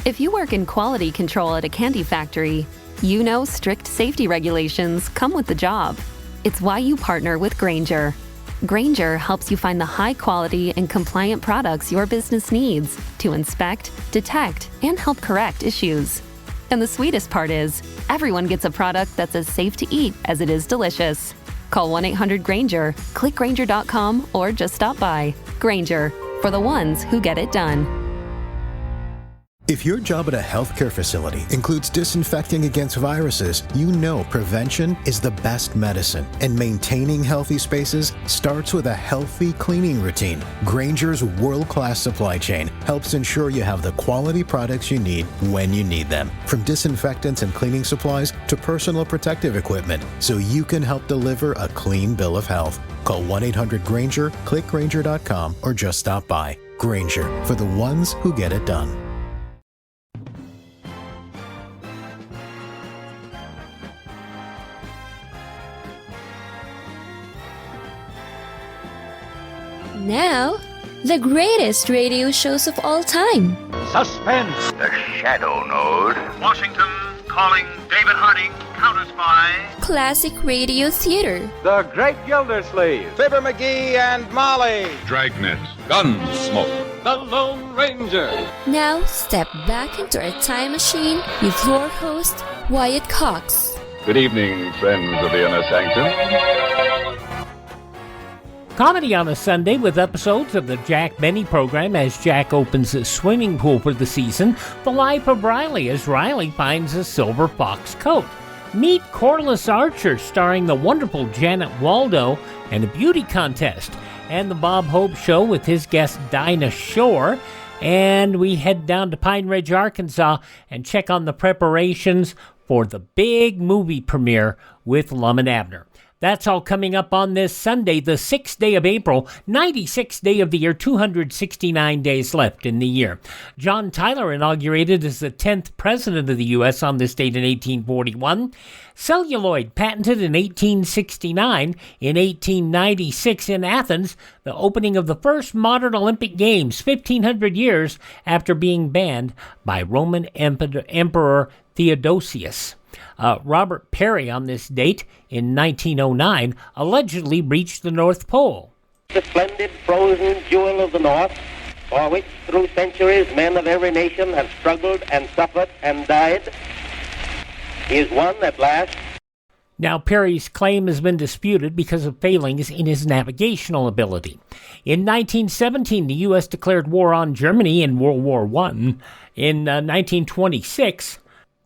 If you work in quality control at a candy factory, you know strict safety regulations come with the job. It's why you partner with Grainger. Grainger helps you find the high-quality and compliant products your business needs to inspect, detect, and help correct issues. And the sweetest part is, everyone gets a product that's as safe to eat as it is delicious. Call 1-800-GRAINGER, click Grainger.com, or just stop by. Grainger, for the ones who get it done. If your job at a healthcare facility includes disinfecting against viruses, you know prevention is the best medicine, and maintaining healthy spaces starts with a healthy cleaning routine. Grainger's world-class supply chain helps ensure you have the quality products you need when you need them, from disinfectants and cleaning supplies to personal protective equipment, so you can help deliver a clean bill of health. Call 1-800-GRAINGER, click Grainger.com, or just stop by. Grainger, for the ones who get it done. Now, the greatest radio shows of all time. Suspense. The Shadow Node. Washington calling David Harding, counter-spy. Classic radio theater. The Great Gildersleeve. Fibber McGee and Molly. Dragnet. Gunsmoke. The Lone Ranger. Now, step back into our time machine with your host, Wyatt Cox. Good evening, friends of the Inner Sanctum. Comedy on a Sunday with episodes of the Jack Benny program as Jack opens a swimming pool for the season. The Life of Riley as Riley finds a silver fox coat. Meet Corliss Archer starring the wonderful Janet Waldo and a beauty contest. And the Bob Hope Show with his guest Dinah Shore. And we head down to Pine Ridge, Arkansas and check on the preparations for the big movie premiere with Lum and Abner. That's all coming up on this Sunday, the 6th day of April, 96th day of the year, 269 days left in the year. John Tyler inaugurated as the 10th president of the U.S. on this date in 1841. Celluloid patented in 1869. In 1896 in Athens, the opening of the first modern Olympic Games, 1,500 years after being banned by Roman Emperor Theodosius. Robert Peary on this date in 1909 allegedly reached the North Pole. The splendid frozen jewel of the North, for which through centuries men of every nation have struggled and suffered and died, is won at last. Now, Peary's claim has been disputed because of failings in his navigational ability. In 1917, the U.S. declared war on Germany in World War I. In 1926,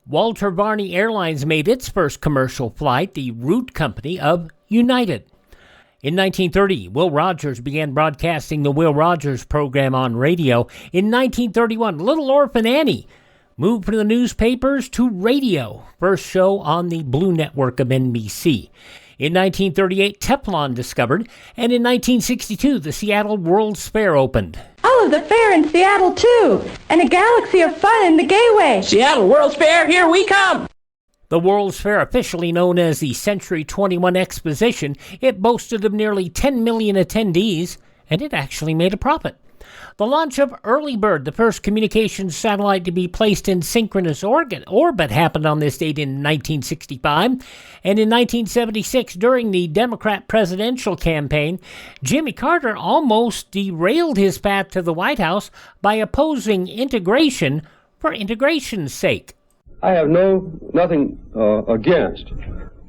Walter Varney Airlines made its first commercial flight, the Root Company of United. In 1930, Will Rogers began broadcasting the Will Rogers program on radio. In 1931, Little Orphan Annie moved from the newspapers to radio, first show on the Blue Network of NBC. In 1938, Teflon discovered, and in 1962, the Seattle World's Fair opened. I love the fair in Seattle, too, and a galaxy of fun in the Gateway. Seattle World's Fair, here we come! The World's Fair, officially known as the Century 21 Exposition, it boasted of nearly 10 million attendees, and it actually made a profit. The launch of Early Bird, the first communications satellite to be placed in synchronous orbit, happened on this date in 1965. And in 1976, during the Democrat presidential campaign, Jimmy Carter almost derailed his path to the White House by opposing integration for integration's sake. I have nothing against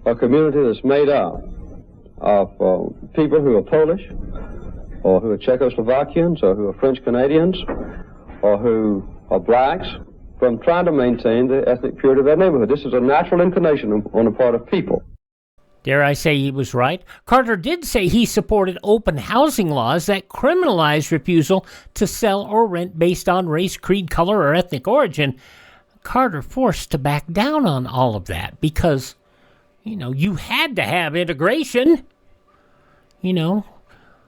a community that's made up of people who are Polish, or who are Czechoslovakians, or who are French Canadians, or who are blacks, from trying to maintain the ethnic purity of their neighborhood. This is a natural inclination on the part of people. Dare I say he was right? Carter did say he supported open housing laws that criminalized refusal to sell or rent based on race, creed, color, or ethnic origin. Carter forced to back down on all of that because, you had to have integration.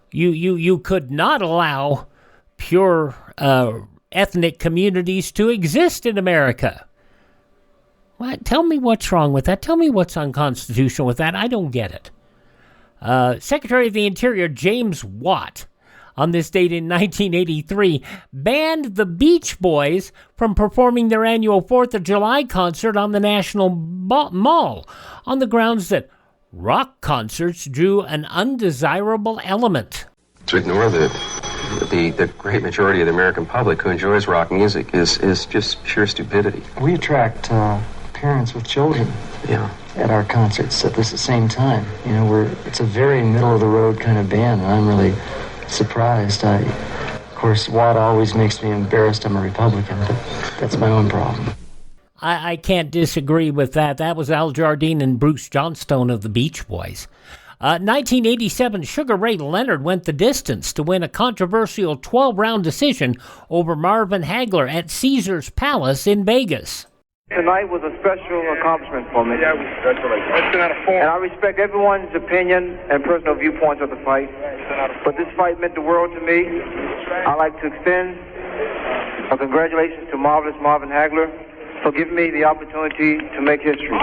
You could not allow pure ethnic communities to exist in America. What? Tell me what's wrong with that. Tell me what's unconstitutional with that. I don't get it. Secretary of the Interior James Watt on this date in 1983, banned the Beach Boys from performing their annual 4th of July concert on the National Mall on the grounds that rock concerts drew an undesirable element. To ignore the great majority of the American public who enjoys rock music is just pure stupidity. We attract parents with children at our concerts at the same time. You know, it's a very middle-of-the-road kind of band, and I'm really surprised. Of course, WADA always makes me embarrassed I'm a Republican, but that's my own problem. I can't disagree with that. That was Al Jardine and Bruce Johnstone of the Beach Boys. 1987, Sugar Ray Leonard went the distance to win a controversial 12-round decision over Marvin Hagler at Caesars Palace in Vegas. Tonight was a special accomplishment for me. Yeah, and I respect everyone's opinion and personal viewpoints of the fight. But this fight meant the world to me. I'd like to extend a congratulations to Marvelous Marvin Hagler for giving me the opportunity to make history.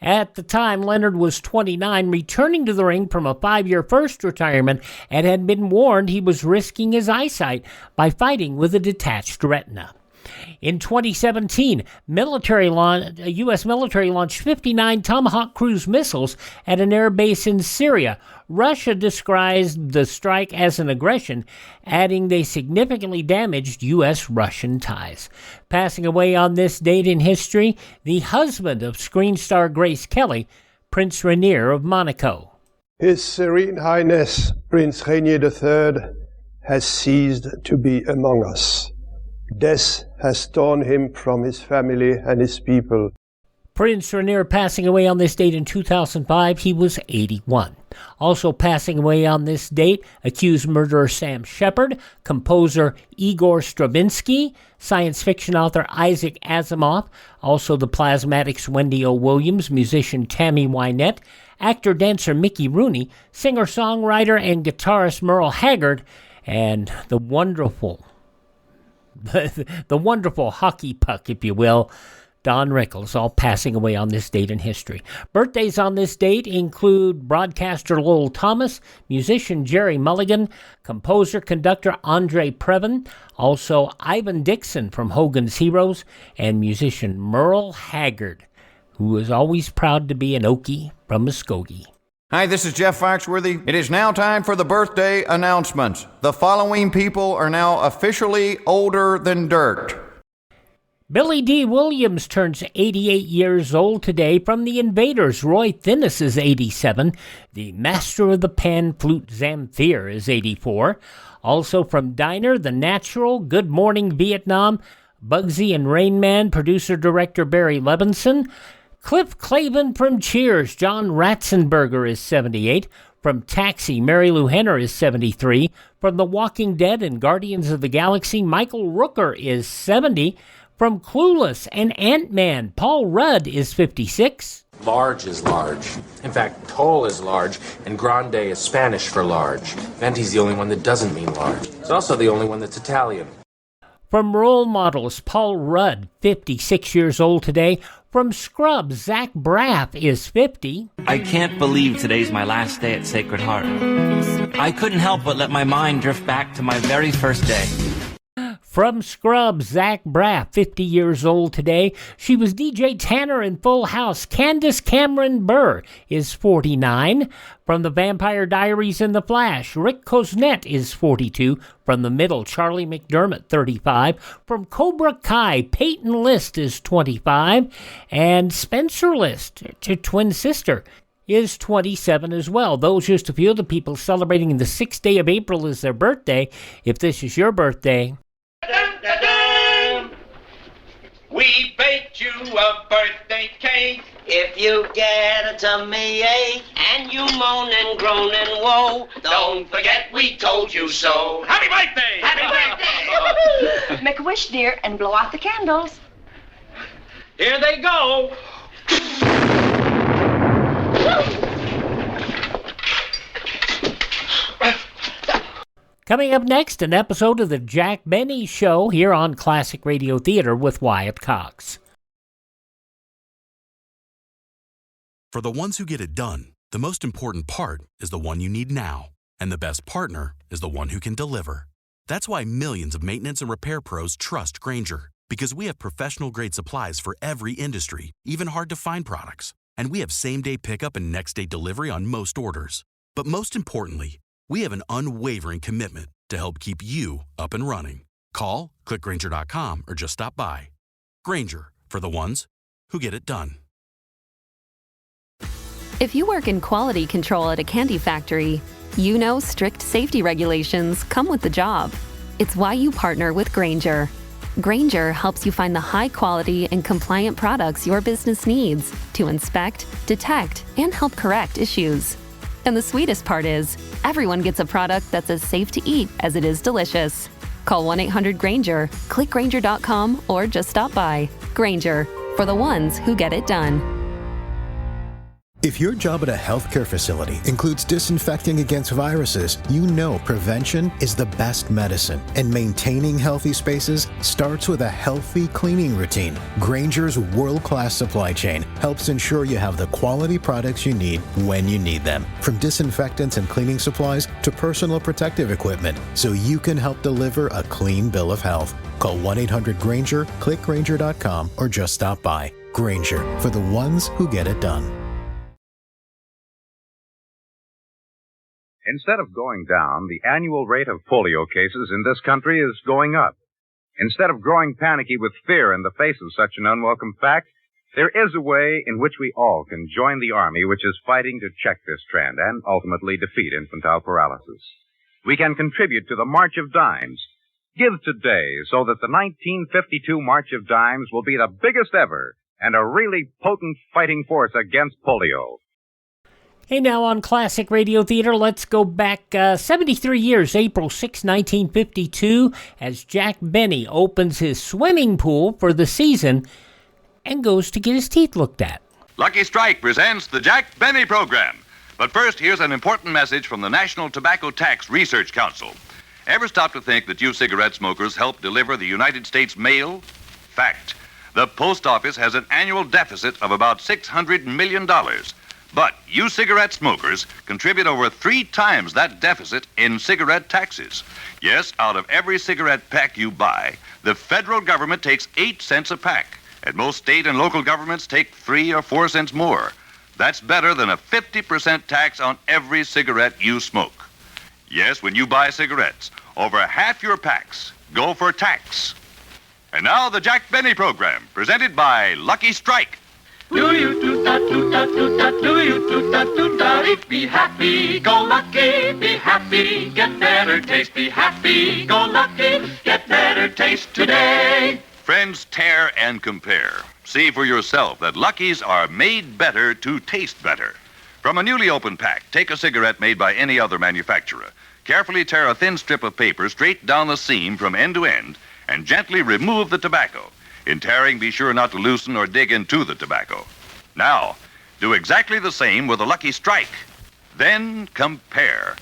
At the time, Leonard was 29, returning to the ring from a 5-year first retirement, and had been warned he was risking his eyesight by fighting with a detached retina. In 2017, U.S. military launched 59 Tomahawk cruise missiles at an air base in Syria. Russia described the strike as an aggression, adding they significantly damaged U.S.-Russian ties. Passing away on this date in history, the husband of screen star Grace Kelly, Prince Rainier of Monaco. His Serene Highness Prince Rainier III has ceased to be among us. Death has torn him from his family and his people. Prince Rainier passing away on this date in 2005. He was 81. Also passing away on this date, accused murderer Sam Shepard, composer Igor Stravinsky, science fiction author Isaac Asimov, also the Plasmatics' Wendy O. Williams, musician Tammy Wynette, actor-dancer Mickey Rooney, singer-songwriter and guitarist Merle Haggard, and the wonderful hockey puck, if you will, Don Rickles, all passing away on this date in history. Birthdays on this date include broadcaster Lowell Thomas, musician Jerry Mulligan, composer-conductor Andre Previn, also Ivan Dixon from Hogan's Heroes, and musician Merle Haggard, who is always proud to be an Okie from Muskogee. Hi, this is Jeff Foxworthy. It is now time for the birthday announcements. The following people are now officially older than dirt. Billy D. Williams turns 88 years old today. From the Invaders, Roy Thinnis is 87. The master of the pan flute Zamfir is 84. Also from Diner, The Natural, Good Morning Vietnam, Bugsy and Rain Man, producer-director Barry Levinson. Cliff Clavin from Cheers, John Ratzenberger is 78. From Taxi, Mary Lou Henner is 73. From The Walking Dead and Guardians of the Galaxy, Michael Rooker is 70. From Clueless and Ant-Man, Paul Rudd is 56. Large is large. In fact, tall is large, and grande is Spanish for large. Venti's the only one that doesn't mean large. It's also the only one that's Italian. From Role Models, Paul Rudd, 56 years old today. From Scrubs, Zach Braff is 50. I can't believe today's my last day at Sacred Heart. I couldn't help but let my mind drift back to my very first day. From Scrubs, Zach Braff, 50 years old today. She was DJ Tanner in Full House. Candace Cameron Burr is 49. From The Vampire Diaries and The Flash, Rick Cosnett is 42. From The Middle, Charlie McDermott, 35. From Cobra Kai, Peyton List is 25. And Spencer List, her twin sister, is 27 as well. Those just a few of the people celebrating the 6th day of April as their birthday. If this is your birthday, we baked you a birthday cake. If you get a tummy ache and you moan and groan and woe, don't forget we told you so. Happy birthday! Happy birthday! Make a wish, dear, and blow out the candles. Here they go. Coming up next, an episode of the Jack Benny Show here on Classic Radio Theater with Wyatt Cox. For the ones who get it done, the most important part is the one you need now. And the best partner is the one who can deliver. That's why millions of maintenance and repair pros trust Grainger, because we have professional-grade supplies for every industry, even hard-to-find products. And we have same-day pickup and next-day delivery on most orders. But most importantly, we have an unwavering commitment to help keep you up and running. Call, click Grainger.com, or just stop by. Grainger, for the ones who get it done. If you work in quality control at a candy factory, you know strict safety regulations come with the job. It's why you partner with Grainger. Grainger helps you find the high-quality and compliant products your business needs to inspect, detect, and help correct issues. And the sweetest part is, everyone gets a product that's as safe to eat as it is delicious. Call 1-800-GRAINGER, click Grainger.com, or just stop by. Grainger, for the ones who get it done. If your job at a healthcare facility includes disinfecting against viruses, you know prevention is the best medicine, and maintaining healthy spaces starts with a healthy cleaning routine. Grainger's world-class supply chain helps ensure you have the quality products you need when you need them, from disinfectants and cleaning supplies to personal protective equipment, so you can help deliver a clean bill of health. Call 1-800-GRAINGER, click Grainger.com, or just stop by. Grainger, for the ones who get it done. Instead of going down, the annual rate of polio cases in this country is going up. Instead of growing panicky with fear in the face of such an unwelcome fact, there is a way in which we all can join the Army which is fighting to check this trend and ultimately defeat infantile paralysis. We can contribute to the March of Dimes. Give today so that the 1952 March of Dimes will be the biggest ever and a really potent fighting force against polio. Hey, now on Classic Radio Theater, let's go back 73 years, April 6, 1952, as Jack Benny opens his swimming pool for the season and goes to get his teeth looked at. Lucky Strike presents the Jack Benny Program. But first, here's an important message from the National Tobacco Tax Research Council. Ever stop to think that you cigarette smokers help deliver the United States mail? Fact. The post office has an annual deficit of about $600 million. But you cigarette smokers contribute over 3 times that deficit in cigarette taxes. Yes, out of every cigarette pack you buy, the federal government takes 8 cents a pack, and most state and local governments take 3 or 4 cents more. That's better than a 50% tax on every cigarette you smoke. Yes, when you buy cigarettes, over half your packs go for tax. And now the Jack Benny Program, presented by Lucky Strike. Do you do-da-do-da-do-da, do you do-da-do-da-dee? Be happy, go lucky, be happy, get better taste. Be happy, go lucky, get better taste today. Friends, tear and compare. See for yourself that Lucky's are made better to taste better. From a newly opened pack, take a cigarette made by any other manufacturer. Carefully tear a thin strip of paper straight down the seam from end to end and gently remove the tobacco. In tearing, be sure not to loosen or dig into the tobacco. Now, do exactly the same with a Lucky Strike. Then compare.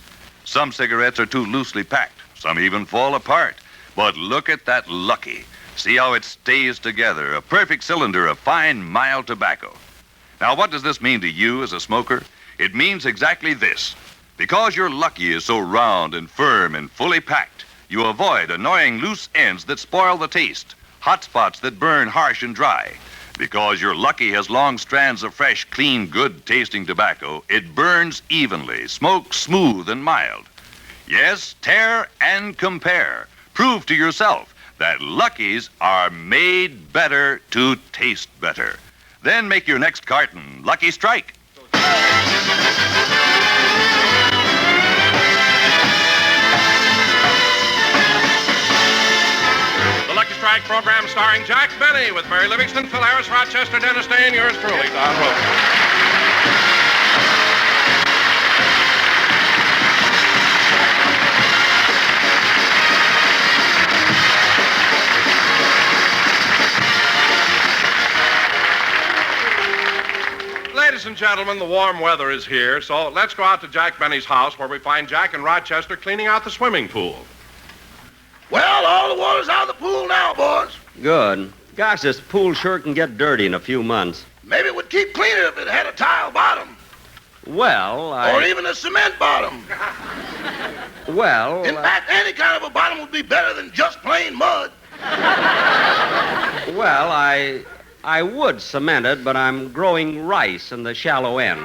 Some cigarettes are too loosely packed. Some even fall apart. But look at that Lucky. See how it stays together, a perfect cylinder of fine, mild tobacco. Now, what does this mean to you as a smoker? It means exactly this. Because your Lucky is so round and firm and fully packed, you avoid annoying loose ends that spoil the taste. Hot spots that burn harsh and dry. Because your Lucky has long strands of fresh, clean, good-tasting tobacco, it burns evenly, smokes smooth and mild. Yes, tear and compare. Prove to yourself that Lucky's are made better to taste better. Then make your next carton Lucky Strike. Strike program starring Jack Benny with Mary Livingston, Phil Harris, Rochester, Dennis Day, and yours truly, Don Rosen. Ladies and gentlemen, the warm weather is here, so let's go out to Jack Benny's house where we find Jack and Rochester cleaning out the swimming pool. Well, all the water's out of the pool now, boys. Good. Gosh, this pool sure can get dirty in a few months. Maybe it would keep cleaner if it had a tile bottom. Well, Or even a cement bottom. Well... In fact, any kind of a bottom would be better than just plain mud. Well, I would cement it, but I'm growing rice in the shallow end.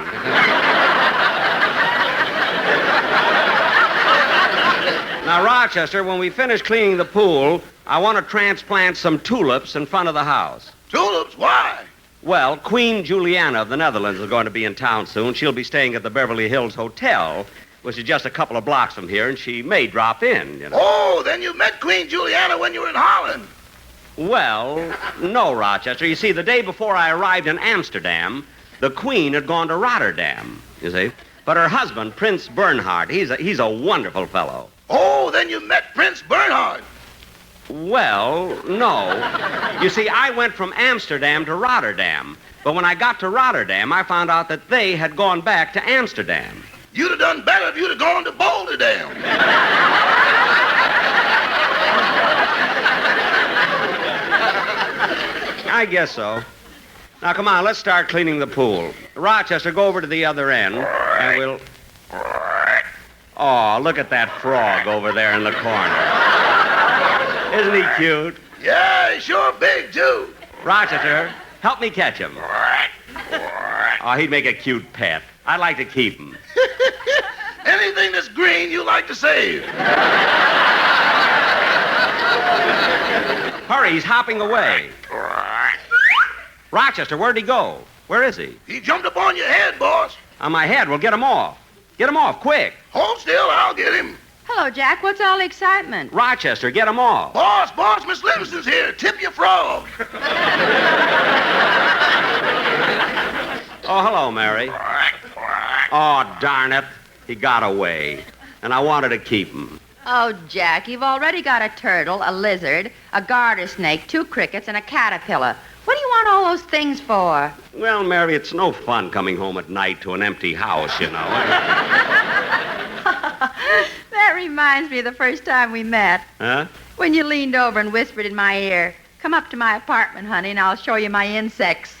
Now, Rochester, when we finish cleaning the pool, I want to transplant some tulips in front of the house. Tulips? Why? Well, Queen Juliana of the Netherlands is going to be in town soon. She'll be staying at the Beverly Hills Hotel, which is just a couple of blocks from here, and she may drop in, you know. Oh, then you met Queen Juliana when you were in Holland. Well, no, Rochester. You see, the day before I arrived in Amsterdam, the Queen had gone to Rotterdam, you see. But her husband, Prince Bernhard, he's a wonderful fellow. Oh, then you met Prince Bernhard. Well, no. You see, I went from Amsterdam to Rotterdam. But when I got to Rotterdam, I found out that they had gone back to Amsterdam. You'd have done better if you'd have gone to Boulder Dam. I guess so. Now, come on, let's start cleaning the pool. Rochester, go over to the other end, and we'll... Oh, look at that frog over there in the corner. Isn't he cute? Yeah, he's sure big, too. Rochester, help me catch him. Oh, he'd make a cute pet. I'd like to keep him. Anything that's green, you like to save. Hurry, he's hopping away. Rochester, where'd he go? Where is he? He jumped up on your head, boss. On my head? Well, get him off. Get him off, quick. Hold still, I'll get him. Hello, Jack. What's all the excitement? Rochester, get him off. Boss, Miss Livingston's here. Tip your frog. Oh, hello, Mary. Oh, darn it. He got away. And I wanted to keep him. Oh, Jack, you've already got a turtle, a lizard, a garter snake, 2 crickets, and a caterpillar. What do you want all those things for? Well, Mary, it's no fun coming home at night to an empty house, you know. That reminds me of the first time we met. Huh? When you leaned over and whispered in my ear, "Come up to my apartment, honey, and I'll show you my insects."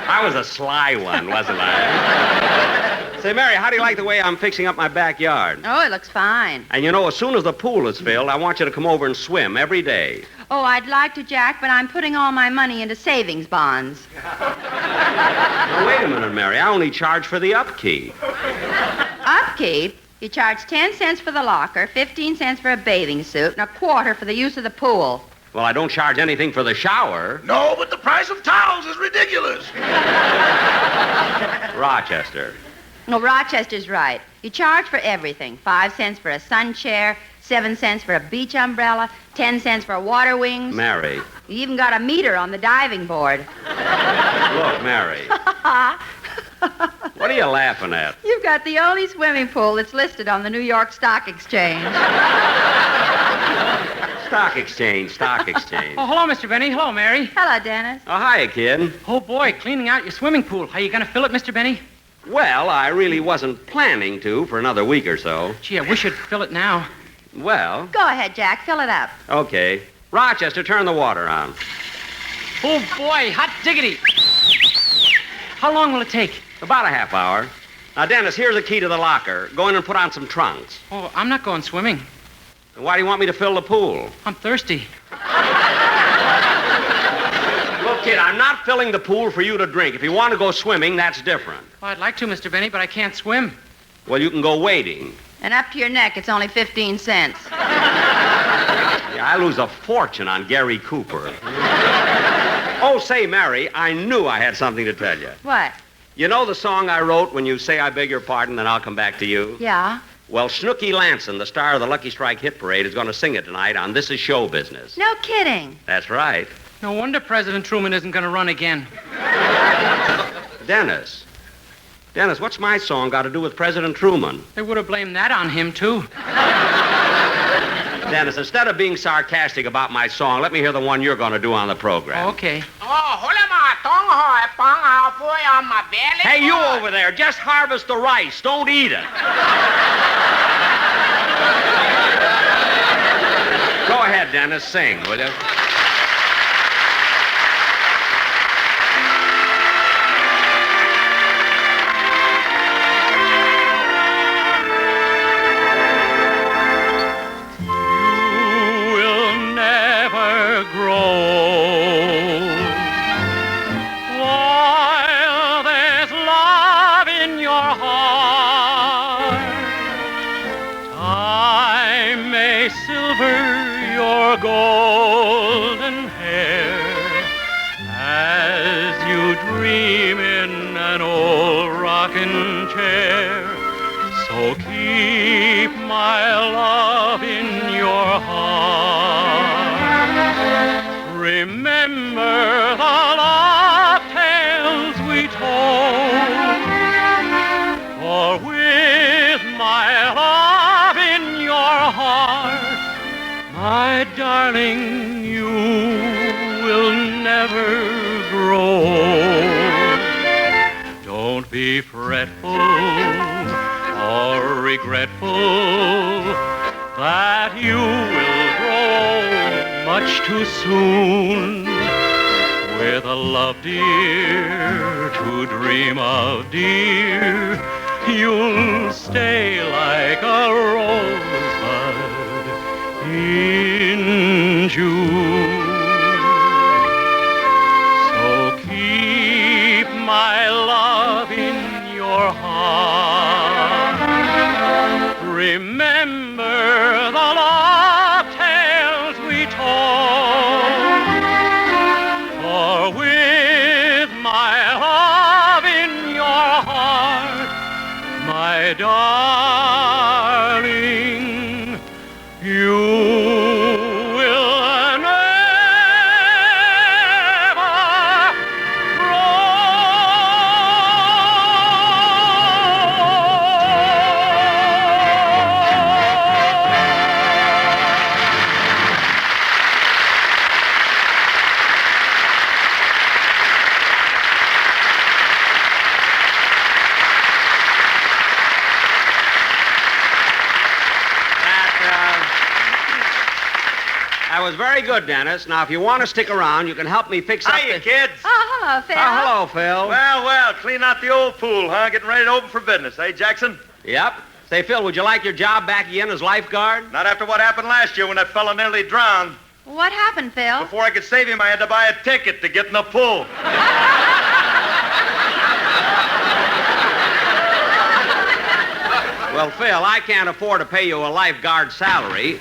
I was a sly one, wasn't I? Say, Mary, how do you like the way I'm fixing up my backyard? Oh, it looks fine. And you know, as soon as the pool is filled, I want you to come over and swim every day. Oh, I'd like to, Jack, but I'm putting all my money into savings bonds. Now, wait a minute, Mary. I only charge for the upkeep. Upkeep? You charge 10 cents for the locker, 15 cents for a bathing suit, and a quarter for the use of the pool. Well, I don't charge anything for the shower. No, but the price of towels is ridiculous. Rochester. No, Rochester's right. You charge for everything. 5 cents for a sun chair, 7 cents for a beach umbrella, 10 cents for water wings. Mary. You even got a meter on the diving board. Look, Mary. What are you laughing at? You've got the only swimming pool that's listed on the New York Stock Exchange. Stock exchange. Oh, hello, Mr. Benny. Hello, Mary. Hello, Dennis. Oh, hiya, kid. Oh, boy, cleaning out your swimming pool. Are you going to fill it, Mr. Benny? Well, I really wasn't planning to for another week or so. Gee, I wish you'd fill it now. Well. Go ahead, Jack. Fill it up. Okay. Rochester, turn the water on. Oh, boy, hot diggity. How long will it take? About a half hour. Now, Dennis, here's the key to the locker. Go in and put on some trunks. Oh, I'm not going swimming. Why do you want me to fill the pool? I'm thirsty. Look, kid, I'm not filling the pool for you to drink. If you want to go swimming, that's different. Well, I'd like to, Mr. Benny, but I can't swim. Well, you can go wading. And up to your neck, it's only 15 cents. Yeah, I lose a fortune on Gary Cooper. Oh, say, Mary, I knew I had something to tell you. What? You know the song I wrote, When You Say I Beg Your Pardon, Then I'll Come Back to You? Yeah. Well, Snooky Lanson, the star of the Lucky Strike hit parade, is going to sing it tonight on This Is Show Business. No kidding. That's right. No wonder President Truman isn't going to run again. Dennis, what's my song got to do with President Truman? They would have blamed that on him, too. Dennis, instead of being sarcastic about my song, let me hear the one you're going to do on the program. Okay. Hey, you over there, just harvest the rice. Don't eat it. Go ahead, Dennis, sing, will you? grow. While there's love in your heart, time may silver your golden hair as you dream in an old rocking chair. So keep my love in your heart. Remember the love tales we told. For with my love in your heart, my darling, you will never grow. Don't be fretful or regretful that you will grow much too soon. With a love, dear, to dream of, dear, you'll stay like a rosebud in June. So keep my love in your heart. Remember the love tales we told. For with my love in your heart, my darling, you will That was very good, Dennis. Now, if you want to stick around, you can help me fix up Hiya, kids. Oh, hello, Phil. Oh, hello, Phil. Well, clean out the old pool, huh? Getting ready to open for business, eh, Jackson? Yep. Say, Phil, would you like your job back again as lifeguard? Not after what happened last year when that fella nearly drowned. What happened, Phil? Before I could save him, I had to buy a ticket to get in the pool. Well, Phil, I can't afford to pay you a lifeguard salary.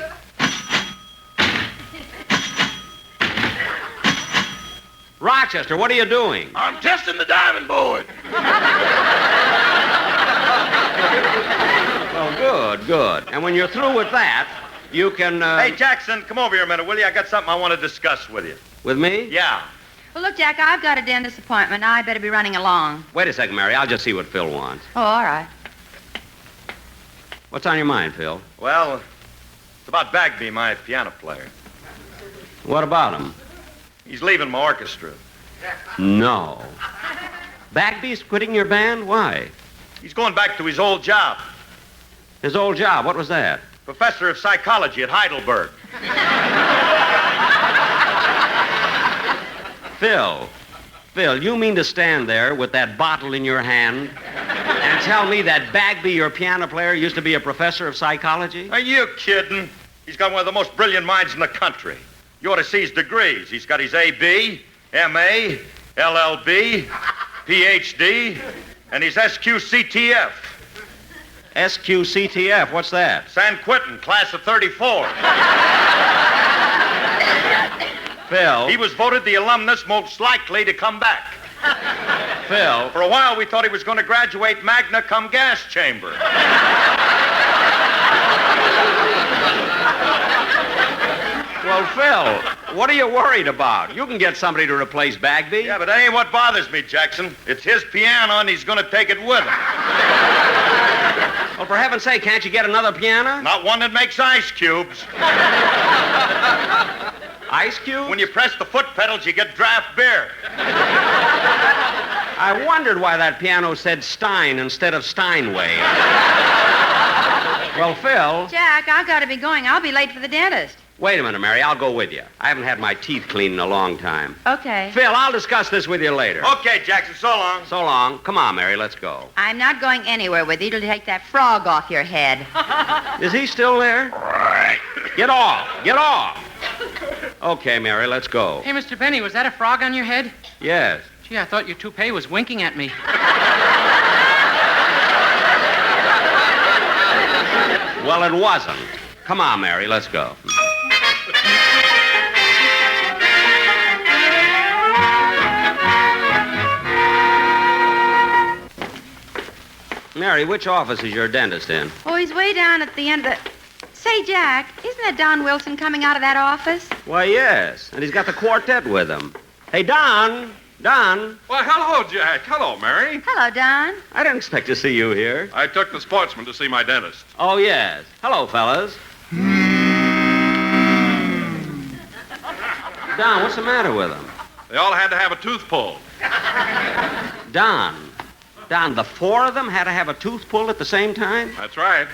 Rochester, what are you doing? I'm testing the diving board. Well, good. And when you're through with that, you can, Hey, Jackson, come over here a minute, will you? I got something I want to discuss with you. With me? Yeah. Well, look, Jack, I've got a dentist appointment. I better be running along. Wait a second, Mary. I'll just see what Phil wants. Oh, all right. What's on your mind, Phil? Well, it's about Bagby, my piano player. What about him? He's leaving my orchestra. No. Bagby's quitting your band? Why? He's going back to his old job. His old job? What was that? Professor of psychology at Heidelberg. Phil, you mean to stand there with that bottle in your hand and tell me that Bagby, your piano player, used to be a professor of psychology? Are you kidding? He's got one of the most brilliant minds in the country. You ought to see his degrees. He's got his A.B., M.A., LLB, Ph.D., and his SQCTF. SQCTF, what's that? San Quentin, class of 34. Phil. He was voted the alumnus most likely to come back. Phil. For a while, we thought he was going to graduate magna cum gas chamber. Well, Phil, what are you worried about? You can get somebody to replace Bagby. Yeah, but that ain't what bothers me, Jackson. It's his piano, and he's going to take it with him. Well, for heaven's sake, can't you get another piano? Not one that makes ice cubes. Ice cubes? When you press the foot pedals, you get draft beer. I wondered why that piano said Stein instead of Steinway. Well, Phil... Jack, I've got to be going. I'll be late for the dentist. Wait a minute, Mary. I'll go with you. I haven't had my teeth cleaned in a long time. Okay. Phil, I'll discuss this with you later. Okay, Jackson. So long. So long. Come on, Mary. Let's go. I'm not going anywhere with you to take that frog off your head. Is he still there? Get off. Get off. Okay, Mary, let's go. Hey, Mr. Benny, was that a frog on your head? Yes. Gee, I thought your toupee was winking at me. Well, it wasn't. Come on, Mary, let's go. Mary, which office is your dentist in? Oh, he's way down at the end of the... Say, Jack, isn't that Don Wilson coming out of that office? Why, yes. And he's got the quartet with him. Hey, Don. Don. Why, hello, Jack. Hello, Mary. Hello, Don. I didn't expect to see you here. I took the sportsman to see my dentist. Oh, yes. Hello, fellas. Don, what's the matter with them? They all had to have a tooth pulled. Don, the four of them had to have a tooth pulled at the same time? That's right.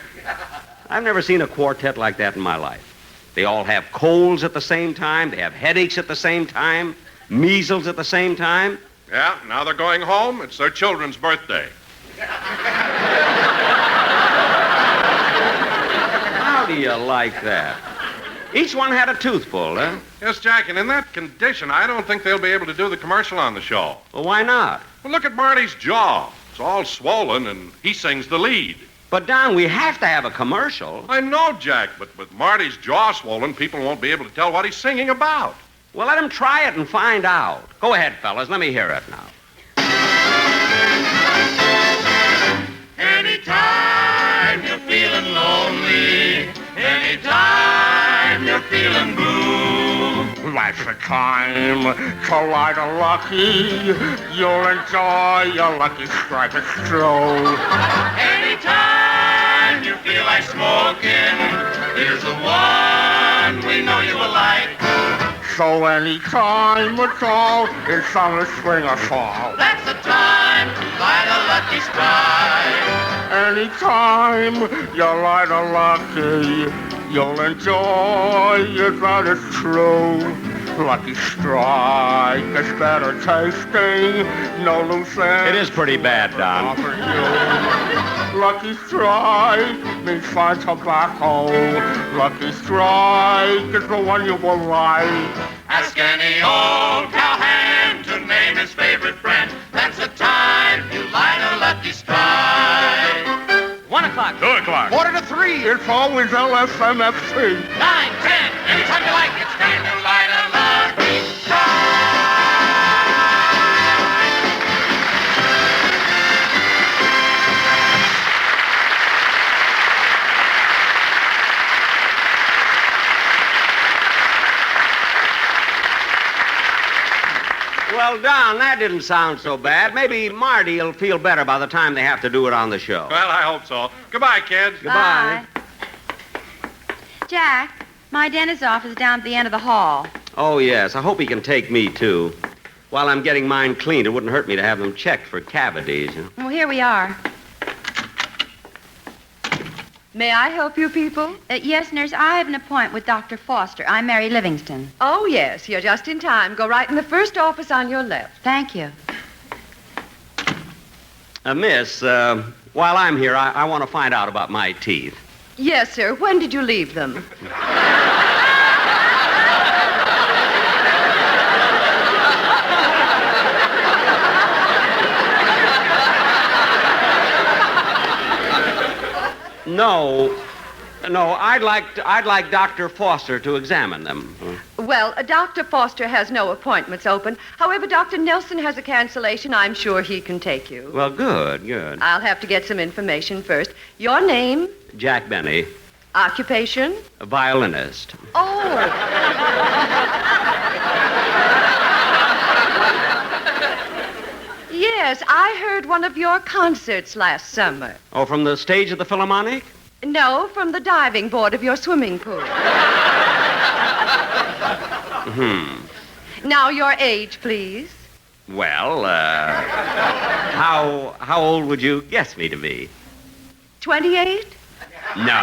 I've never seen a quartet like that in my life. They all have colds at the same time. They have headaches at the same time. Measles at the same time. Yeah, now they're going home. It's their children's birthday. How do you like that? Each one had a tooth pulled, huh? Yes, Jack, and in that condition, I don't think they'll be able to do the commercial on the show. Well, why not? Well, look at Marty's jaw. It's all swollen, and he sings the lead. But, Don, we have to have a commercial. I know, Jack, but with Marty's jaw swollen, people won't be able to tell what he's singing about. Well, let him try it and find out. Go ahead, fellas. Let me hear it now. Anytime you're feeling lonely, anytime you're feeling blue, Life's a time to light a lucky. You'll enjoy your lucky strike of stroll. anytime you feel like smoking, here's the one we know you will like. So anytime at all, it's on the swing or fall. That's the time to light a lucky strike. Anytime you light a lucky, you'll enjoy it, that is true. Lucky strike is better tasting, no loose ends. It is pretty bad, Don. For you. Lucky strike means fine tobacco. Lucky strike is the one you will like. Ask any old cowhand to name his favorite friend. That's the time you light a lucky strike. 1 o'clock. 2 o'clock. 2:45. It's always LSMFC. 9, 10, anytime you like, it's time to light a lucky strike. Well, Don, that didn't sound so bad. Maybe Marty will feel better by the time they have to do it on the show. Well, I hope so. Goodbye, kids. Goodbye. Bye. Jack, my dentist's office is down at the end of the hall. Oh, yes. I hope he can take me, too. While I'm getting mine cleaned, it wouldn't hurt me to have them checked for cavities. You know? Well, here we are. May I help you people? Yes, nurse, I have an appointment with Dr. Foster. I'm Mary Livingston. Oh, yes. You're just in time. Go right in the first office on your left. Thank you. Miss, while I'm here, I want to find out about my teeth. Yes, sir. When did you leave them? No, I'd like Dr. Foster to examine them. Well, Dr. Foster has no appointments open. However, Dr. Nelson has a cancellation. I'm sure he can take you. Well, good. I'll have to get some information first. Your name? Jack Benny, Occupation? a violinist. Oh. Yes, I heard one of your concerts last summer. Oh, from the stage of the Philharmonic? No, from the diving board of your swimming pool. Now, your age, please. Well, how old would you guess me to be? 28? No,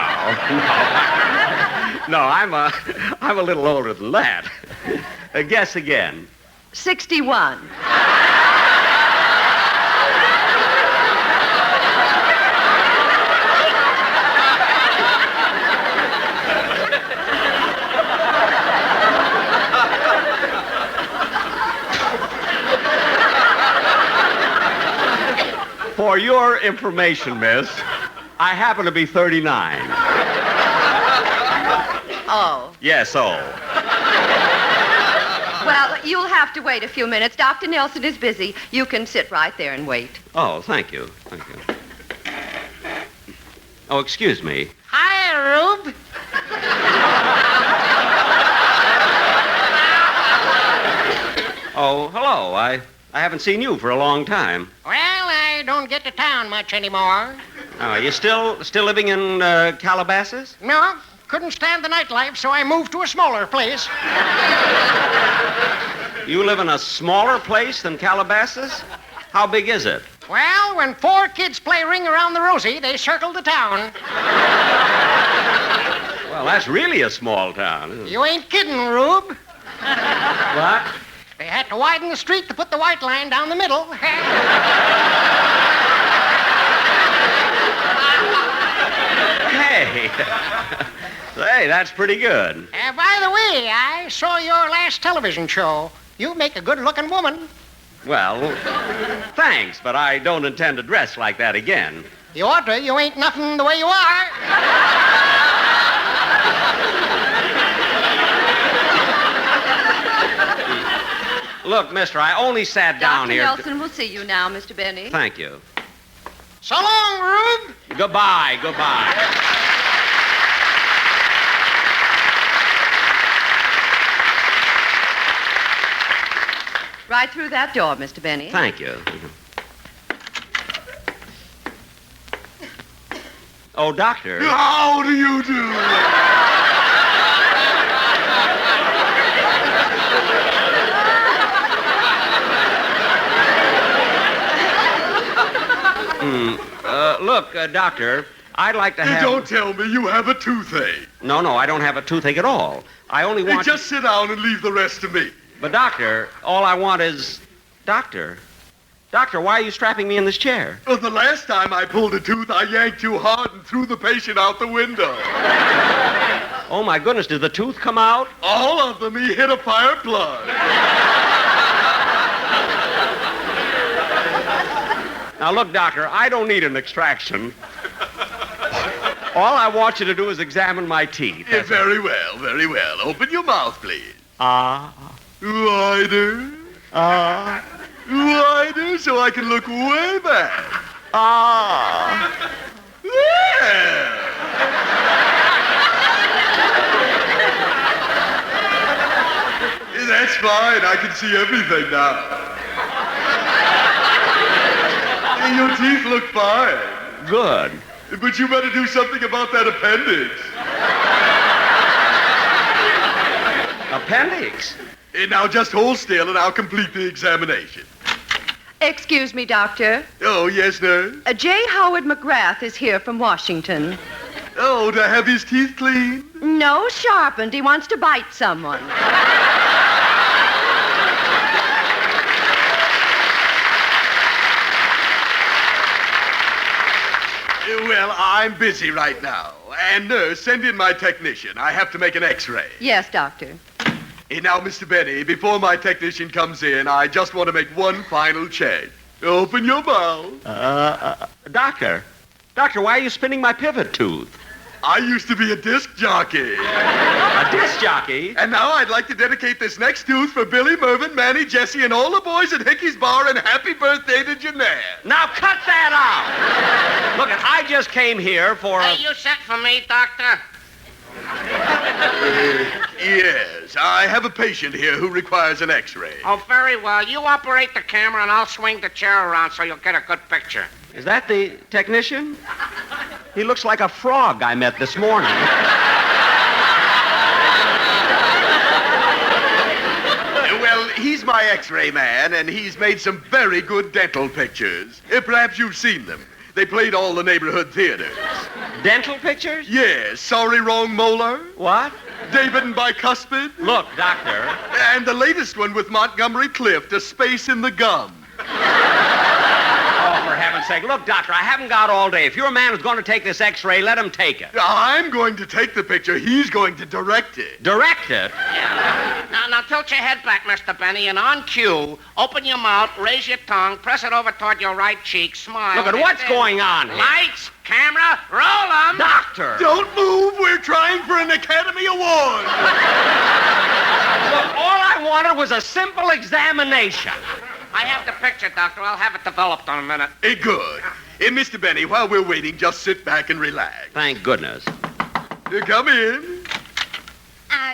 I'm a little older than that. Guess again. 61. For your information, miss, I happen to be 39. Oh. Yes, oh. Well, you'll have to wait a few minutes. Dr. Nelson is busy. You can sit right there and wait. Oh, thank you. Thank you. Oh, excuse me. Hi, Rube. Oh, hello. I haven't seen you for a long time. Well, I don't get to town much anymore. Oh, you still living in Calabasas? No, couldn't stand the nightlife, so I moved to a smaller place. You live in a smaller place than Calabasas? How big is it? Well, when 4 kids play Ring Around the Rosie, they circle the town. Well, that's really a small town, isn't it? You ain't kidding, Rube. What? They had to widen the street to put the white line down the middle. Hey. Hey, that's pretty good. By the way, I saw your last television show. You make a good-looking woman. Well, thanks, but I don't intend to dress like that again. You ought to. You ain't nothing the way you are. Look, mister, I only sat down here. Dr. Nelson will see you now, Mr. Benny. Thank you. So long, Rube. Goodbye, goodbye. Right through that door, Mr. Benny. Thank you. Oh, doctor. How do you do? Look, doctor, I'd like to have... Don't tell me you have a toothache. No, I don't have a toothache at all. I only want... Just sit down and leave the rest to me. But, doctor, all I want is... Doctor, why are you strapping me in this chair? Well, the last time I pulled a tooth, I yanked too hard and threw the patient out the window. Oh, my goodness, did the tooth come out? All of them. He hit a fire plug. Now, look, doctor, I don't need an extraction. All I want you to do is examine my teeth. Yeah, very well, very well. Open your mouth, please. Wider. Wider so I can look way back. There. That's fine. I can see everything now. Your teeth look fine. Good. But you better do something about that appendix. Appendix? Now just hold still and I'll complete the examination. Excuse me, doctor. Oh, yes, nurse? J. Howard McGrath is here from Washington. Oh, to have his teeth cleaned? No, sharpened. He wants to bite someone. Well, I'm busy right now. And nurse, send in my technician. I have to make an x-ray. Yes, doctor. Now, Mr. Benny, before my technician comes in, I just want to make one final check. Open your mouth. Doctor, why are you spinning my pivot tooth? I used to be a disc jockey. A disc jockey? And now I'd like to dedicate this next tooth for Billy, Mervyn, Manny, Jesse, and all the boys at Hickey's Bar, and happy birthday to Jeanette. Now cut that out! Look, I just came here for Hey, you sent for me, doctor? Yes, I have a patient here who requires an x-ray. Oh, very well. You operate the camera and I'll swing the chair around so you'll get a good picture. Is that the technician? He looks like a frog I met this morning. Well, he's my x-ray man, and he's made some very good dental pictures. Perhaps you've seen them. They played all the neighborhood theaters. Dental pictures? Yes. Sorry, Wrong Molar. What? David and Bicuspid. Look, doctor. And the latest one with Montgomery Clift, A Space in the Gum. Oh, for heaven's sake. Look, Doctor, I haven't got all day. If your man is going to take this X-ray, let him take it. I'm going to take the picture. He's going to direct it. Direct it? Yeah. Now tilt your head back, Mr. Benny, and on cue, open your mouth, raise your tongue, press it over toward your right cheek, smile. Look at what's going on here. Lights, camera, roll 'em. Doctor! Don't move. We're trying for an Academy Award. Look, all I wanted was a simple examination. I have the picture, Doctor. I'll have it developed in a minute. Good. Mr. Benny, while we're waiting, just sit back and relax. Thank goodness. Come in.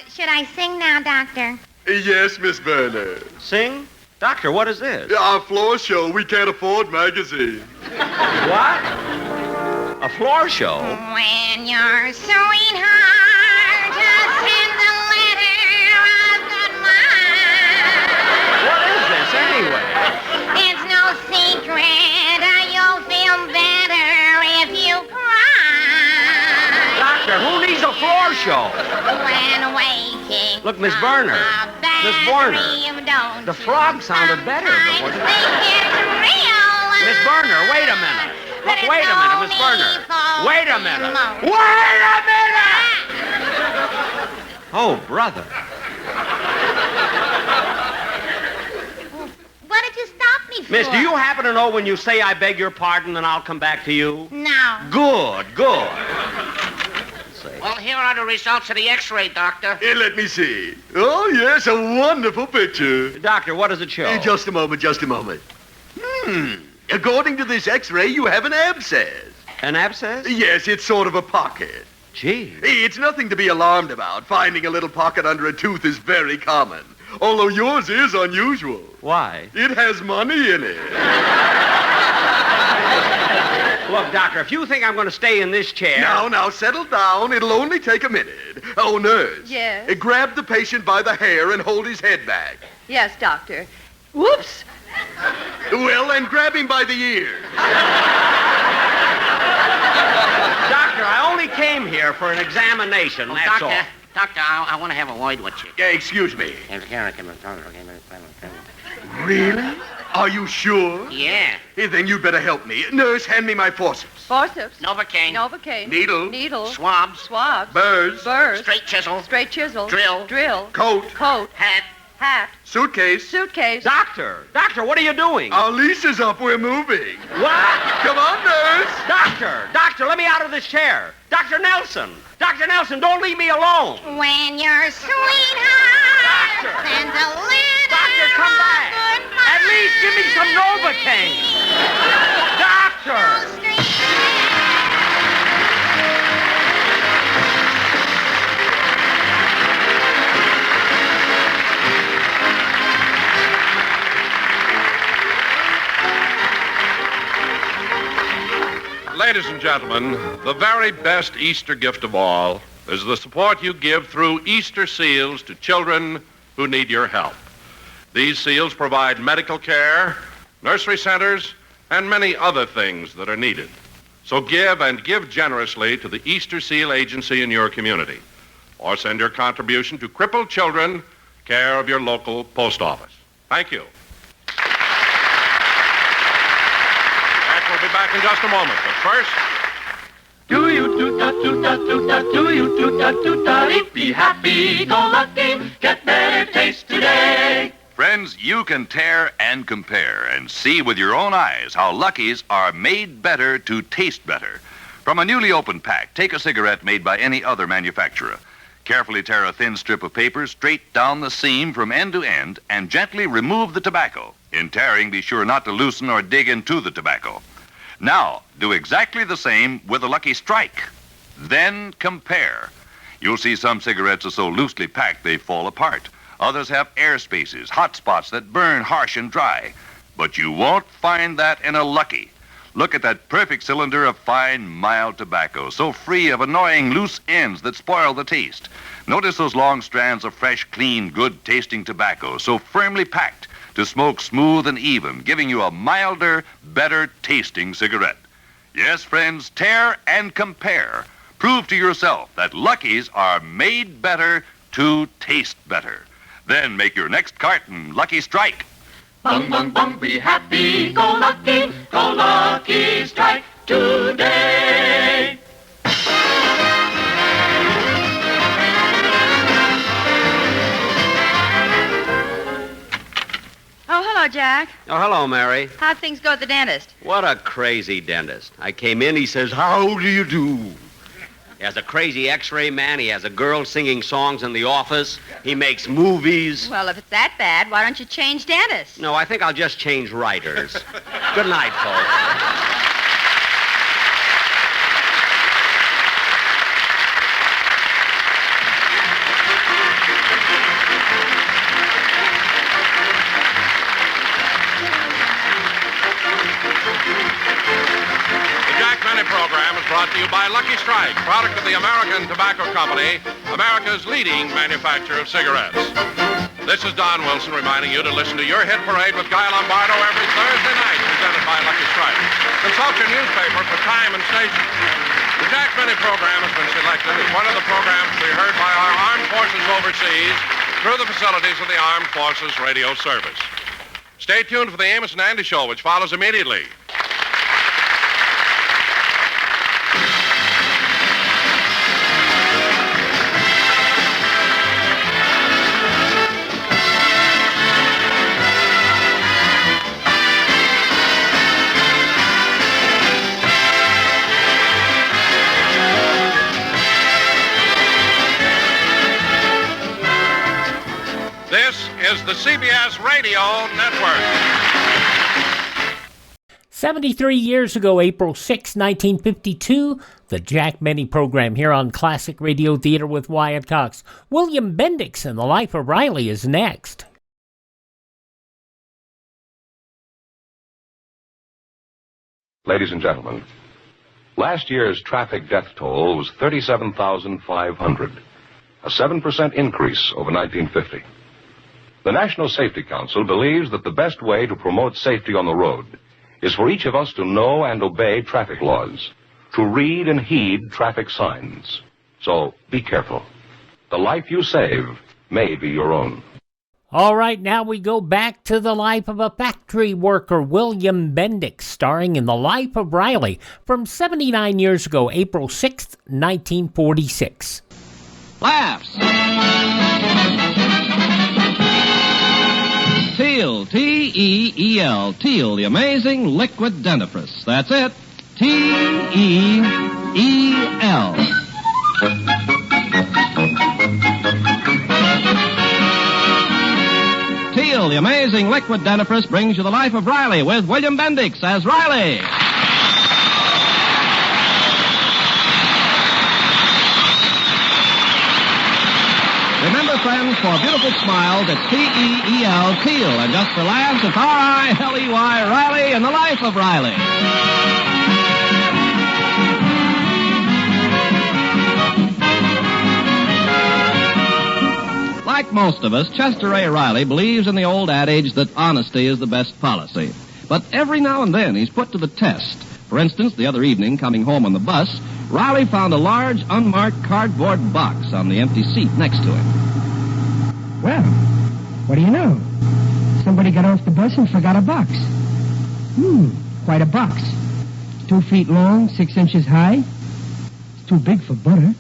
Should I sing now, Doctor? Yes, Miss Berner. Sing? Doctor, what is this? Our floor show. We can't afford magazine. What? A floor show? When your sweetheart sends a letter of good mine. What is this, anyway? It's no secret you'll feel better if you cry. Doctor, who needs a floor show? When waking Look, Miss Berner. Miss Berner. The frog sounded better before. Miss Berner, wait a minute. Look, wait a minute, Miss Berner. Wait a minute. Wait a minute! Oh, brother. What did you stop me for? Miss, do you happen to know when you say I beg your pardon, then I'll come back to you? No. Good. Well, here are the results of the X-ray, Doctor. Let me see. Oh, yes, a wonderful picture. Doctor, what does it show? Just a moment. According to this X-ray, you have an abscess. An abscess? Yes, it's sort of a pocket. Gee. It's nothing to be alarmed about. Finding a little pocket under a tooth is very common. Although yours is unusual. Why? It has money in it. Look, Doctor, if you think I'm going to stay in this chair... Now, settle down. It'll only take a minute. Oh, nurse. Yes? Grab the patient by the hair and hold his head back. Yes, Doctor. Whoops! Well, and grab him by the ear. Doctor, I only came here for an examination, that's all. Doctor, I want to have a word with you. Excuse me. Really? Are you sure? Yeah. Then you'd better help me. Nurse, hand me my forceps. Forceps. Novocaine. Needle. Swabs. Burrs. Straight chisel. Drill. Coat. Hat. Suitcase. Doctor, what are you doing? Our lease is up. We're moving. What? Come on, nurse. Doctor, let me out of this chair. Dr. Nelson, don't leave me alone. When your sweetheart sends a letter. Doctor, come back. At least give me some Novocaine. Doctor. Ladies and gentlemen, the very best Easter gift of all is the support you give through Easter seals to children who need your help. These seals provide medical care, nursery centers, and many other things that are needed. So give generously to the Easter Seal Agency in your community, or send your contribution to Crippled Children, care of your local post office. Thank you. We'll be back in just a moment, but first... Do you be happy, go lucky, get better taste today. Friends, you can tear and compare and see with your own eyes how Lucky's are made better to taste better. From a newly opened pack, take a cigarette made by any other manufacturer. Carefully tear a thin strip of paper straight down the seam from end to end and gently remove the tobacco. In tearing, be sure not to loosen or dig into the tobacco. Now, do exactly the same with a Lucky Strike. Then compare. You'll see some cigarettes are so loosely packed they fall apart. Others have air spaces, hot spots that burn harsh and dry. But you won't find that in a Lucky. Look at that perfect cylinder of fine, mild tobacco, so free of annoying loose ends that spoil the taste. Notice those long strands of fresh, clean, good-tasting tobacco, so firmly packed to smoke smooth and even, giving you a milder, better-tasting cigarette. Yes, friends, tear and compare. Prove to yourself that Lucky's are made better to taste better. Then make your next carton Lucky Strike. Bung, bung, bung, be happy, go lucky, strike today. Oh, hello, Jack. Oh, hello, Mary. How'd things go at the dentist? What a crazy dentist. I came in, he says, how do you do? He has a crazy x-ray man. He has a girl singing songs in the office. He makes movies. Well, if it's that bad, why don't you change dentists? No, I think I'll just change writers. Good night, folks. Program is brought to you by Lucky Strike, product of the American Tobacco Company, America's leading manufacturer of cigarettes. This is Don Wilson reminding you to listen to Your Hit Parade with Guy Lombardo every Thursday night, presented by Lucky Strike. Consult your newspaper for time and station. The Jack Benny program has been selected as one of the programs to be heard by our armed forces overseas through the facilities of the Armed Forces Radio Service. Stay tuned for the Amos and Andy Show, which follows immediately. This is the CBS Radio Network. 73 years ago, April 6, 1952, the Jack Benny program here on Classic Radio Theater with Wyatt Cox. William Bendix and the Life of Riley is next. Ladies and gentlemen, last year's traffic death toll was 37,500, a 7% increase over 1950. The National Safety Council believes that the best way to promote safety on the road is for each of us to know and obey traffic laws, to read and heed traffic signs. So be careful. The life you save may be your own. All right, now we go back to the life of a factory worker, William Bendix, starring in The Life of Riley from 79 years ago, April 6th, 1946. Laughs. Teal, T-E-E-L, Teal, the amazing liquid dentifrice. That's it, T-E-E-L. Teal, the amazing liquid dentifrice brings you The Life of Riley with William Bendix as Riley. Remember, friends, for beautiful smiles, it's T-E-E-L, Teal. And just for laughs, it's R-I-L-E-Y, Riley and The Life of Riley. Like most of us, Chester A. Riley believes in the old adage that honesty is the best policy. But every now and then he's put to the test. For instance, the other evening, coming home on the bus, Riley found a large, unmarked cardboard box on the empty seat next to him. Well, what do you know? Somebody got off the bus and forgot a box. Quite a box. 2 feet long, 6 inches high. It's too big for butter.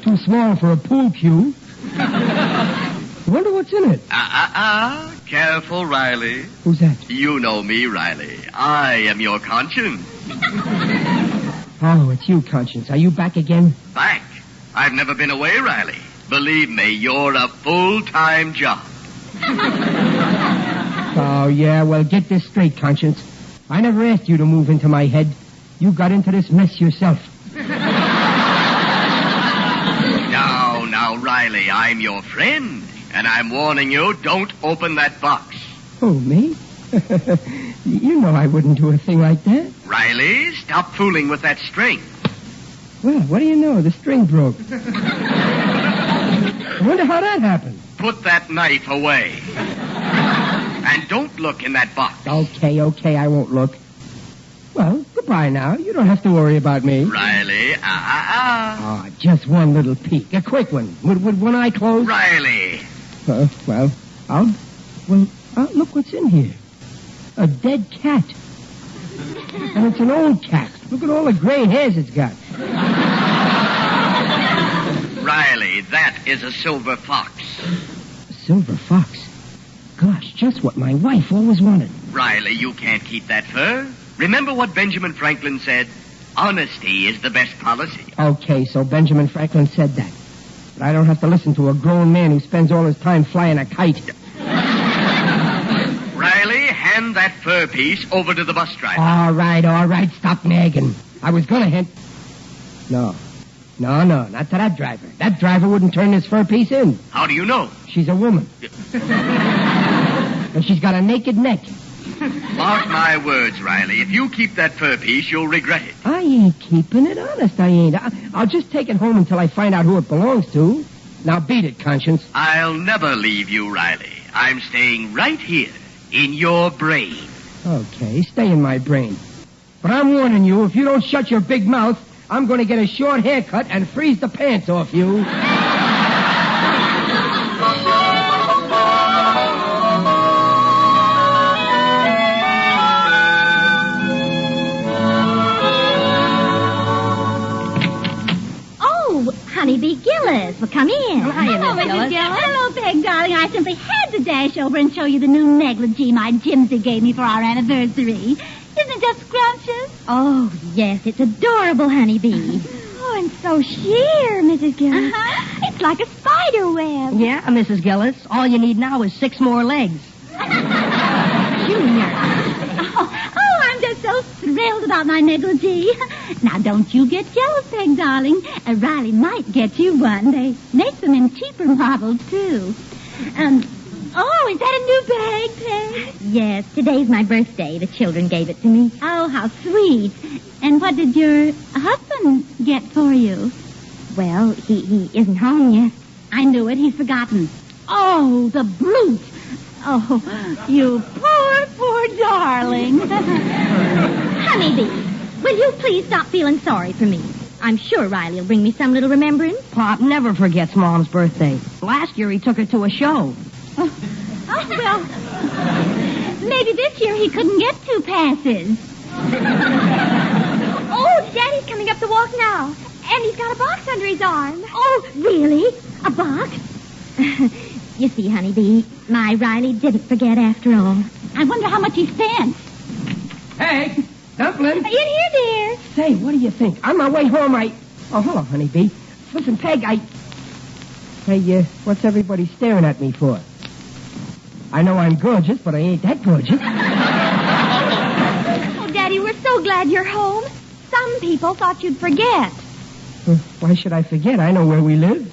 Too small for a pool cue. Wonder what's in it. Careful, Riley. Who's that? You know me, Riley. I am your conscience. Oh, it's you, Conscience. Are you back again? Back? I've never been away, Riley. Believe me, you're a full-time job. Oh, yeah, well, get this straight, Conscience. I never asked you to move into my head. You got into this mess yourself. Now, Riley, I'm your friend. And I'm warning you, don't open that box. Oh, me? You know I wouldn't do a thing like that. Riley, stop fooling with that string. Well, what do you know? The string broke. I wonder how that happened. Put that knife away. And don't look in that box. Okay, I won't look. Well, goodbye now. You don't have to worry about me. Riley, Oh, just one little peek. A quick one. Would one eye close? Riley. Look what's in here. A dead cat. And it's an old cat. Look at all the gray hairs it's got. Riley, that is a silver fox. A silver fox? Gosh, just what my wife always wanted. Riley, you can't keep that fur. Remember what Benjamin Franklin said? Honesty is the best policy. Okay, so Benjamin Franklin said that. But I don't have to listen to a grown man who spends all his time flying a kite. Riley, hand that fur piece over to the bus driver. All right. Stop nagging. I was going to hand... No, not to that driver. That driver wouldn't turn this fur piece in. How do you know? She's a woman. And she's got a naked neck. Mark my words, Riley. If you keep that fur piece, you'll regret it. I ain't keeping it, honest, I ain't. I'll just take it home until I find out who it belongs to. Now beat it, Conscience. I'll never leave you, Riley. I'm staying right here, in your brain. Okay, stay in my brain. But I'm warning you, if you don't shut your big mouth, I'm going to get a short haircut and freeze the pants off you. Honeybee Gillis. Well, come in. Oh, hiya, Hello, Miss Mrs. Gillis. Hello, Peg, darling. I simply had to dash over and show you the new negligee my Jimsy gave me for our anniversary. Isn't it just scrumptious? Oh, yes, it's adorable, Honeybee. Oh, and so sheer, Mrs. Gillis. Uh-huh. It's like a spider web. Yeah, Mrs. Gillis. All you need now is 6 more legs. Junior. Oh, I'm just so thrilled about my negligee. Now, don't you get jealous, Peg, darling. Riley might get you one. They make them in cheaper models, too. Oh, is that a new bag, Peg? Yes, today's my birthday. The children gave it to me. Oh, how sweet. And what did your husband get for you? Well, he isn't home yet. I knew it. He's forgotten. Oh, the brute. Oh, you poor darling. Honeybee, will you please stop feeling sorry for me? I'm sure Riley will bring me some little remembrance. Pop never forgets Mom's birthday. Last year he took her to a show. Oh, well, maybe this year he couldn't get 2 passes. Oh, Daddy's coming up the walk now. And he's got a box under his arm. Oh, really? A box? You see, Honeybee, my Riley didn't forget after all. I wonder how much he spent. Hey, Dumpling. In here, dear. Say, what do you think? On my way home, Oh, hello, Honeybee. Listen, Peg, Hey, what's everybody staring at me for? I know I'm gorgeous, but I ain't that gorgeous. Oh, Daddy, we're so glad you're home. Some people thought you'd forget. Why should I forget? I know where we live.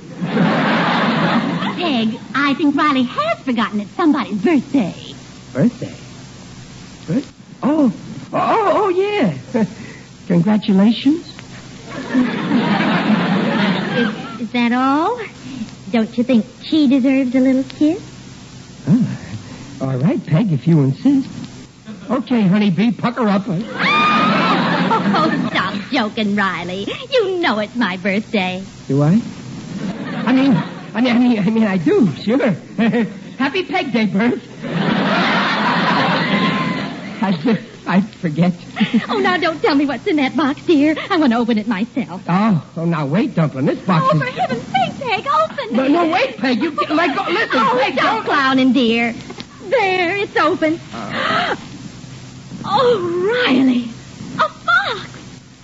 Peg, I think Riley has forgotten it's somebody's birthday. Birthday? Oh, yeah. Congratulations. Is that all? Don't you think she deserves a little kiss? All right, Peg, if you insist. Okay, Honeybee, pucker up. Oh, stop joking, Riley. You know it's my birthday. Do I? I mean, I do, sure. Happy Peg Day, Bert. I forget. Oh, now don't tell me what's in that box, dear. I want to open it myself. Oh, now wait, Dumpling. This box is... for heaven's sake, Peg, open it. No, wait, Peg. You let go. Listen, Peg, stop clowning, dear. There, it's open. Oh, Riley. A fox.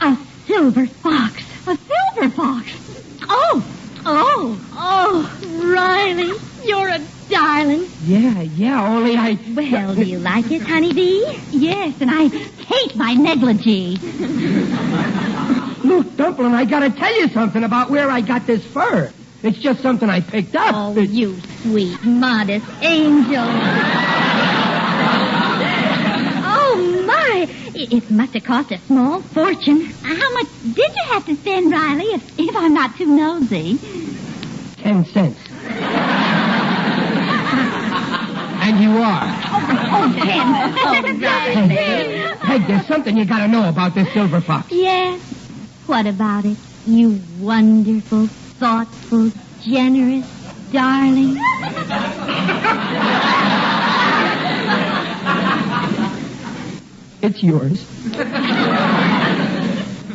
A silver fox. A silver fox. Oh, Riley, you're a darling. Yeah, only I... Well, do you like it, Honeybee? Yes, and I hate my negligee. Look, Dumpling, I gotta tell you something about where I got this fur. It's just something I picked up. Oh, you sweet, modest angel. Oh, my. It must have cost a small fortune. How much did you have to spend, Riley, if I'm not too nosy? 10 cents. And you are. Peg, there's something you gotta know about this silver fox. Yes. What about it, you wonderful, thoughtful, generous darling? it's yours.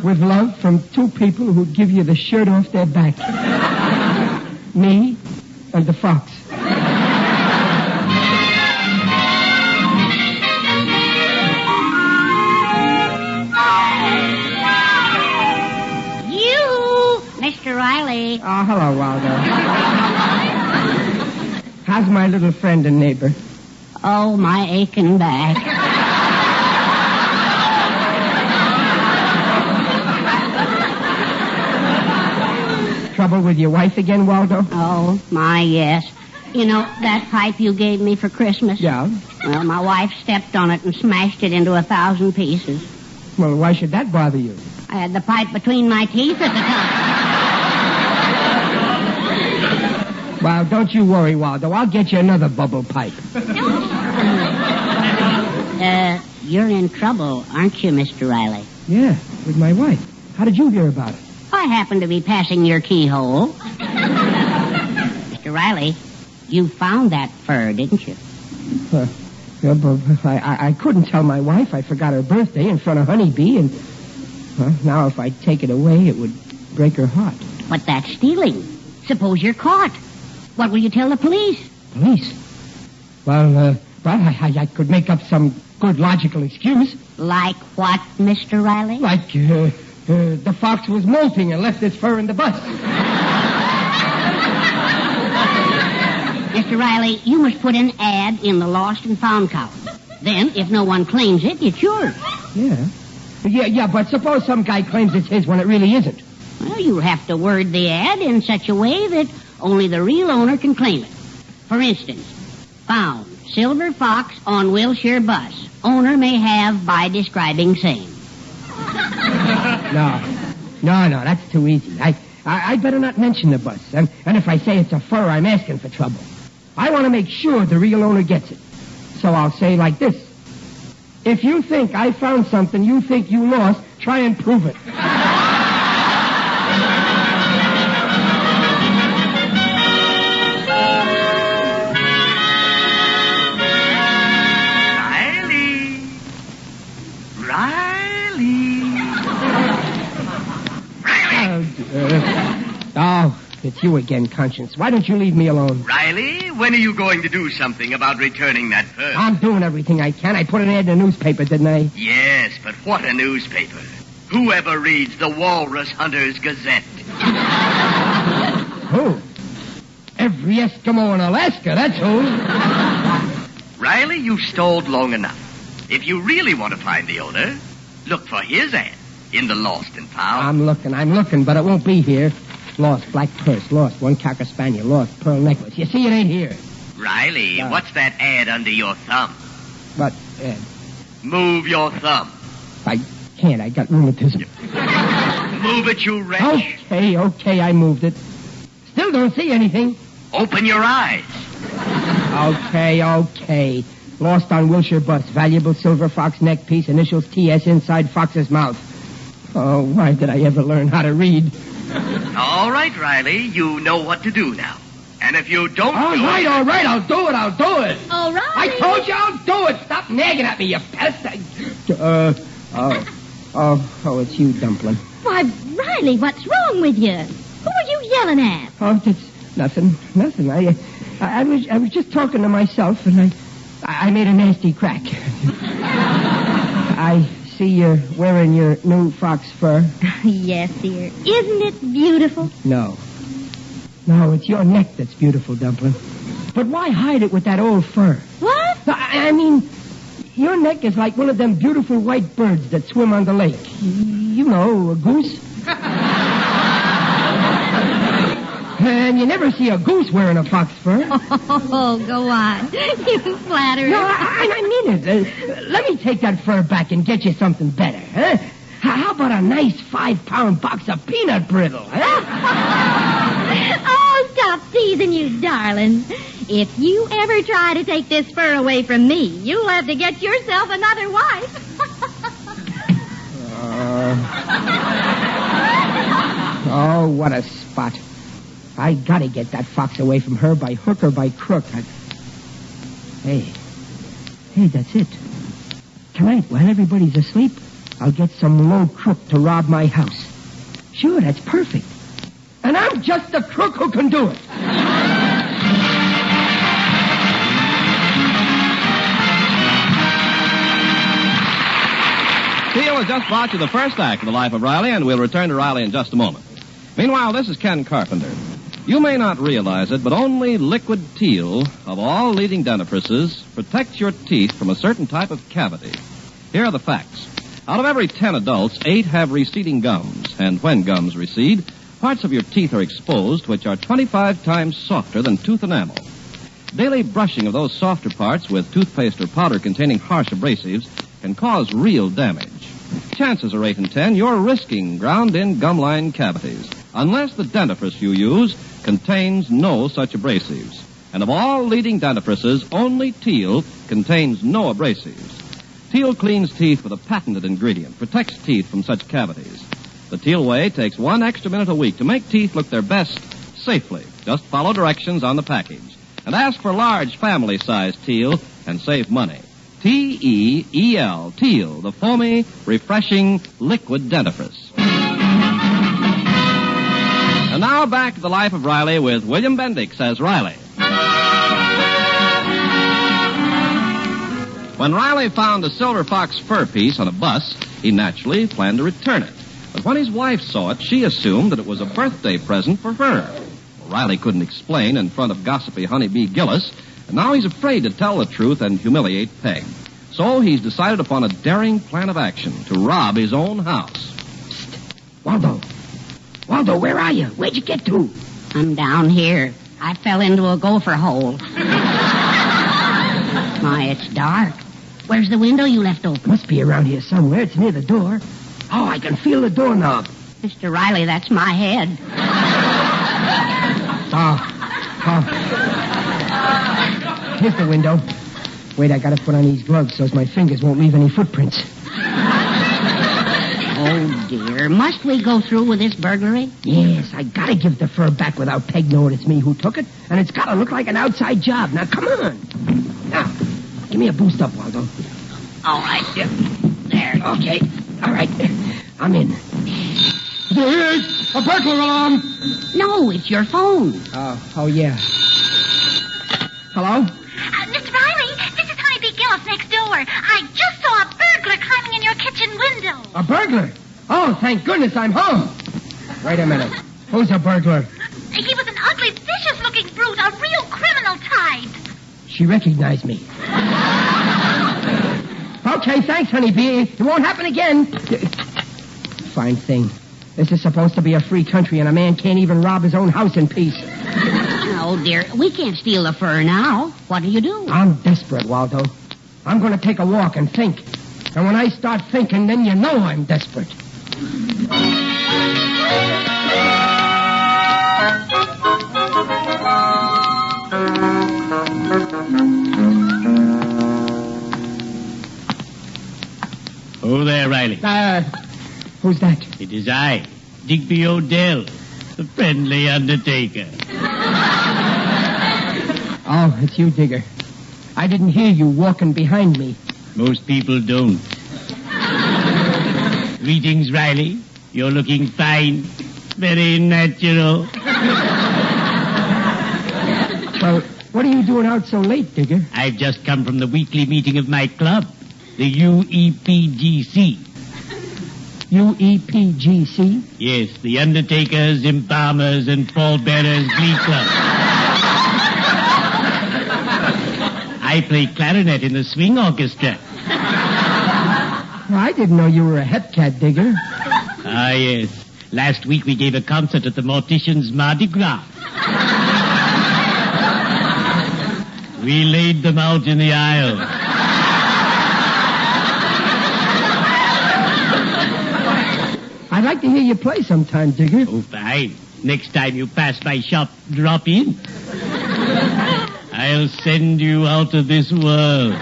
With love from two people who'd give you the shirt off their back. Me and the fox. Mr. Riley. Oh, hello, Waldo. How's my little friend and neighbor? Oh, my aching back. Trouble with your wife again, Waldo? Oh, my, yes. You know, that pipe you gave me for Christmas? Yeah. Well, my wife stepped on it and smashed it into 1,000 pieces. Well, why should that bother you? I had the pipe between my teeth at the time. Well, don't you worry, Waldo. I'll get you another bubble pipe. You're in trouble, aren't you, Mr. Riley? Yeah, with my wife. How did you hear about it? I happened to be passing your keyhole. Mr. Riley, you found that fur, didn't you? Yeah, but I couldn't tell my wife I forgot her birthday in front of Honeybee, and now if I take it away, it would break her heart. But that's stealing. Suppose you're caught. What will you tell the police? Police? Well, I could make up some good logical excuse. Like what, Mr. Riley? Like, the fox was molting and left its fur in the bus. Mr. Riley, you must put an ad in the lost and found column. Then, if no one claims it, it's yours. Yeah, but suppose some guy claims it's his when it really isn't. Well, you'll have to word the ad in such a way that only the real owner can claim it. For instance, found silver fox on Wilshire bus. Owner may have by describing same. No, that's too easy. I'd better not mention the bus. And if I say it's a fur, I'm asking for trouble. I want to make sure the real owner gets it. So I'll say like this. If you think I found something you think you lost, try and prove it. Oh, it's you again, Conscience. Why don't you leave me alone? Riley, when are you going to do something about returning that fur? I'm doing everything I can. I put an ad in the newspaper, didn't I? Yes, but what a newspaper. Whoever reads the Walrus Hunter's Gazette? Who? Every Eskimo in Alaska, that's who. Riley, you've stalled long enough. If you really want to find the owner, look for his ad in the Lost and Found. I'm looking, but it won't be here. Lost black purse, lost one cocker spaniel, lost pearl necklace. You see, it ain't here. Riley, what's that ad under your thumb? What ad? Move your thumb. I can't. I got rheumatism. Move it, you wretch. Okay, I moved it. Still don't see anything. Open your eyes. Okay. Lost on Wilshire bus. Valuable silver fox neck piece. Initials TS inside fox's mouth. Oh, why did I ever learn how to read? All right, Riley. You know what to do now. And if you don't All right. I'll do it. All right. I told you I'll do it. Stop nagging at me, you pest. It's you, Dumpling. Why, Riley, what's wrong with you? Who are you yelling at? Oh, it's nothing. I was just talking to myself, and I made a nasty crack. I see you're wearing your new fox fur. Yes, dear. Isn't it beautiful? No, it's your neck that's beautiful, Dumpling. But why hide it with that old fur? What? I mean, your neck is like one of them beautiful white birds that swim on the lake. You know, a goose. And you never see a goose wearing a fox fur. Oh, go on. You flatterer. No, I mean it. Let me take that fur back and get you something better, huh? How about a nice 5-pound box of peanut brittle, huh? Oh, stop teasing, you darling. If you ever try to take this fur away from me, you'll have to get yourself another wife. Oh, what a spot. I gotta get that fox away from her by hook or by crook. Hey, that's it. Tonight, while everybody's asleep, I'll get some low crook to rob my house. Sure, that's perfect. And I'm just the crook who can do it. Teal has just brought you the first act of The Life of Riley, and we'll return to Riley in just a moment. Meanwhile, this is Ken Carpenter. You may not realize it, but only liquid teal, of all leading dentifrices, protects your teeth from a certain type of cavity. Here are the facts. Out of every 10 adults, 8 have receding gums, and when gums recede, parts of your teeth are exposed which are 25 times softer than tooth enamel. Daily brushing of those softer parts with toothpaste or powder containing harsh abrasives can cause real damage. Chances are 8 in 10 you're risking ground-in gum-line cavities, unless the dentifrice you use contains no such abrasives. And of all leading dentifrices, only Teal contains no abrasives. Teal cleans teeth with a patented ingredient, protects teeth from such cavities. The Teal way takes 1 extra minute a week to make teeth look their best safely. Just follow directions on the package. And ask for large family-sized Teal and save money. T-E-E-L, Teal, the foamy, refreshing liquid dentifrice. And now back to The Life of Riley with William Bendix as Riley. When Riley found a silver fox fur piece on a bus, he naturally planned to return it. But when his wife saw it, she assumed that it was a birthday present for her. Well, Riley couldn't explain in front of gossipy Honeybee Gillis, and now he's afraid to tell the truth and humiliate Peg. So he's decided upon a daring plan of action to rob his own house. Waldo! Waldo, where are you? Where'd you get to? I'm down here. I fell into a gopher hole. My, it's dark. Where's the window you left open? Must be around here somewhere. It's near the door. Oh, I can feel the doorknob. Mr. Riley, that's my head. Oh. Here's the window. Wait, I gotta put on these gloves so my fingers won't leave any footprints. Oh, dear. Must we go through with this burglary? Yes, I gotta give the fur back without Peg knowing it's me who took it, and it's gotta look like an outside job. Now, come on. Now, give me a boost up, Waldo. All right. Yeah. There. Okay. All right. I'm in. There's a burglar alarm. No, it's your phone. Oh, yeah. Hello? Mr. Riley, this is Honeybee Gillis next door. I just saw a burglar climbing in your kitchen window. A burglar? Oh, thank goodness I'm home. Wait a minute. Who's a burglar? He was an ugly, vicious-looking brute, a real criminal type. She recognized me. Okay, thanks, Honeybee. It won't happen again. Fine thing. This is supposed to be a free country, and a man can't even rob his own house in peace. Oh, dear. We can't steal the fur now. What do you do? I'm desperate, Waldo. I'm going to take a walk and think. And when I start thinking, then you know I'm desperate. Oh, there, Riley. Who's that? It is I, Digby Odell, the friendly undertaker. Oh, it's you, Digger. I didn't hear you walking behind me. Most people don't. Greetings, Riley. You're looking fine. Very natural. Well, what are you doing out so late, Digger? I've just come from the weekly meeting of my club, the UEPGC. UEPGC? Yes, the Undertakers, Embalmers, and Pallbearers Glee Club. I play clarinet in the swing orchestra. I didn't know you were a het cat, Digger. Ah, yes. Last week we gave a concert at the Mortician's Mardi Gras. We laid them out in the aisle. I'd like to hear you play sometime, Digger. Oh, fine. Next time you pass my shop, drop in. I'll send you out of this world.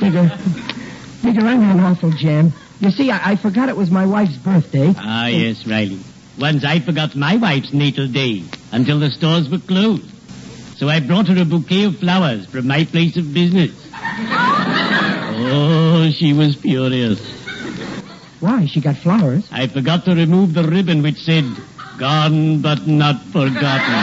Digger, I'm in an awful jam. You see, I forgot it was my wife's birthday. Ah, yes, Riley. Once I forgot my wife's natal day until the stores were closed. So I brought her a bouquet of flowers from my place of business. Oh, she was furious. Why? She got flowers. I forgot to remove the ribbon which said, "Gone but not forgotten."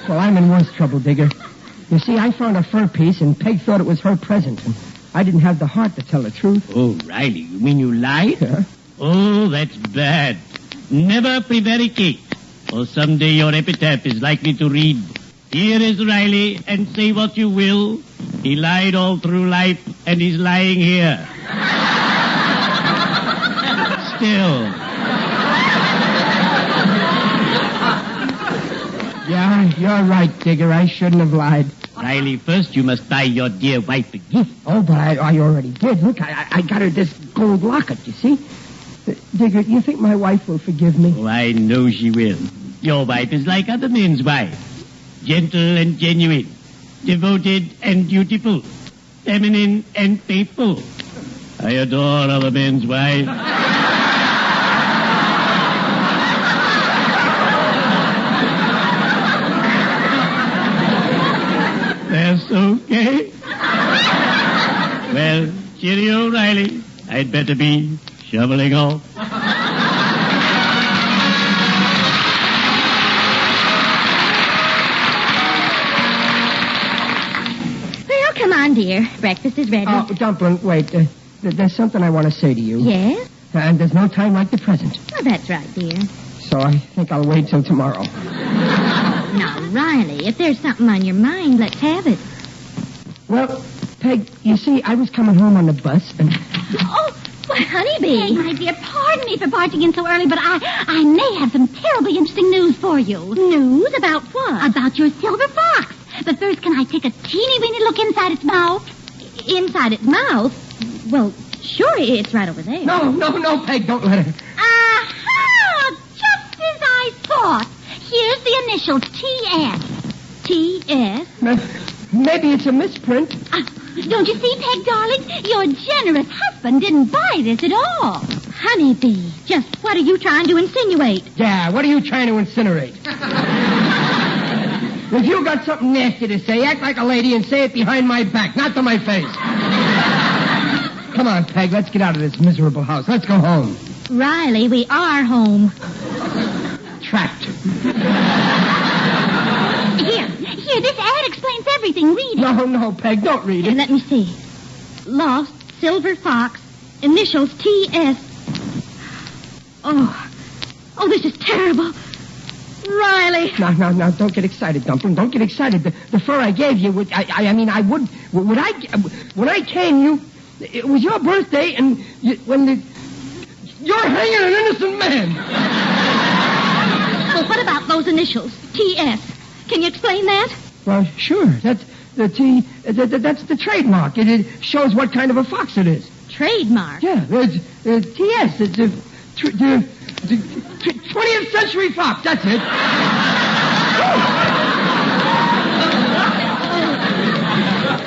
Well, I'm in worse trouble, Digger. You see, I found a fur piece, and Peg thought it was her present. And I didn't have the heart to tell the truth. Oh, Riley, you mean you lied? Huh? Oh, that's bad. Never prevaricate, or someday your epitaph is likely to read, "Here is Riley, and say what you will. He lied all through life, and he's lying here." Still. Yeah, you're right, Digger. I shouldn't have lied. Riley, first you must buy your dear wife a gift. Oh, but I already did. Look, I got her this gold locket, you see? Digger, do you think my wife will forgive me? Oh, I know she will. Your wife is like other men's wives. Gentle and genuine. Devoted and dutiful. Feminine and faithful. I adore other men's wives. That's okay. Well, cheerio, Riley. I'd better be shoveling off. Well, come on, dear. Breakfast is ready. Oh, Dumpling, wait. There's something I want to say to you. Yes? And there's no time like the present. Oh, that's right, dear. So I think I'll wait till tomorrow. Now, Riley, if there's something on your mind, let's have it. Well, Peg, you see, I was coming home on the bus, and... Oh, why, Honeybee. Peg, my dear, pardon me for barging in so early, but I may have some terribly interesting news for you. News? About what? About your silver fox. But first, can I take a teeny-weeny look inside its mouth? Inside its mouth? Well, sure, it's right over there. No, Peg, don't let her. Aha! Just as I thought. Here's the initials, T.S. T.S.? Maybe it's a misprint. Don't you see, Peg, darling? Your generous husband didn't buy this at all. Honeybee, just what are you trying to insinuate? Yeah, what are you trying to incinerate? If you got something nasty to say, act like a lady and say it behind my back, not to my face. Come on, Peg, let's get out of this miserable house. Let's go home. Riley, we are home. Trapped. Here, this ad explains everything. Read it. No, Peg, don't read it. Let me see. Lost silver fox, initials T.S. Oh, this is terrible. Riley. No, don't get excited, Dumpling. Don't get excited. The fur I gave you, when I came, it was your birthday, and you're hanging an innocent man. Well, what about those initials, T.S.? Can you explain that? Well, sure. That's the T. That's the trademark. It shows what kind of a fox it is. Trademark? Yeah, it's T.S. It's the 20th century fox. That's it.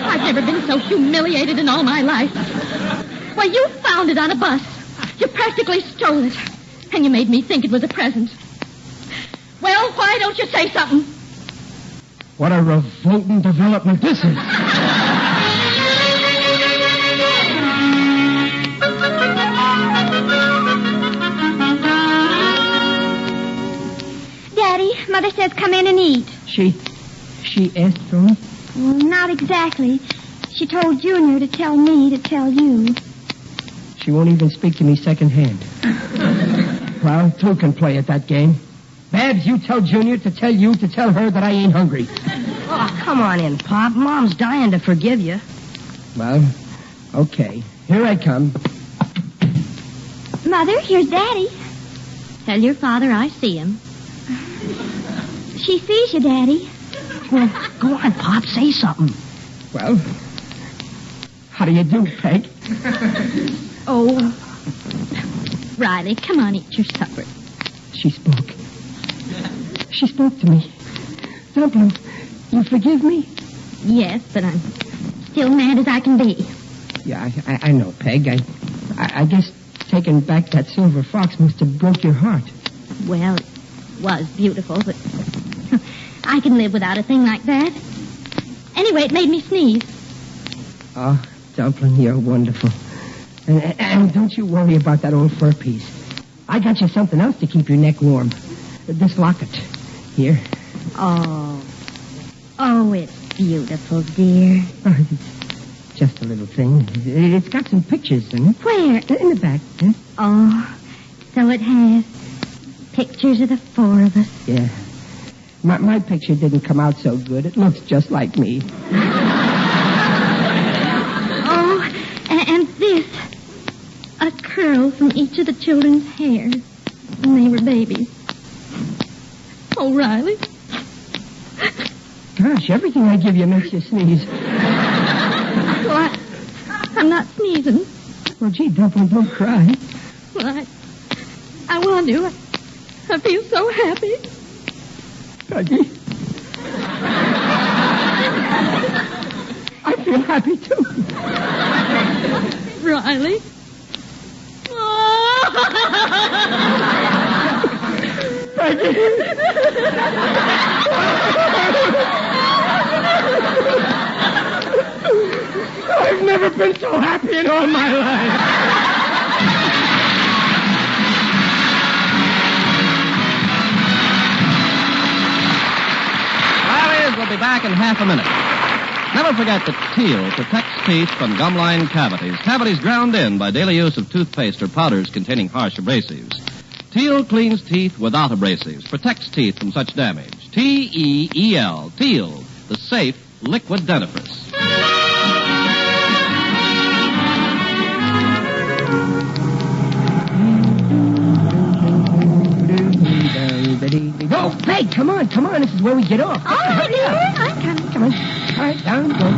I've never been so humiliated in all my life. Why, you found it on a bus. You practically stole it. And you made me think it was a present. Well, why don't you say something? What a revolting development this is. Daddy, Mother says come in and eat. She asked for me? Well, not exactly. She told Junior to tell me to tell you. She won't even speak to me secondhand. Well, two can play at that game. Babs, you tell Junior to tell you to tell her that I ain't hungry. Oh, come on in, Pop. Mom's dying to forgive you. Well, okay. Here I come. Mother, here's Daddy. Tell your father I see him. She sees you, Daddy. Well, go on, Pop. Say something. Well, how do you do, Peg? Oh, Riley, come on, eat your supper. She spoke. She spoke to me. Dumpling, you forgive me? Yes, but I'm still mad as I can be. Yeah, I know, Peg. I guess taking back that silver fox must have broke your heart. Well, it was beautiful, but I can live without a thing like that. Anyway, it made me sneeze. Oh, Dumpling, you're wonderful. And don't you worry about that old fur piece. I got you something else to keep your neck warm. This locket. Here. Oh, it's beautiful, dear. It's just a little thing. It's got some pictures in it. Where? In the back. Huh? Oh, so it has. Pictures of the four of us. Yeah. My picture didn't come out so good. It looks just like me. Oh, and this. A curl from each of the children's hair when they were babies. Oh, Riley. Gosh, everything I give you makes you sneeze. Well, I'm not sneezing. Well, gee, Dumpling, don't cry. Well, I want to. I feel so happy. Peggy. I feel happy, too. Riley. Peggy. I've never been so happy in all my life. We'll be back in half a minute. Never forget that Teal protects teeth from gum-line cavities. Cavities ground in by daily use of toothpaste or powders containing harsh abrasives. Teal cleans teeth without abrasives, protects teeth from such damage. T-E-E-L, Teal, the safe liquid dentifrice. Oh, Peg, come on. This is where we get off. All right, dear. I'm coming. Come on. All right, down we go.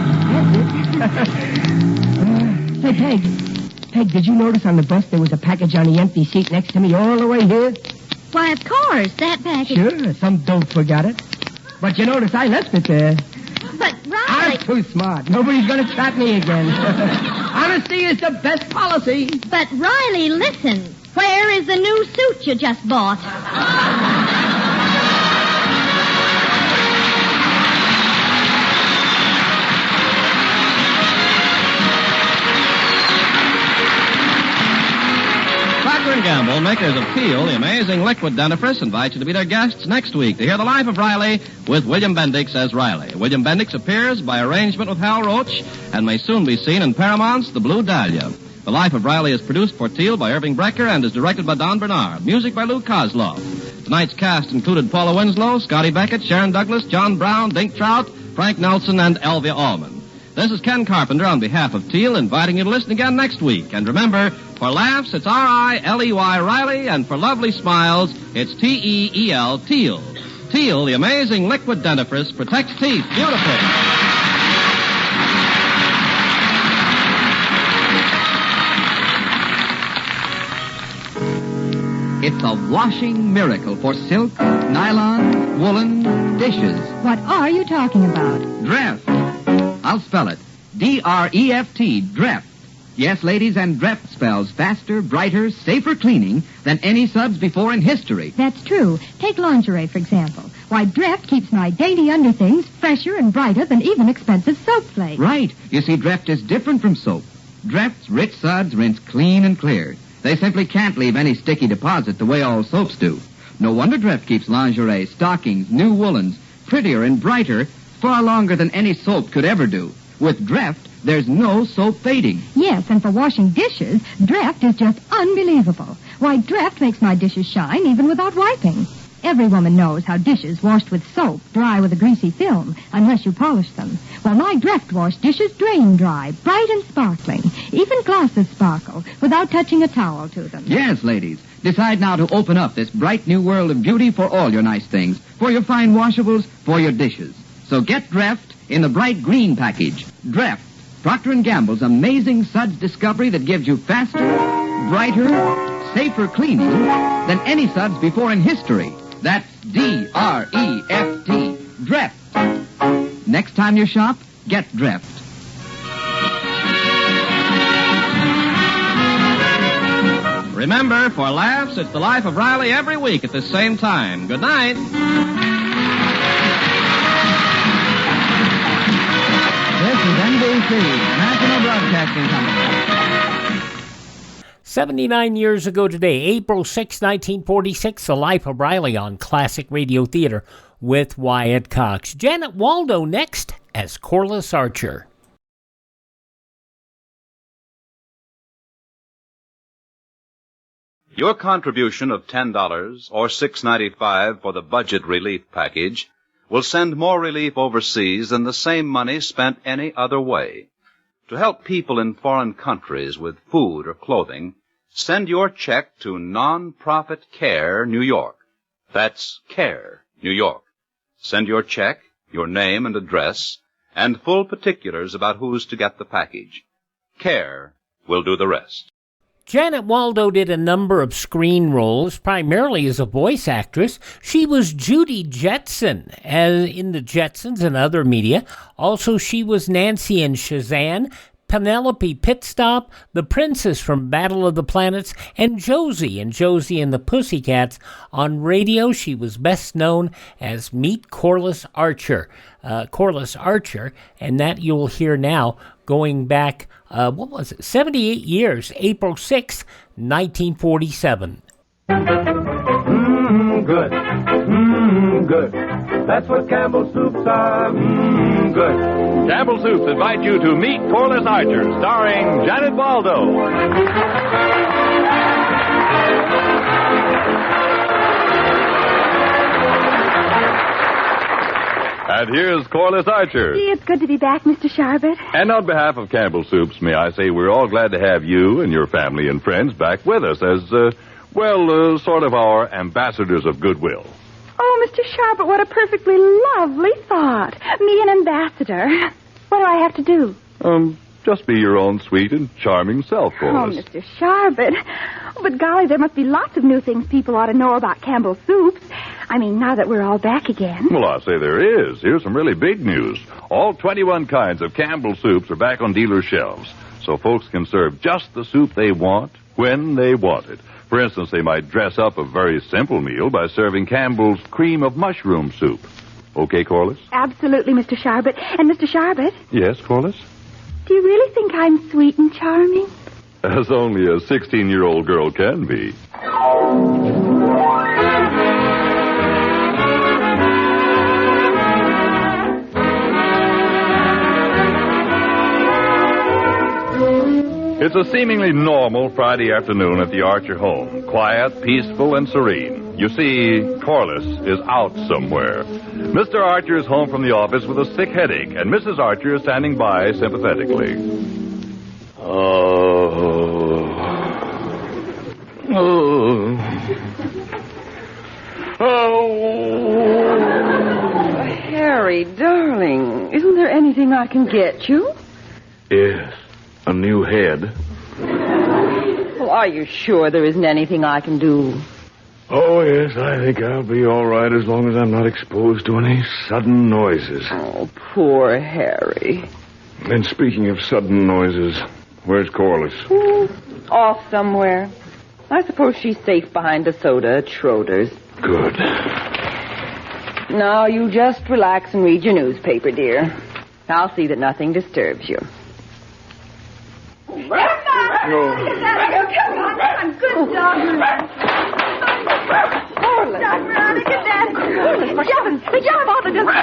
Say, Peg, did you notice on the bus there was a package on the empty seat next to me all the way here? Why, of course, that package. Sure, some dope forgot it. But you notice I left it there. But, Riley... I'm too smart. Nobody's going to trap me again. Honesty is the best policy. But, Riley, listen. Where is the new suit you just bought? Procter & Gamble, makers of Teal, the amazing liquid dentifrice, invite you to be their guests next week to hear the life of Riley with William Bendix as Riley. William Bendix appears by arrangement with Hal Roach and may soon be seen in Paramount's The Blue Dahlia. The Life of Riley is produced for Teal by Irving Brecker and is directed by Don Bernard. Music by Lou Kozloff. Tonight's cast included Paula Winslow, Scotty Beckett, Sharon Douglas, John Brown, Dink Trout, Frank Nelson, and Elvia Allman. This is Ken Carpenter on behalf of Teal, inviting you to listen again next week. And remember, for laughs, it's R-I-L-E-Y Riley, and for lovely smiles, it's T-E-E-L Teal. Teal, the amazing liquid dentifrice, protects teeth beautifully. It's a washing miracle for silk, nylon, woolen, dishes. What are you talking about? Dreft. I'll spell it. D-R-E-F-T, Dreft. Yes, ladies, and Dreft spells faster, brighter, safer cleaning than any subs before in history. That's true. Take lingerie, for example. Why, Dreft keeps my dainty underthings fresher and brighter than even expensive soap flakes. Right. You see, Dreft is different from soap. Dreft's rich suds rinse clean and clear. They simply can't leave any sticky deposit the way all soaps do. No wonder Dreft keeps lingerie, stockings, new woolens prettier and brighter far longer than any soap could ever do. With Dreft, there's no soap fading. Yes, and for washing dishes, Dreft is just unbelievable. Why, Dreft makes my dishes shine even without wiping. Every woman knows how dishes washed with soap dry with a greasy film, unless you polish them. Well, my Dreft wash dishes drain dry, bright and sparkling. Even glasses sparkle, without touching a towel to them. Yes, ladies. Decide now to open up this bright new world of beauty for all your nice things, for your fine washables, for your dishes. So get Dreft in the bright green package. Dreft, Procter & Gamble's amazing suds discovery that gives you faster, brighter, safer cleaning than any suds before in history. That's D-R-E-F-T, Dreft. Next time you shop, get Dreft. Remember, for laughs, it's the Life of Riley every week at the same time. Good night. This is NBC, National Broadcasting Company. 79 years ago today, April 6, 1946, The Life of Riley on Classic Radio Theater with Wyatt Cox. Janet Waldo next as Corliss Archer. Your contribution of $10 or $6.95 for the budget relief package will send more relief overseas than the same money spent any other way. To help people in foreign countries with food or clothing, send your check to Nonprofit Care, New York. That's Care, New York. Send your check, your name and address, and full particulars about who's to get the package. Care will do the rest. Janet Waldo did a number of screen roles, primarily as a voice actress. She was Judy Jetson in the Jetsons and other media. Also, she was Nancy in Shazam, Penelope Pitstop, the Princess from Battle of the Planets, and Josie in Josie and the Pussycats. On radio, she was best known as Meet Corliss Archer. Corliss Archer, and that you'll hear now going back, 78 years, April 6th, 1947. Good. Good. That's what Campbell Soups are. Good. Campbell Soups invite you to Meet Corliss Archer, starring Janet Waldo. And here's Corliss Archer. Gee, it's good to be back, Mr. Sharbert. And on behalf of Campbell Soups, may I say we're all glad to have you and your family and friends back with us as, sort of our ambassadors of goodwill. Oh, Mr. Sharbert, what a perfectly lovely thought. Me an ambassador. What do I have to do? Just be your own sweet and charming self, Corliss. Oh, Mr. Sharbert. But golly, there must be lots of new things people ought to know about Campbell Soups. I mean, now that we're all back again. Well, I'll say there is. Here's some really big news. All 21 kinds of Campbell Soups are back on dealer shelves, so folks can serve just the soup they want when they want it. For instance, they might dress up a very simple meal by serving Campbell's cream of mushroom soup. Okay, Corliss? Absolutely, Mr. Sharbert. And Mr. Sharbert? Yes, Corliss? Do you really think I'm sweet and charming? As only a 16-year-old girl can be. It's a seemingly normal Friday afternoon at the Archer home. Quiet, peaceful, and serene. You see, Corliss is out somewhere. Mr. Archer is home from the office with a sick headache, and Mrs. Archer is standing by sympathetically. Oh, Harry, darling, isn't there anything I can get you? Yes, a new head. Well, are you sure there isn't anything I can do? Oh, yes, I think I'll be all right as long as I'm not exposed to any sudden noises. Oh, poor Harry. And speaking of sudden noises, where's Corliss? Off somewhere. I suppose she's safe behind a soda at Schroeder's. Good. Now, you just relax and read your newspaper, dear. I'll see that nothing disturbs you. Come on, good dog. Corliss. Veronica, Dad. Corliss, for heaven's sake, your father doesn't...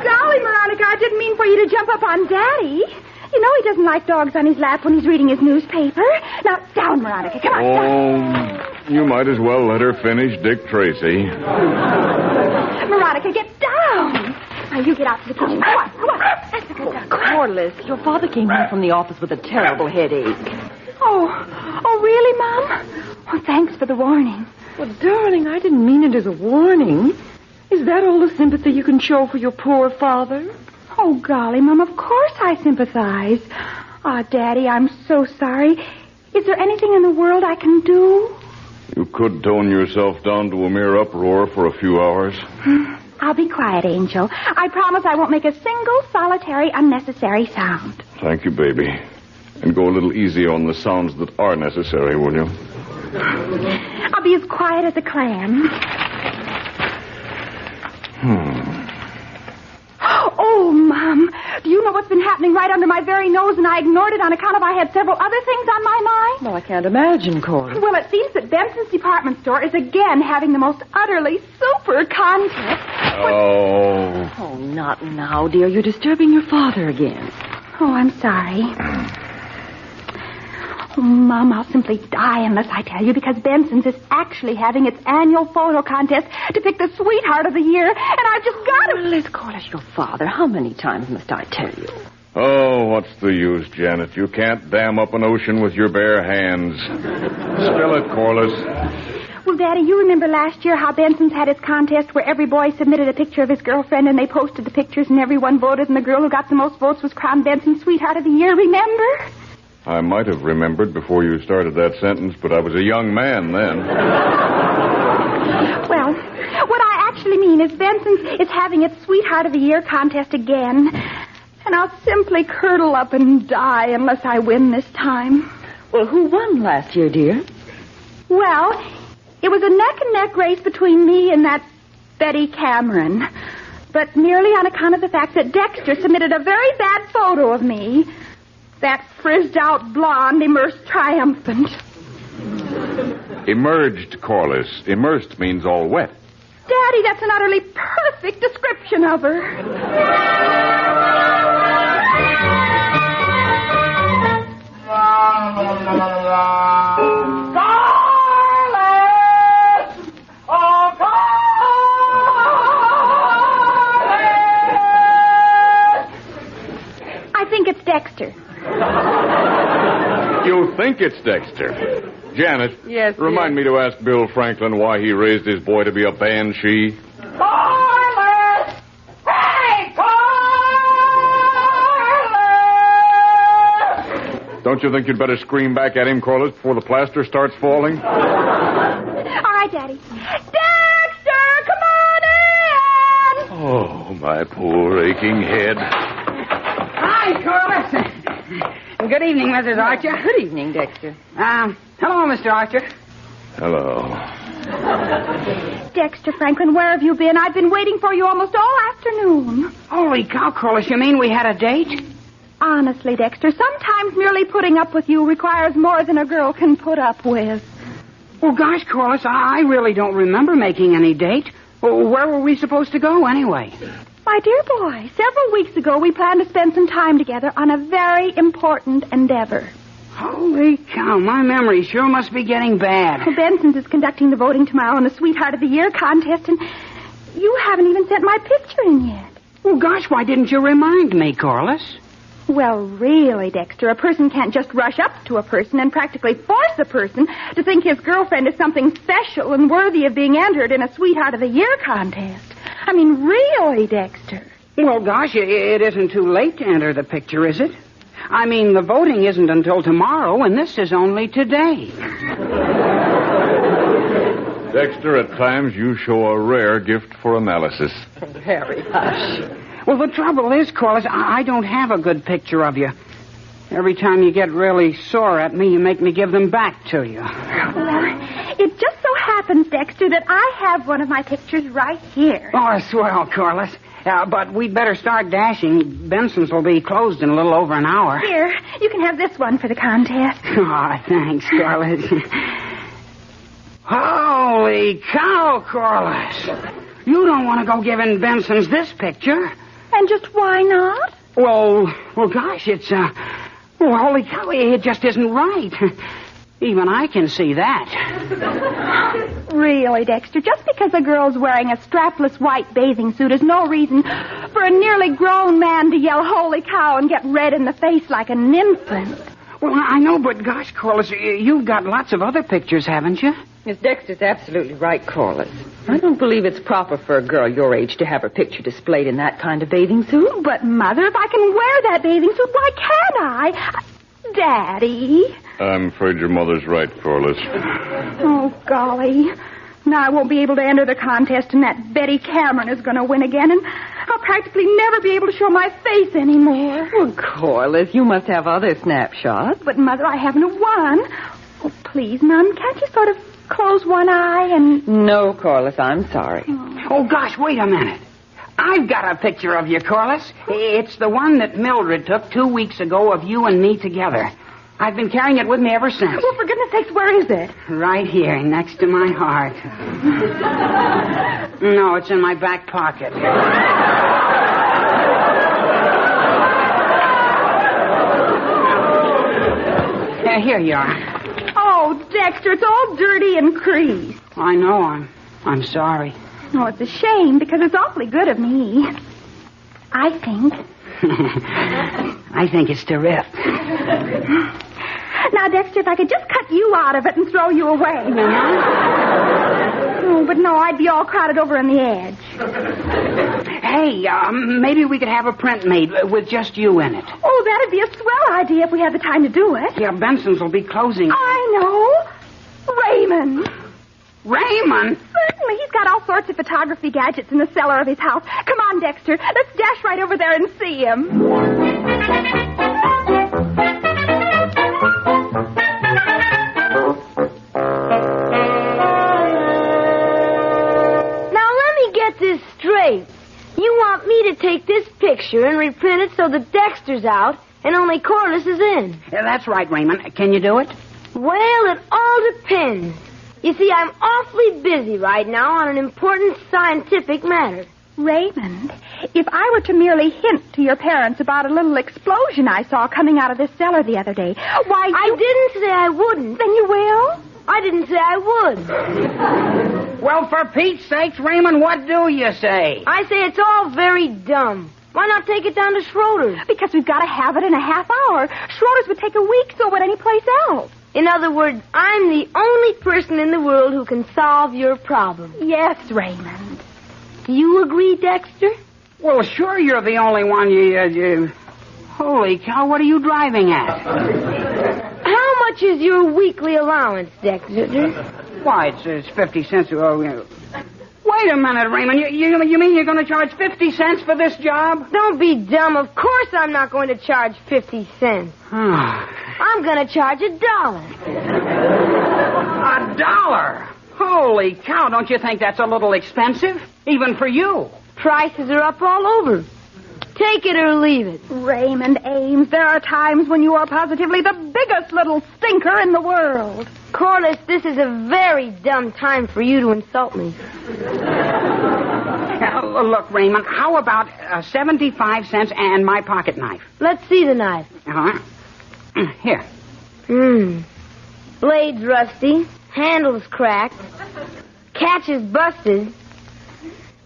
Golly, Veronica, I didn't mean for you to jump up on Daddy. You know he doesn't like dogs on his lap when he's reading his newspaper. Now, down, Veronica. Come on, down. You might as well let her finish Dick Tracy. Veronica, get down. Now, you get out to the kitchen. Come on. That's a good dog. Corliss, your father came home from the office with a terrible headache. Oh, really, Mom? Oh, thanks for the warning. Well, darling, I didn't mean it as a warning. Is that all the sympathy you can show for your poor father? Oh, golly, Mom, of course I sympathize. Daddy, I'm so sorry. Is there anything in the world I can do? You could tone yourself down to a mere uproar for a few hours. I'll be quiet, Angel. I promise I won't make a single solitary unnecessary sound. Thank you, baby. And go a little easy on the sounds that are necessary, will you? I'll be as quiet as a clam. Oh, Mom, do you know what's been happening right under my very nose, and I ignored it on account of I had several other things on my mind? Well, I can't imagine, Cora. Well, it seems that Benson's department store is again having the most utterly super contest. Oh. Oh, not now, dear. You're disturbing your father again. Oh, I'm sorry. Oh, Mom, I'll simply die unless I tell you, because Benson's is actually having its annual photo contest to pick the sweetheart of the year, and I've just got to... Well, of course, your father. How many times must I tell you? Oh, what's the use, Janet? You can't dam up an ocean with your bare hands. Spill it, Corliss. Well, Daddy, you remember last year how Benson's had its contest where every boy submitted a picture of his girlfriend and they posted the pictures and everyone voted and the girl who got the most votes was crowned Benson's sweetheart of the year, remember? I might have remembered before you started that sentence, but I was a young man then. Well, what I actually mean is Benson's is having its Sweetheart of the Year contest again. And I'll simply curdle up and die unless I win this time. Well, who won last year, dear? Well, it was a neck-and-neck race between me and that Betty Cameron. But merely on account of the fact that Dexter submitted a very bad photo of me. That frizzed-out blonde, immersed triumphant. Emerged, Corliss. Immersed means all wet. Daddy, that's an utterly perfect description of her. I think it's Dexter. You think it's Dexter? Janet, yes, remind me to ask Bill Franklin why he raised his boy to be a banshee. Corliss! Hey, Corliss! Don't you think you'd better scream back at him, Corliss, before the plaster starts falling? All right, Daddy. Dexter, come on in! Oh, my poor aching head. Hi, Corliss. Good evening, Mrs. Archer. Good evening, Dexter. Hello, Mr. Archer. Hello. Dexter Franklin, where have you been? I've been waiting for you almost all afternoon. Holy cow, Corliss, you mean we had a date? Honestly, Dexter, sometimes merely putting up with you requires more than a girl can put up with. Well, gosh, Corliss, I really don't remember making any date. Where were we supposed to go, anyway? My dear boy, several weeks ago we planned to spend some time together on a very important endeavor. Holy cow, my memory sure must be getting bad. Well, Benson's is conducting the voting tomorrow in the Sweetheart of the Year contest, and you haven't even sent my picture in yet. Well, gosh, why didn't you remind me, Corliss? Well, really, Dexter, a person can't just rush up to a person and practically force a person to think his girlfriend is something special and worthy of being entered in a Sweetheart of the Year contest. I mean, really, Dexter. Well, gosh, it isn't too late to enter the picture, is it? I mean, the voting isn't until tomorrow, and this is only today. Dexter, at times you show a rare gift for analysis. Harry, hush. Well, the trouble is, Corliss, I don't have a good picture of you. Every time you get really sore at me, you make me give them back to you. Well, it just so happens, Dexter, that I have one of my pictures right here. Oh, swell, Corliss. But we'd better start dashing. Benson's will be closed in a little over an hour. Here, you can have this one for the contest. Oh, thanks, Corliss. Holy cow, Corliss. You don't want to go giving Benson's this picture. And just why not? Well, gosh, it's, well, holy cow, it just isn't right. Even I can see that. Really, Dexter, just because a girl's wearing a strapless white bathing suit is no reason for a nearly grown man to yell holy cow and get red in the face like an infant. Well, I know, but gosh, Corliss, you've got lots of other pictures, haven't you? Miss Dexter's absolutely right, Corliss. I don't believe it's proper for a girl your age to have her picture displayed in that kind of bathing suit. But, Mother, if I can wear that bathing suit, why can't I? Daddy. I'm afraid your mother's right, Corliss. Oh, golly. Now I won't be able to enter the contest, and that Betty Cameron is going to win again, and I'll practically never be able to show my face anymore. Well, Corliss, you must have other snapshots. But, Mother, I haven't one. Oh, please, Mom, can't you sort of close one eye and... No, Corliss, I'm sorry. Oh, gosh, wait a minute. I've got a picture of you, Corliss. It's the one that Mildred took 2 weeks ago of you and me together. I've been carrying it with me ever since. Well, for goodness sakes, where is it? Right here, next to my heart. No, it's in my back pocket. Here you are. Oh, Dexter, it's all dirty and creased. I know. I'm sorry. Oh, it's a shame, because it's awfully good of me. I think. I think it's terrific. Now, Dexter, if I could just cut you out of it and throw you away. Oh, but no, I'd be all crowded over on the edge. Hey, maybe we could have a print made with just you in it. Oh, that'd be a swell idea if we had the time to do it. Yeah, Benson's will be closing. I know. Raymond. Raymond? Certainly. He's got all sorts of photography gadgets in the cellar of his house. Come on, Dexter. Let's dash right over there and see him. Now, let me get this straight. You want me to take this picture and reprint it so that Dexter's out and only Corliss is in? Yeah, that's right, Raymond. Can you do it? Well, it all depends. You see, I'm awfully busy right now on an important scientific matter. Raymond, if I were to merely hint to your parents about a little explosion I saw coming out of this cellar the other day, why... I didn't say I wouldn't. Then you will? I didn't say I would. Well, for Pete's sakes, Raymond, what do you say? I say it's all very dumb. Why not take it down to Schroeder's? Because we've got to have it in a half hour. Schroeder's would take a week, so would any place else. In other words, I'm the only person in the world who can solve your problem. Yes, Raymond. Do you agree, Dexter? Well, sure you're the only one. You... Holy cow, what are you driving at? How much is your weekly allowance, Dexter? Why, it's 50 cents. Wait a minute, Raymond. You mean you're going to charge 50 cents for this job? Don't be dumb. Of course I'm not going to charge 50 cents. I'm going to charge $1. $1? Holy cow, don't you think that's a little expensive? Even for you. Prices are up all over. Take it or leave it. Raymond Ames, there are times when you are positively the biggest little stinker in the world. Corliss, this is a very dumb time for you to insult me. Look, Raymond, how about 75 cents and my pocket knife? Let's see the knife. Here. Blade's rusty. Handle's cracked. Catch is busted.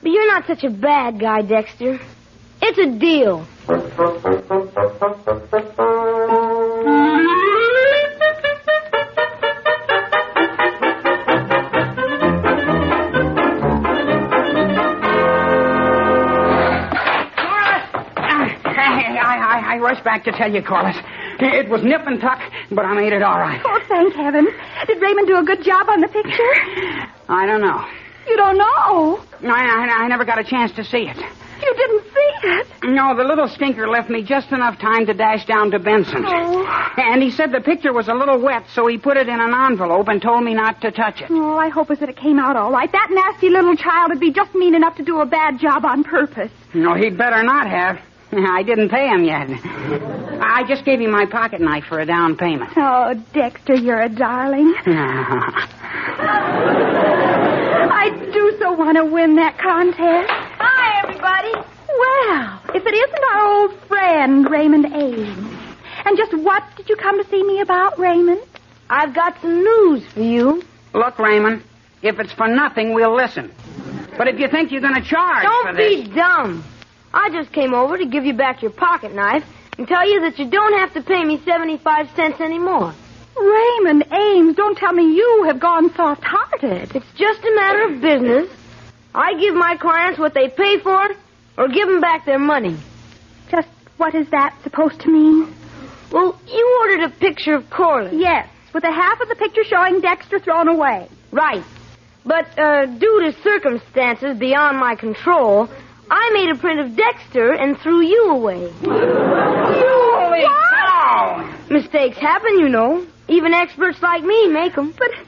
But you're not such a bad guy, Dexter. It's a deal. I rushed back to tell you, Corliss. It was nip and tuck, but I made it all right. Oh, thank heaven. Did Raymond do a good job on the picture? I don't know. You don't know? I never got a chance to see it. You didn't see it? No, the little stinker left me just enough time to dash down to Benson's. Oh. And he said the picture was a little wet, so he put it in an envelope and told me not to touch it. Oh, I hope that it came out all right. That nasty little child would be just mean enough to do a bad job on purpose. No, he'd better not have. I didn't pay him yet. I just gave him my pocket knife for a down payment. Oh, Dexter, you're a darling. I do so want to win that contest. Hi, everybody. Well, if it isn't our old friend, Raymond Ames. And just what did you come to see me about, Raymond? I've got some news for you. Look, Raymond, if it's for nothing, we'll listen. But if you think you're going to charge for this... Don't be dumb. I just came over to give you back your pocket knife and tell you that you don't have to pay me 75 cents anymore. Raymond Ames, don't tell me you have gone soft-hearted. It's just a matter of business. I give my clients what they pay for or give them back their money. Just what is that supposed to mean? Well, you ordered a picture of Corliss. Yes, with a half of the picture showing Dexter thrown away. Right. But due to circumstances beyond my control, I made a print of Dexter and threw you away. Holy cow! Mistakes happen, you know. Even experts like me make them. But whose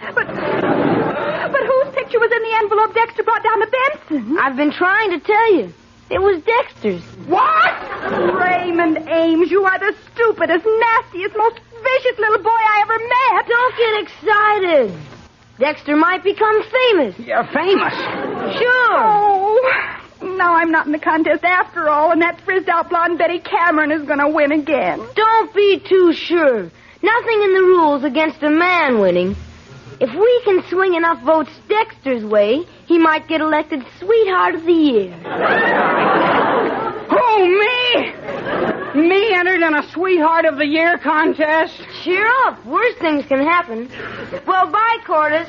picture was in the envelope Dexter brought down to Benson? I've been trying to tell you. It was Dexter's. What? Raymond Ames, you are the stupidest, nastiest, most vicious little boy I ever met. Don't get excited. Dexter might become famous. You're famous. Sure. Oh, now I'm not in the contest after all, and that frizzed-out blonde Betty Cameron is going to win again. Don't be too sure. Nothing in the rules against a man winning. If we can swing enough votes Dexter's way, he might get elected Sweetheart of the Year. Who, me? Me entered in a Sweetheart of the Year contest? Cheer up. Worse things can happen. Well, bye, Corliss.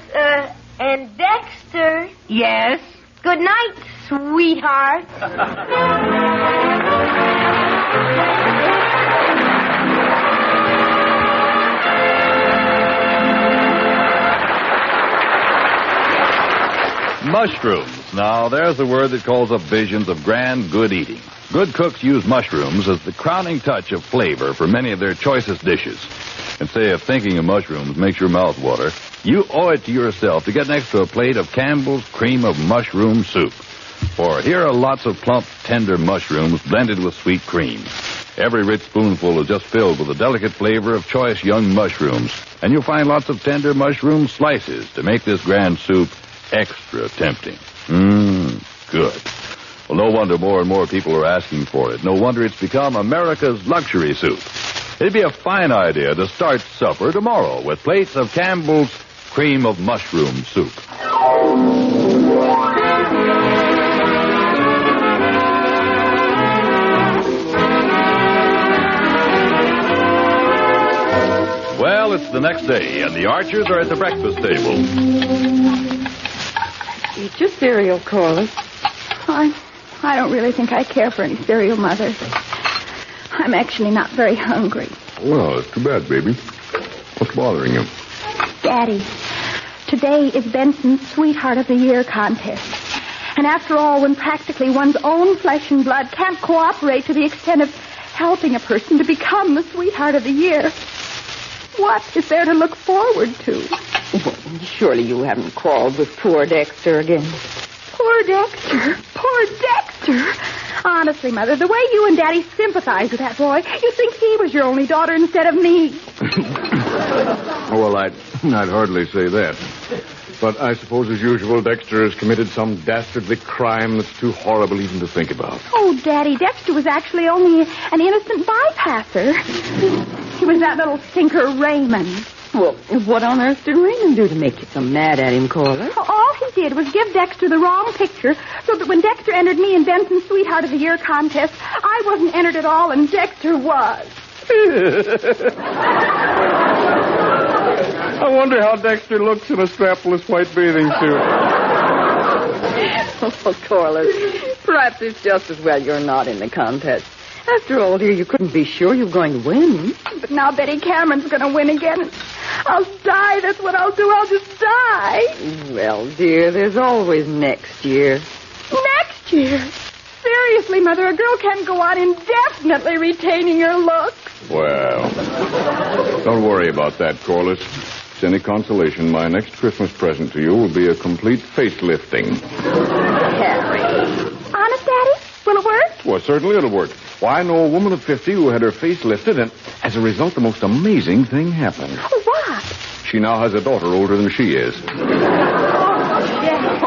And Dexter. Yes? Good night, sweetheart. Mushrooms. Now, there's a word that calls up visions of grand, good eating. Good cooks use mushrooms as the crowning touch of flavor for many of their choicest dishes. And say if thinking of mushrooms makes your mouth water, you owe it to yourself to get next to a plate of Campbell's Cream of Mushroom Soup. For here are lots of plump, tender mushrooms blended with sweet cream. Every rich spoonful is just filled with the delicate flavor of choice young mushrooms. And you'll find lots of tender mushroom slices to make this grand soup extra tempting. Good. Well, no wonder more and more people are asking for it. No wonder it's become America's luxury soup. It'd be a fine idea to start supper tomorrow with plates of Campbell's Cream of Mushroom Soup. Well, it's the next day, and the Archers are at the breakfast table. Eat your cereal, Corliss. I don't really think I care for any cereal, Mother. I'm actually not very hungry. Well, it's too bad, baby. What's bothering you? Daddy, today is Benson's Sweetheart of the Year contest. And after all, when practically one's own flesh and blood can't cooperate to the extent of helping a person to become the Sweetheart of the Year, what is there to look forward to? Well, surely you haven't quarreled with poor Dexter again. Poor Dexter. Poor Dexter. Honestly, Mother, the way you and Daddy sympathize with that boy, you think he was your only daughter instead of me. Well, I'd hardly say that. But I suppose, as usual, Dexter has committed some dastardly crime that's too horrible even to think about. Oh, Daddy, Dexter was actually only an innocent bypasser. He was that little stinker, Raymond. Well, what on earth did Raymond do to make you so mad at him, Corliss? All he did was give Dexter the wrong picture so that when Dexter entered me in Benson's Sweetheart of the Year contest, I wasn't entered at all and Dexter was. I wonder how Dexter looks in a strapless white bathing suit. Oh, Corliss, perhaps it's just as well you're not in the contest. After all, dear, you couldn't be sure you were going to win. But now Betty Cameron's going to win again. I'll die. That's what I'll do. I'll just die. Well, dear, there's always next year. Next year? Seriously, Mother, a girl can't go on indefinitely retaining her looks. Well, don't worry about that, Corliss. If it's any consolation, my next Christmas present to you will be a complete facelifting. Harry. Honest, Daddy? Will it work? Well, certainly it'll work. Why, I know a woman of 50 who had her face lifted, and as a result, the most amazing thing happened. What? She now has a daughter older than she is.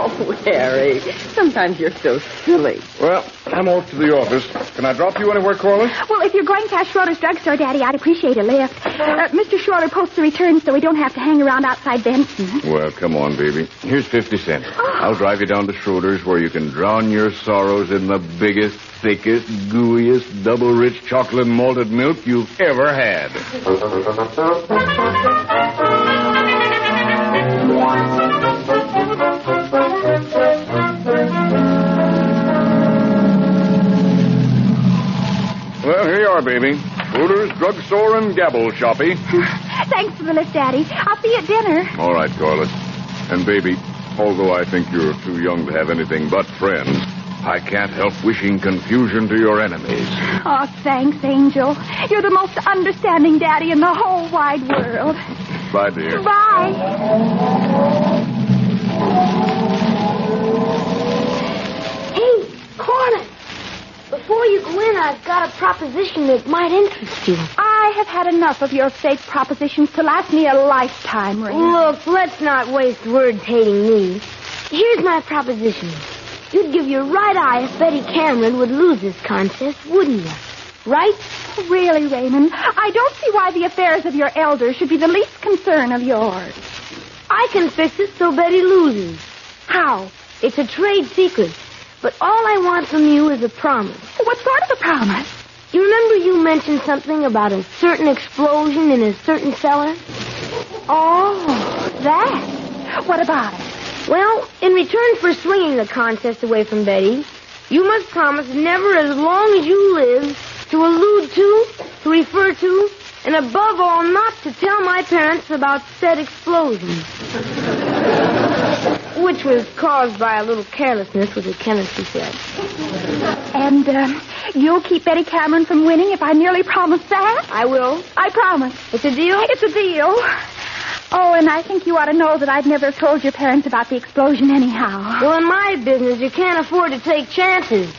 Oh, Harry, sometimes you're so silly. Well, I'm off to the office. Can I drop you anywhere, Corliss? Well, if you're going past Schroeder's drugstore, Daddy, I'd appreciate a lift. Mr. Schroeder posts a return so we don't have to hang around outside Benson. Well, come on, baby. Here's 50 cents. I'll drive you down to Schroeder's where you can drown your sorrows in the biggest, thickest, gooeyest, double-rich chocolate malted milk you've ever had. Well, here you are, baby. Schroeder's Drugstore and Gabble Shoppy. Thanks for the lift, Daddy. I'll see you at dinner. All right, Corliss. And, baby, although I think you're too young to have anything but friends, I can't help wishing confusion to your enemies. Oh, thanks, Angel. You're the most understanding daddy in the whole wide world. Bye, dear. Bye. Hey, Corliss. Before you go in, I've got a proposition that might interest you. I have had enough of your fake propositions to last me a lifetime, Raymond. Look, let's not waste words hating me. Here's my proposition. You'd give your right eye if Betty Cameron would lose this contest, wouldn't you? Right? Really, Raymond, I don't see why the affairs of your elders should be the least concern of yours. I can fix it so Betty loses. How? It's a trade secret. But all I want from you is a promise. What sort of a promise? You remember you mentioned something about a certain explosion in a certain cellar? Oh, that. What about it? Well, in return for swinging the contest away from Betty, you must promise never as long as you live to allude to refer to, and above all, not to tell my parents about said explosion. Which was caused by a little carelessness with the chemist, he said. And, you'll keep Betty Cameron from winning if I merely promise that? I will. I promise. It's a deal? It's a deal. Oh, and I think you ought to know that I'd never told your parents about the explosion anyhow. Well, in my business, you can't afford to take chances.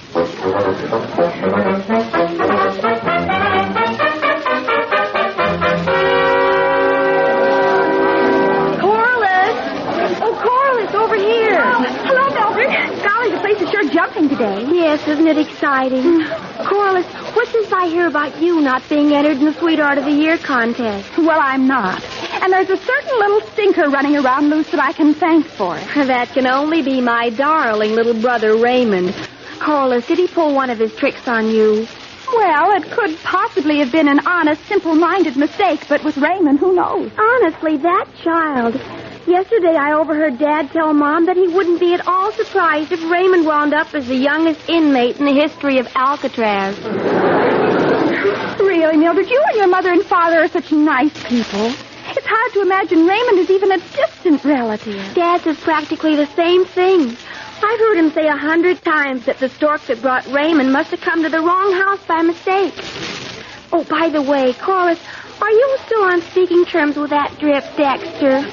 Over here. Oh, hello, Mildred. Golly, the place is sure jumping today. Yes, isn't it exciting? Corliss, what's this I hear about you not being entered in the Sweetheart of the Year contest? Well, I'm not. And there's a certain little stinker running around loose that I can thank for it. That can only be my darling little brother, Raymond. Corliss, did he pull one of his tricks on you? Well, it could possibly have been an honest, simple-minded mistake, but with Raymond, who knows? Honestly, that child. Yesterday I overheard Dad tell Mom that he wouldn't be at all surprised if Raymond wound up as the youngest inmate in the history of Alcatraz. Really, Mildred, you and your mother and father are such nice people. It's hard to imagine Raymond is even a distant relative. Dad says practically the same thing. I've heard him say 100 times that the stork that brought Raymond must have come to the wrong house by mistake. Oh, by the way, Corliss, are you still on speaking terms with that drip, Dexter?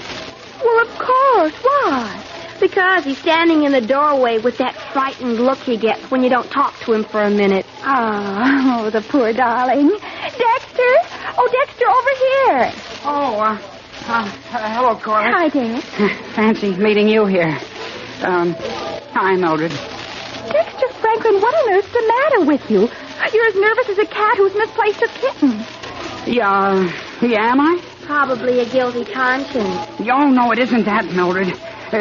Well, of course. Why? Because he's standing in the doorway with that frightened look he gets when you don't talk to him for a minute. Oh, the poor darling. Dexter? Oh, Dexter, over here. Oh, hello, Corliss. Hi, Dad. Fancy meeting you here. Hi, Mildred. Dexter Franklin, what on earth's the matter with you? You're as nervous as a cat who's misplaced a kitten. Yeah, am I? Probably a guilty conscience. Oh, no, it isn't that, Mildred.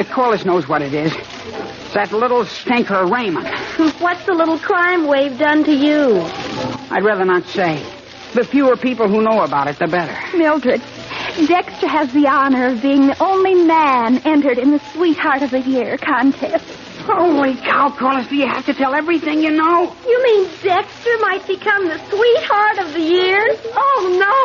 Corliss knows what it is. It's that little stinker, Raymond. What's the little crime wave done to you? I'd rather not say. The fewer people who know about it, the better. Mildred, Dexter has the honor of being the only man entered in the Sweetheart of the Year contest. Holy cow, Corliss, do you have to tell everything you know? You mean Dexter might become the Sweetheart of the Year? Oh, no.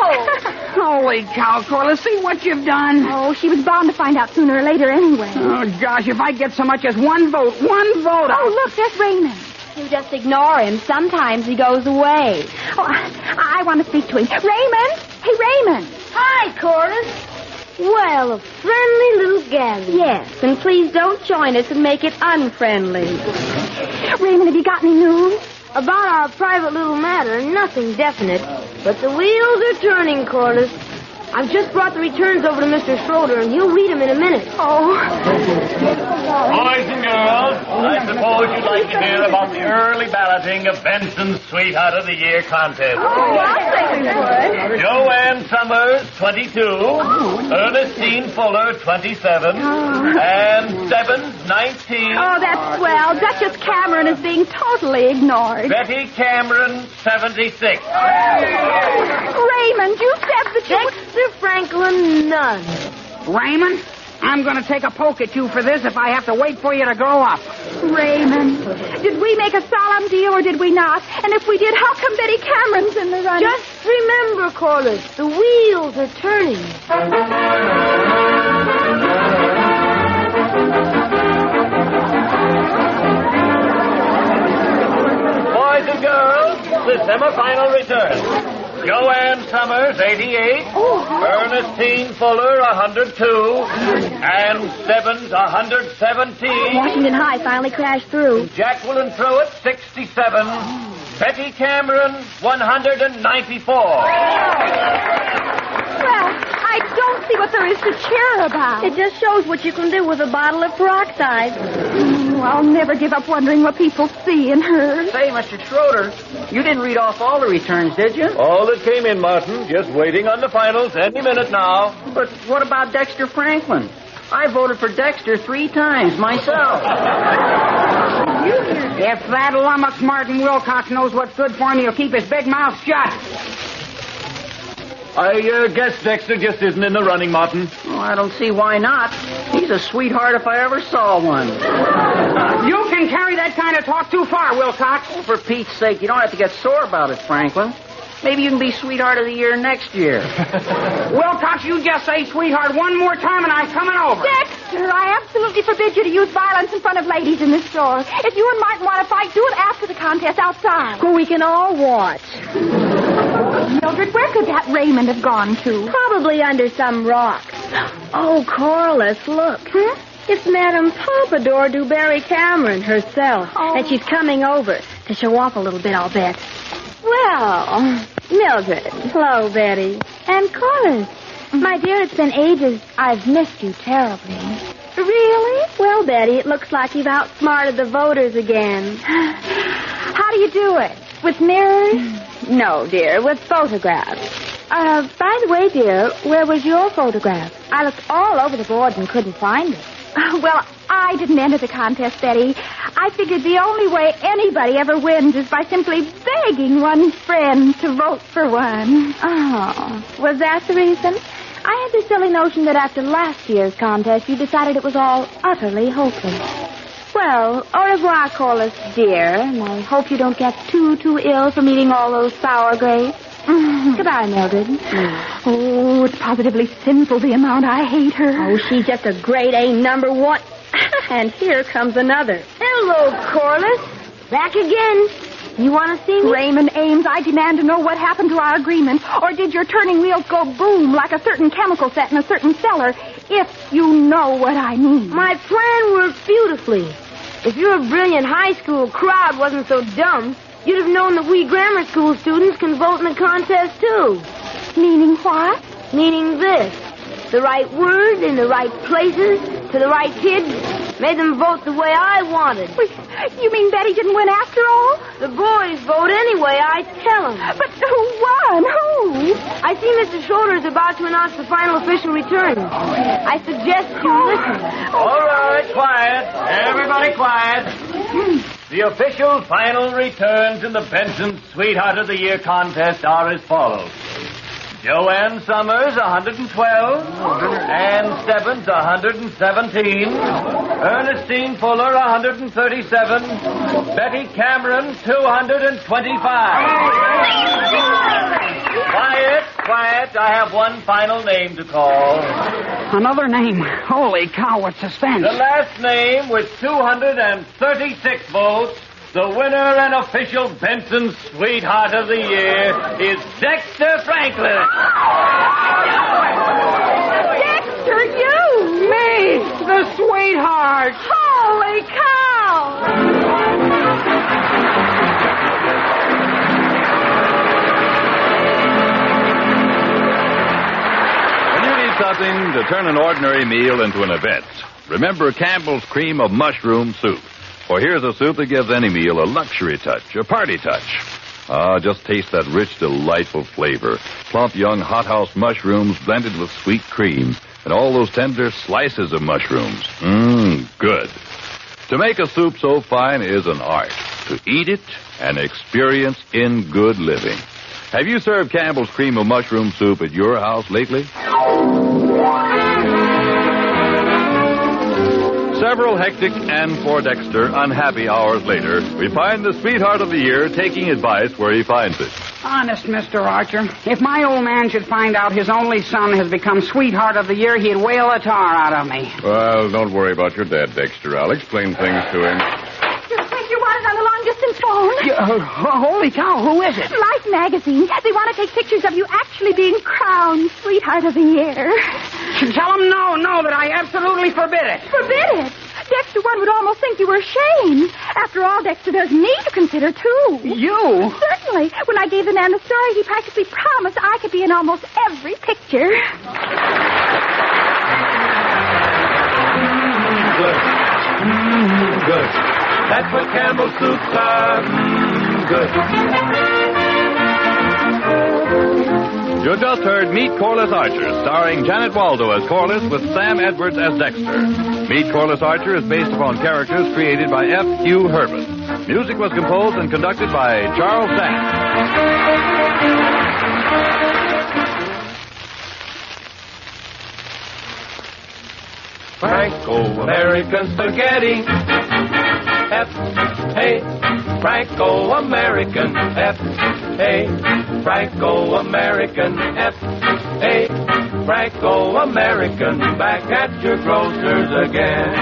Holy cow, Corliss, see what you've done? Oh, she was bound to find out sooner or later anyway. Oh, gosh, if I get so much as one vote. Oh, look, there's Raymond. You just ignore him. Sometimes he goes away. Oh, I want to speak to him. Raymond! Hey, Raymond! Hi, Corliss. Well, a friendly little gal. Yes, and please don't join us and make it unfriendly. Raymond, have you got any news? About our private little matter, nothing definite. But the wheels are turning, Corliss. I've just brought the returns over to Mr. Schroeder, and he'll read them in a minute. Oh. Boys and girls, I suppose you'd like to hear about the early balloting of Benson's Sweetheart of the Year contest. Oh, I think we would. Joanne Summers, 22. Ernestine Fuller, 27. And Stebbins, 19. Oh, that's swell. Duchess Cameron is being totally ignored. Betty Cameron, 76. Raymond, you said that you... Dexter Franklin, none. Raymond, I'm going to take a poke at you for this if I have to wait for you to grow up. Raymond, did we make a solemn deal or did we not? And if we did, how come Betty Cameron's in the running? Just remember, Corliss, the wheels are turning. the semifinal return. Joanne Summers, 88. Ernestine Fuller, 102. Ann Stebbins, 117. Washington High finally crashed through. Jacqueline Pruitt, 67. Betty Cameron, 194. Well, I don't see what there is to cheer about. It just shows what you can do with a bottle of peroxide. I'll never give up wondering what people see in her. Say, Mr. Schroeder, you didn't read off all the returns, did you? All that came in, Martin. Just waiting on the finals any minute now. But what about Dexter Franklin? I voted for Dexter 3 times myself. If that lummox Martin Wilcox knows what's good for him, he'll keep his big mouth shut. I guess Dexter just isn't in the running, Martin. Oh, I don't see why not. He's a sweetheart if I ever saw one. You can carry that kind of talk too far, Wilcox. Oh, for Pete's sake, you don't have to get sore about it, Franklin. Maybe you can be Sweetheart of the Year next year. Wilcox, you just say sweetheart one more time and I'm coming over. Dexter, I absolutely forbid you to use violence in front of ladies in this store. If you and Martin want to fight, do it after the contest outside. Who we can all watch. Mildred, where could that Raymond have gone to? Probably under some rock. Oh, Corliss, look. Huh? It's Madame Pompadour Dewberry Cameron herself. Oh. And she's coming over to show off a little bit, I'll bet. Well, Mildred. Hello, Betty. And Corliss. My dear, it's been ages. I've missed you terribly. Really? Well, Betty, it looks like you've outsmarted the voters again. How do you do it? With mirrors? No, dear, with photographs. By the way, dear, where was your photograph? I looked all over the board and couldn't find it. Well, I didn't enter the contest, Betty. I figured the only way anybody ever wins is by simply begging one's friends to vote for one. Oh, was that the reason? I had the silly notion that after last year's contest, you decided it was all utterly hopeless. Well, au revoir, Corliss, dear, and I hope you don't get too ill from eating all those sour grapes. Goodbye, Mildred. Oh, it's positively sinful the amount I hate her. Oh, she's just a grade A number 1. And here comes another. Hello, Corliss. Back again. You want to see me? Raymond Ames, I demand to know what happened to our agreement. Or did your turning wheels go boom like a certain chemical set in a certain cellar? If you know what I mean. My plan worked beautifully. If your brilliant high school crowd wasn't so dumb, you'd have known that we grammar school students can vote in the contest, too. Meaning what? Meaning this. The right words in the right places to the right kids made them vote the way I wanted. You mean Betty didn't win after all? The boys vote anyway, I tell them. But who won? Who? I see Mr. Schroeder is about to announce the final official returns. I suggest you listen. All right, quiet. Everybody quiet. The official final returns in the Benson Sweetheart of the Year contest are as follows. Joanne Summers, 112. Ann Stebbins, 117. Ernestine Fuller, 137. Betty Cameron, 225. Quiet. I have one final name to call. Another name. Holy cow, what suspense. The last name with 236 votes. The winner and official Benson Sweetheart of the Year is Dexter Franklin. Dexter, you! Me, the sweetheart. Holy cow! When you need something to turn an ordinary meal into an event, remember Campbell's Cream of Mushroom Soup. For here's a soup that gives any meal a luxury touch, a party touch. Just taste that rich, delightful flavor. Plump young hothouse mushrooms blended with sweet cream and all those tender slices of mushrooms. Good. To make a soup so fine is an art. To eat it, an experience in good living. Have you served Campbell's Cream of Mushroom Soup at your house lately? Several hectic and, for Dexter, unhappy hours later, we find the Sweetheart of the Year taking advice where he finds it. Honest, Mr. Archer, if my old man should find out his only son has become Sweetheart of the Year, he'd wail the tar out of me. Well, don't worry about your dad, Dexter. I'll explain things to him. Just place your waters on the long-distance phone. Holy cow, who is it? Life magazine. They want to take pictures of you actually being crowned Sweetheart of the Year. Tell them no, that I absolutely forbid it. Forbid it? Dexter, one would almost think you were ashamed. After all, Dexter, there's me to consider, too. You? Certainly. When I gave the man the story, he practically promised I could be in almost every picture. Good. That's what Campbell soups are. Good. You just heard Meet Corliss Archer, starring Janet Waldo as Corliss with Sam Edwards as Dexter. Meet Corliss Archer is based upon characters created by F. Hugh Herbert. Music was composed and conducted by Charles Dance. Franco-American spaghetti. F-A, Franco-American. F-A, Franco-American. F-A, Franco-American. Back at your grocer's again.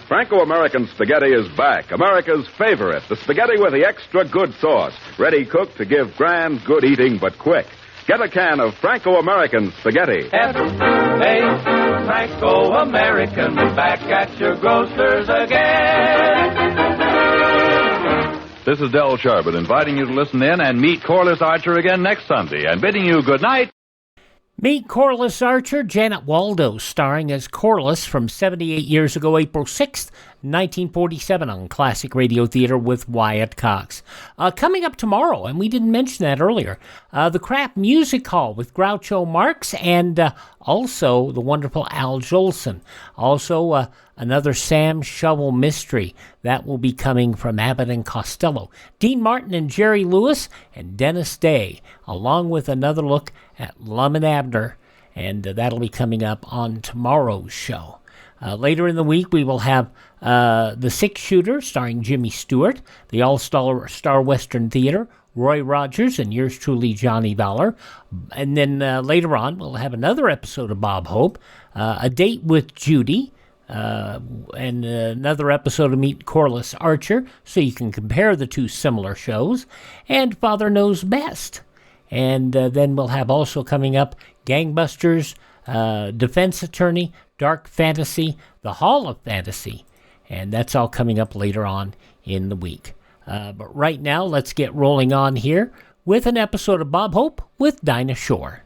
Franco-American spaghetti is back. America's favorite. The spaghetti with the extra good sauce. Ready cooked to give grand, good eating, but quick. Get a can of Franco-American spaghetti. F-A, Franco-American, back at your grocer's again. This is Del Sharbutt inviting you to listen in and meet Corliss Archer again next Sunday and bidding you good night. Meet Corliss Archer, Janet Waldo, starring as Corliss from 78 years ago, April 6th, 1947 on Classic Radio Theater with Wyatt Cox. Coming up tomorrow, and we didn't mention that earlier, the Kraft Music Hall with Groucho Marx and also the wonderful Al Jolson. Also, another Sam Shovel mystery. That will be coming from Abbott and Costello. Dean Martin and Jerry Lewis and Dennis Day, along with another look at Lum and Abner, and that'll be coming up on tomorrow's show. Later in the week, we will have The Six Shooter, starring Jimmy Stewart, the All-Star Western Theater, Roy Rogers, and yours truly, Johnny Dollar. And then later on, we'll have another episode of Bob Hope, A Date with Judy, and another episode of Meet Corliss Archer, so you can compare the two similar shows, and Father Knows Best. And then we'll have also coming up Gangbusters, Defense Attorney, Dark Fantasy, The Hall of Fantasy, and that's all coming up later on in the week. But right now, let's get rolling on here with an episode of Bob Hope with Dinah Shore.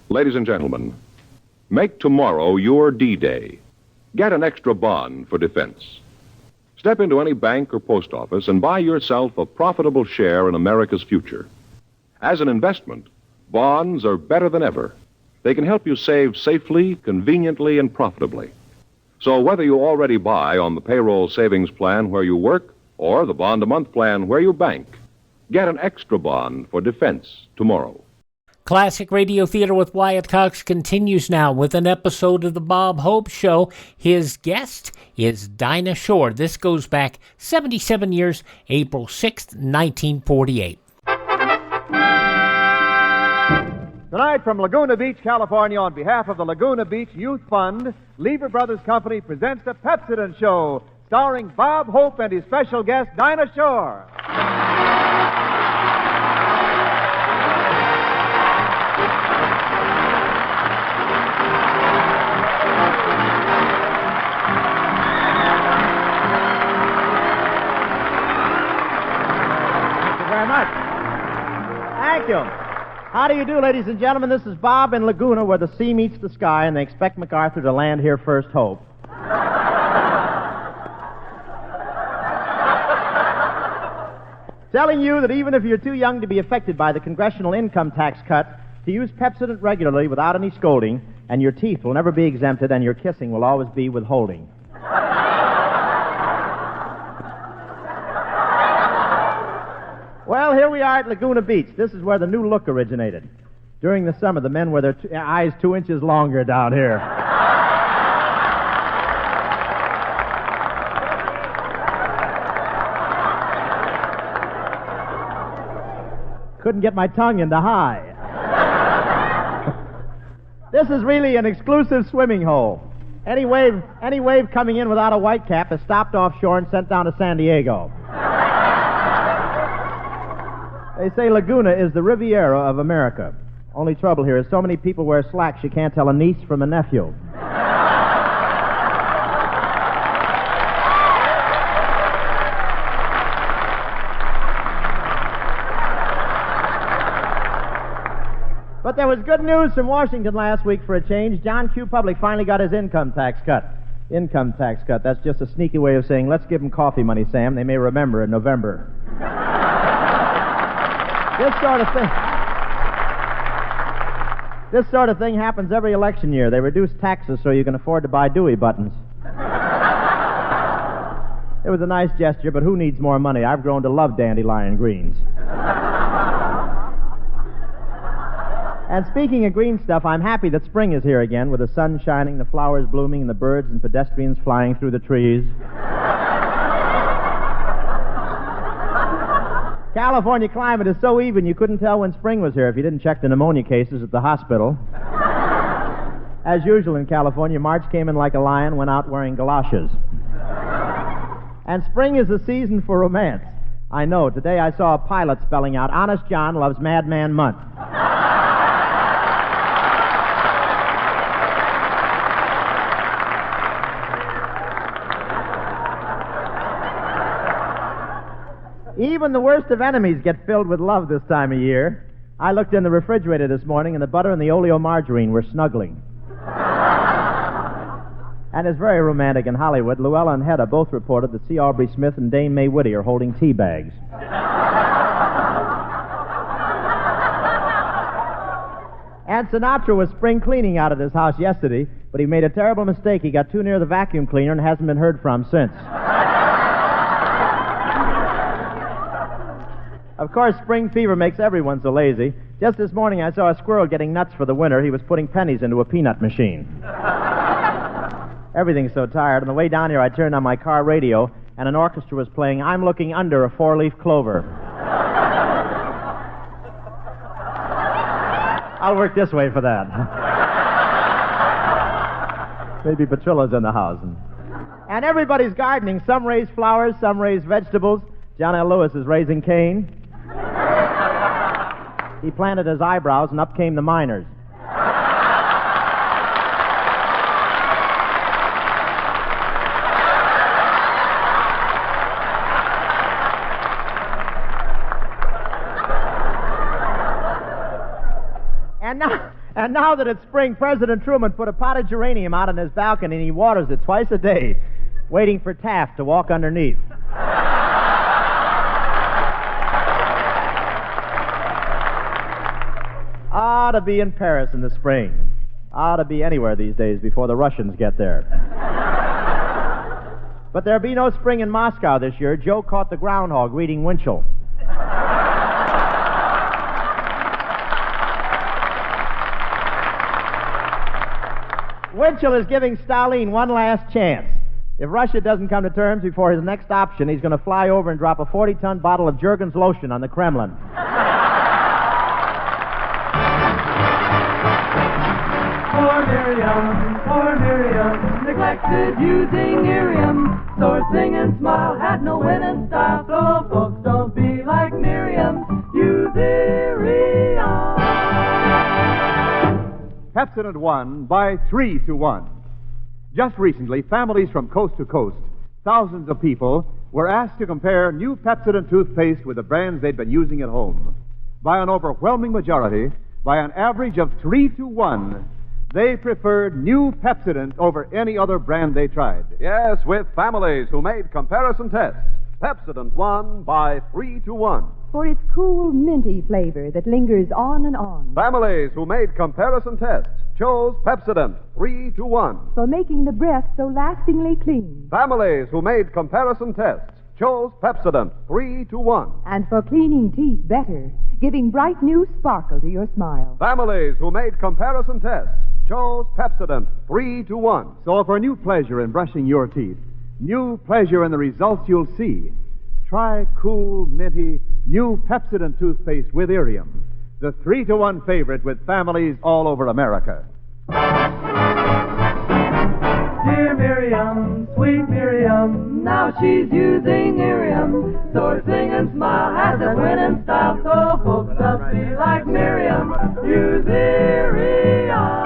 Ladies and gentlemen, make tomorrow your D-Day. Get an extra bond for defense. Step into any bank or post office and buy yourself a profitable share in America's future. As an investment, bonds are better than ever. They can help you save safely, conveniently, and profitably. So whether you already buy on the payroll savings plan where you work or the bond-a-month plan where you bank, get an extra bond for defense tomorrow. Classic Radio Theater with Wyatt Cox continues now with an episode of the Bob Hope Show. His guest is Dinah Shore. This goes back 77 years, April 6th, 1948. Tonight from Laguna Beach, California, on behalf of the Laguna Beach Youth Fund, Lever Brothers Company presents the Pepsodent Show, starring Bob Hope and his special guest, Dinah Shore. Thank you. How do you do, ladies and gentlemen? This is Bob in Laguna, where the sea meets the sky, and they expect MacArthur to land here first hope. Telling you that even if you're too young to be affected by the congressional income tax cut, to use Pepsodent regularly without any scolding, and your teeth will never be exempted, and your kissing will always be withholding. Well, here we are at Laguna Beach. This is where the new look originated. During the summer, the men wear their eyes 2 inches longer down here. Couldn't get my tongue into high. This is really an exclusive swimming hole. Any wave coming in without a white cap is stopped offshore and sent down to San Diego. They say Laguna is the Riviera of America. Only trouble here is so many people wear slacks you can't tell a niece from a nephew. But there was good news from Washington last week for a change. John Q. Public finally got his income tax cut. Income tax cut. That's just a sneaky way of saying, let's give them coffee money, Sam. They may remember in November. This sort of thing happens every election year. They reduce taxes so you can afford to buy Dewey buttons. It was a nice gesture, but who needs more money? I've grown to love dandelion greens. And speaking of green stuff, I'm happy that spring is here again, with the sun shining, the flowers blooming, and the birds and pedestrians flying through the trees. California climate is so even you couldn't tell when spring was here if you didn't check the pneumonia cases at the hospital. As usual in California, March came in like a lion, went out wearing galoshes. And spring is the season for romance. I know. Today I saw a pilot spelling out, Honest John loves Madman Month. Even the worst of enemies get filled with love this time of year. I looked in the refrigerator this morning, and the butter and the oleomargarine were snuggling. And it's very romantic in Hollywood. Luella and Hedda both reported that C. Aubrey Smith and Dame Mae Whitty are holding tea bags. And Sinatra was spring cleaning out of his house yesterday, but he made a terrible mistake. He got too near the vacuum cleaner and hasn't been heard from since. Of course, spring fever makes everyone so lazy. Just this morning, I saw a squirrel getting nuts for the winter. He was putting pennies into a peanut machine. Everything's so tired. On the way down here, I turned on my car radio, and an orchestra was playing I'm Looking Under a Four-Leaf Clover. I'll work this way for that. Maybe Petrilla's in the house. And everybody's gardening. Some raise flowers, some raise vegetables. John L. Lewis is raising cane. He planted his eyebrows, and up came the miners. And now that it's spring, President Truman put a pot of geranium out on his balcony, and he waters it twice a day, waiting for Taft to walk underneath. Ought to be in Paris in the spring. Ought to be anywhere these days before the Russians get there. But there'll be no spring in Moscow this year. Joe caught the groundhog reading Winchell. Winchell is giving Stalin one last chance. If Russia doesn't come to terms before his next option, he's going to fly over and drop a 40-ton bottle of Jergens lotion on the Kremlin. Poor Miriam, neglected using Miriam. So her sing and smile had no winning style. So folks, don't be like Miriam. Use Miriam. Pepsodent won by 3-1. Just recently, families from coast to coast, thousands of people, were asked to compare new Pepsodent toothpaste with the brands they'd been using at home. By an overwhelming majority, by an average of 3-1, they preferred new Pepsodent over any other brand they tried. Yes, with families who made comparison tests, Pepsodent won by 3-1. For its cool, minty flavor that lingers on and on. Families who made comparison tests chose Pepsodent 3-1. For making the breath so lastingly clean. Families who made comparison tests chose Pepsodent 3-1. And for cleaning teeth better, giving bright new sparkle to your smile. Families who made comparison tests chose Pepsodent 3-1. So for new pleasure in brushing your teeth, new pleasure in the results you'll see, try cool, minty, new Pepsodent toothpaste with Irium, the 3-1 favorite with families all over America. Miriam, sweet Miriam. Now she's using Miriam. So her sing and smile has that winning style. So folks just be like Miriam. Use Miriam.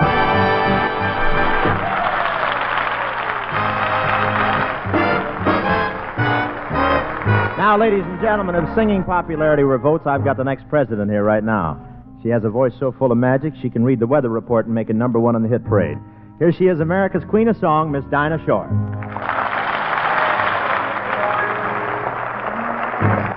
Now, ladies and gentlemen, if singing popularity were votes, I've got the next president here right now. She has a voice so full of magic, she can read the weather report and make it number one on the hit parade. Here she is, America's Queen of Song, Miss Dinah Shore.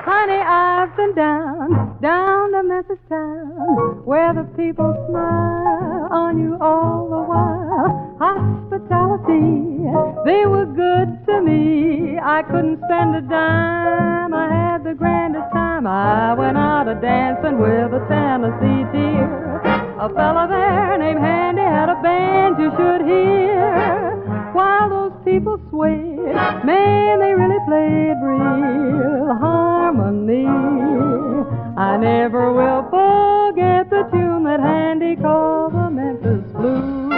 Honey, I've been down to Memphis town, where the people smile on you all the while. Hospitality, they were good to me. I couldn't spend a dime, I had the grandest time. I went out a-dancing with a Tennessee dear. A fella there named Handy had a band you should hear. While those people swayed, man, they really played real harmony. I never will forget the tune that Handy called the Memphis Blues.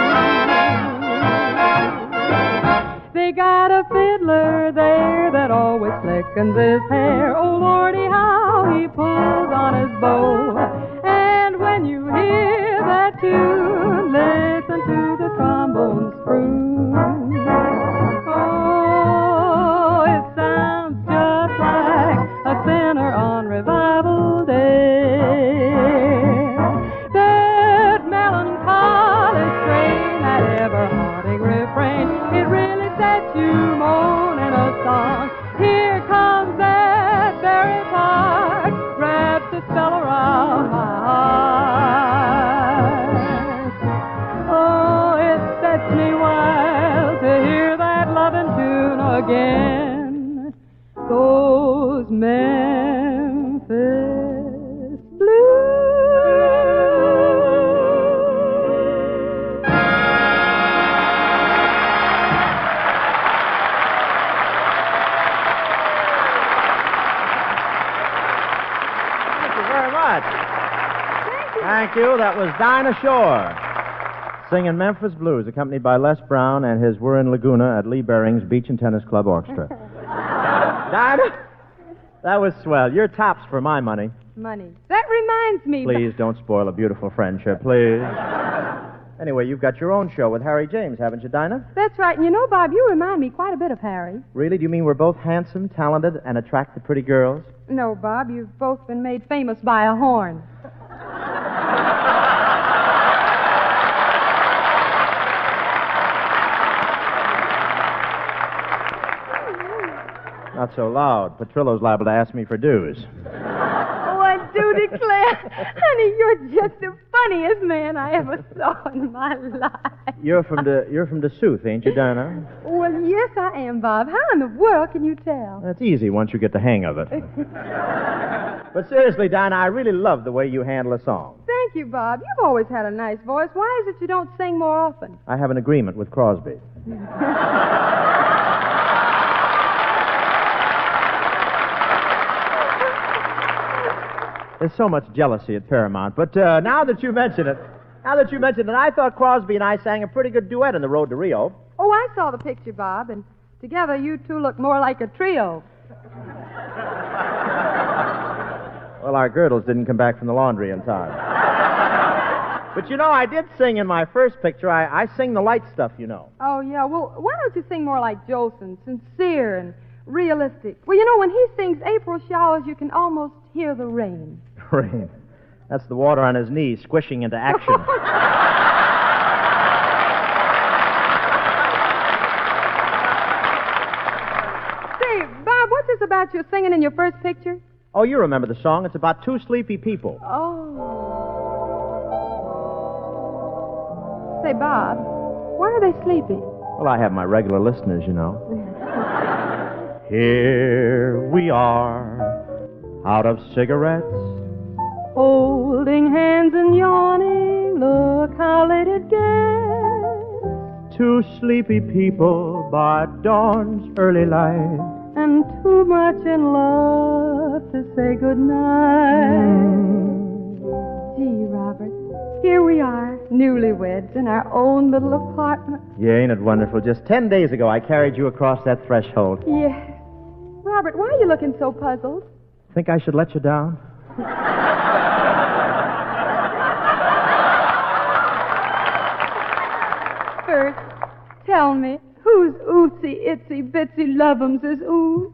They got a fiddler there that always slickens his hair. Oh, Lordy, how he pulls on his bow. And when you hear that tune, listen to the trombones croon. Oh, it sounds just like a sinner on revival day. That melancholy strain, that ever-haunting refrain, it really sets you moaning a song. Here comes that very part, wraps a spell around my heart. Oh, it sets me wild to hear that loving tune again. Those Memphis Blues. Thank you. That was Dinah Shore singing Memphis Blues, accompanied by Les Brown and his We're in Laguna at Lee Baring's Beach and Tennis Club Orchestra. Dinah, that was swell. You're tops for my money. Money. That reminds me. Please don't spoil a beautiful friendship, please. Anyway, you've got your own show with Harry James, haven't you, Dinah? That's right. And you know, Bob, you remind me quite a bit of Harry. Really? Do you mean we're both handsome, talented, and attract the pretty girls? No, Bob, you've both been made famous by a horn. Not so loud. Petrillo's liable to ask me for dues. Oh, I do declare, honey, you're just the funniest man I ever saw in my life. You're from DeSouth, ain't you, Dinah? Well, yes, I am, Bob. How in the world can you tell? That's easy once you get the hang of it. But seriously, Dinah, I really love the way you handle a song. Thank you, Bob. You've always had a nice voice. Why is it you don't sing more often? I have an agreement with Crosby. There's so much jealousy at Paramount. But now that you mention it, I thought Crosby and I sang a pretty good duet on the road to Rio. Oh, I saw the picture, Bob, and together you two look more like a trio. Well, our girdles didn't come back from the laundry in time. But you know, I did sing in my first picture. I sing the light stuff, you know. Oh, yeah. Well, why don't you sing more like Jolson, sincere and realistic? Well, you know, when he sings April showers, you can almost hear the rain. Rain. That's the water on his knees squishing into action. Say, Bob, what's this about you singing in your first picture? Oh, you remember the song. It's about two sleepy people. Oh. Say, Bob, why are they sleepy? Well, I have my regular listeners, you know. Here we are, out of cigarettes, holding hands and yawning, look how late it gets. Two sleepy people by dawn's early light, and too much in love to say goodnight. Gee, Robert, here we are, newlyweds in our own little apartment. Yeah, ain't it wonderful? Just 10 days ago, I carried you across that threshold. Yes. Robert, why are you looking so puzzled? Think I should let you down? First, tell me, whose ootsy itsy bitsy love'ems is ooze?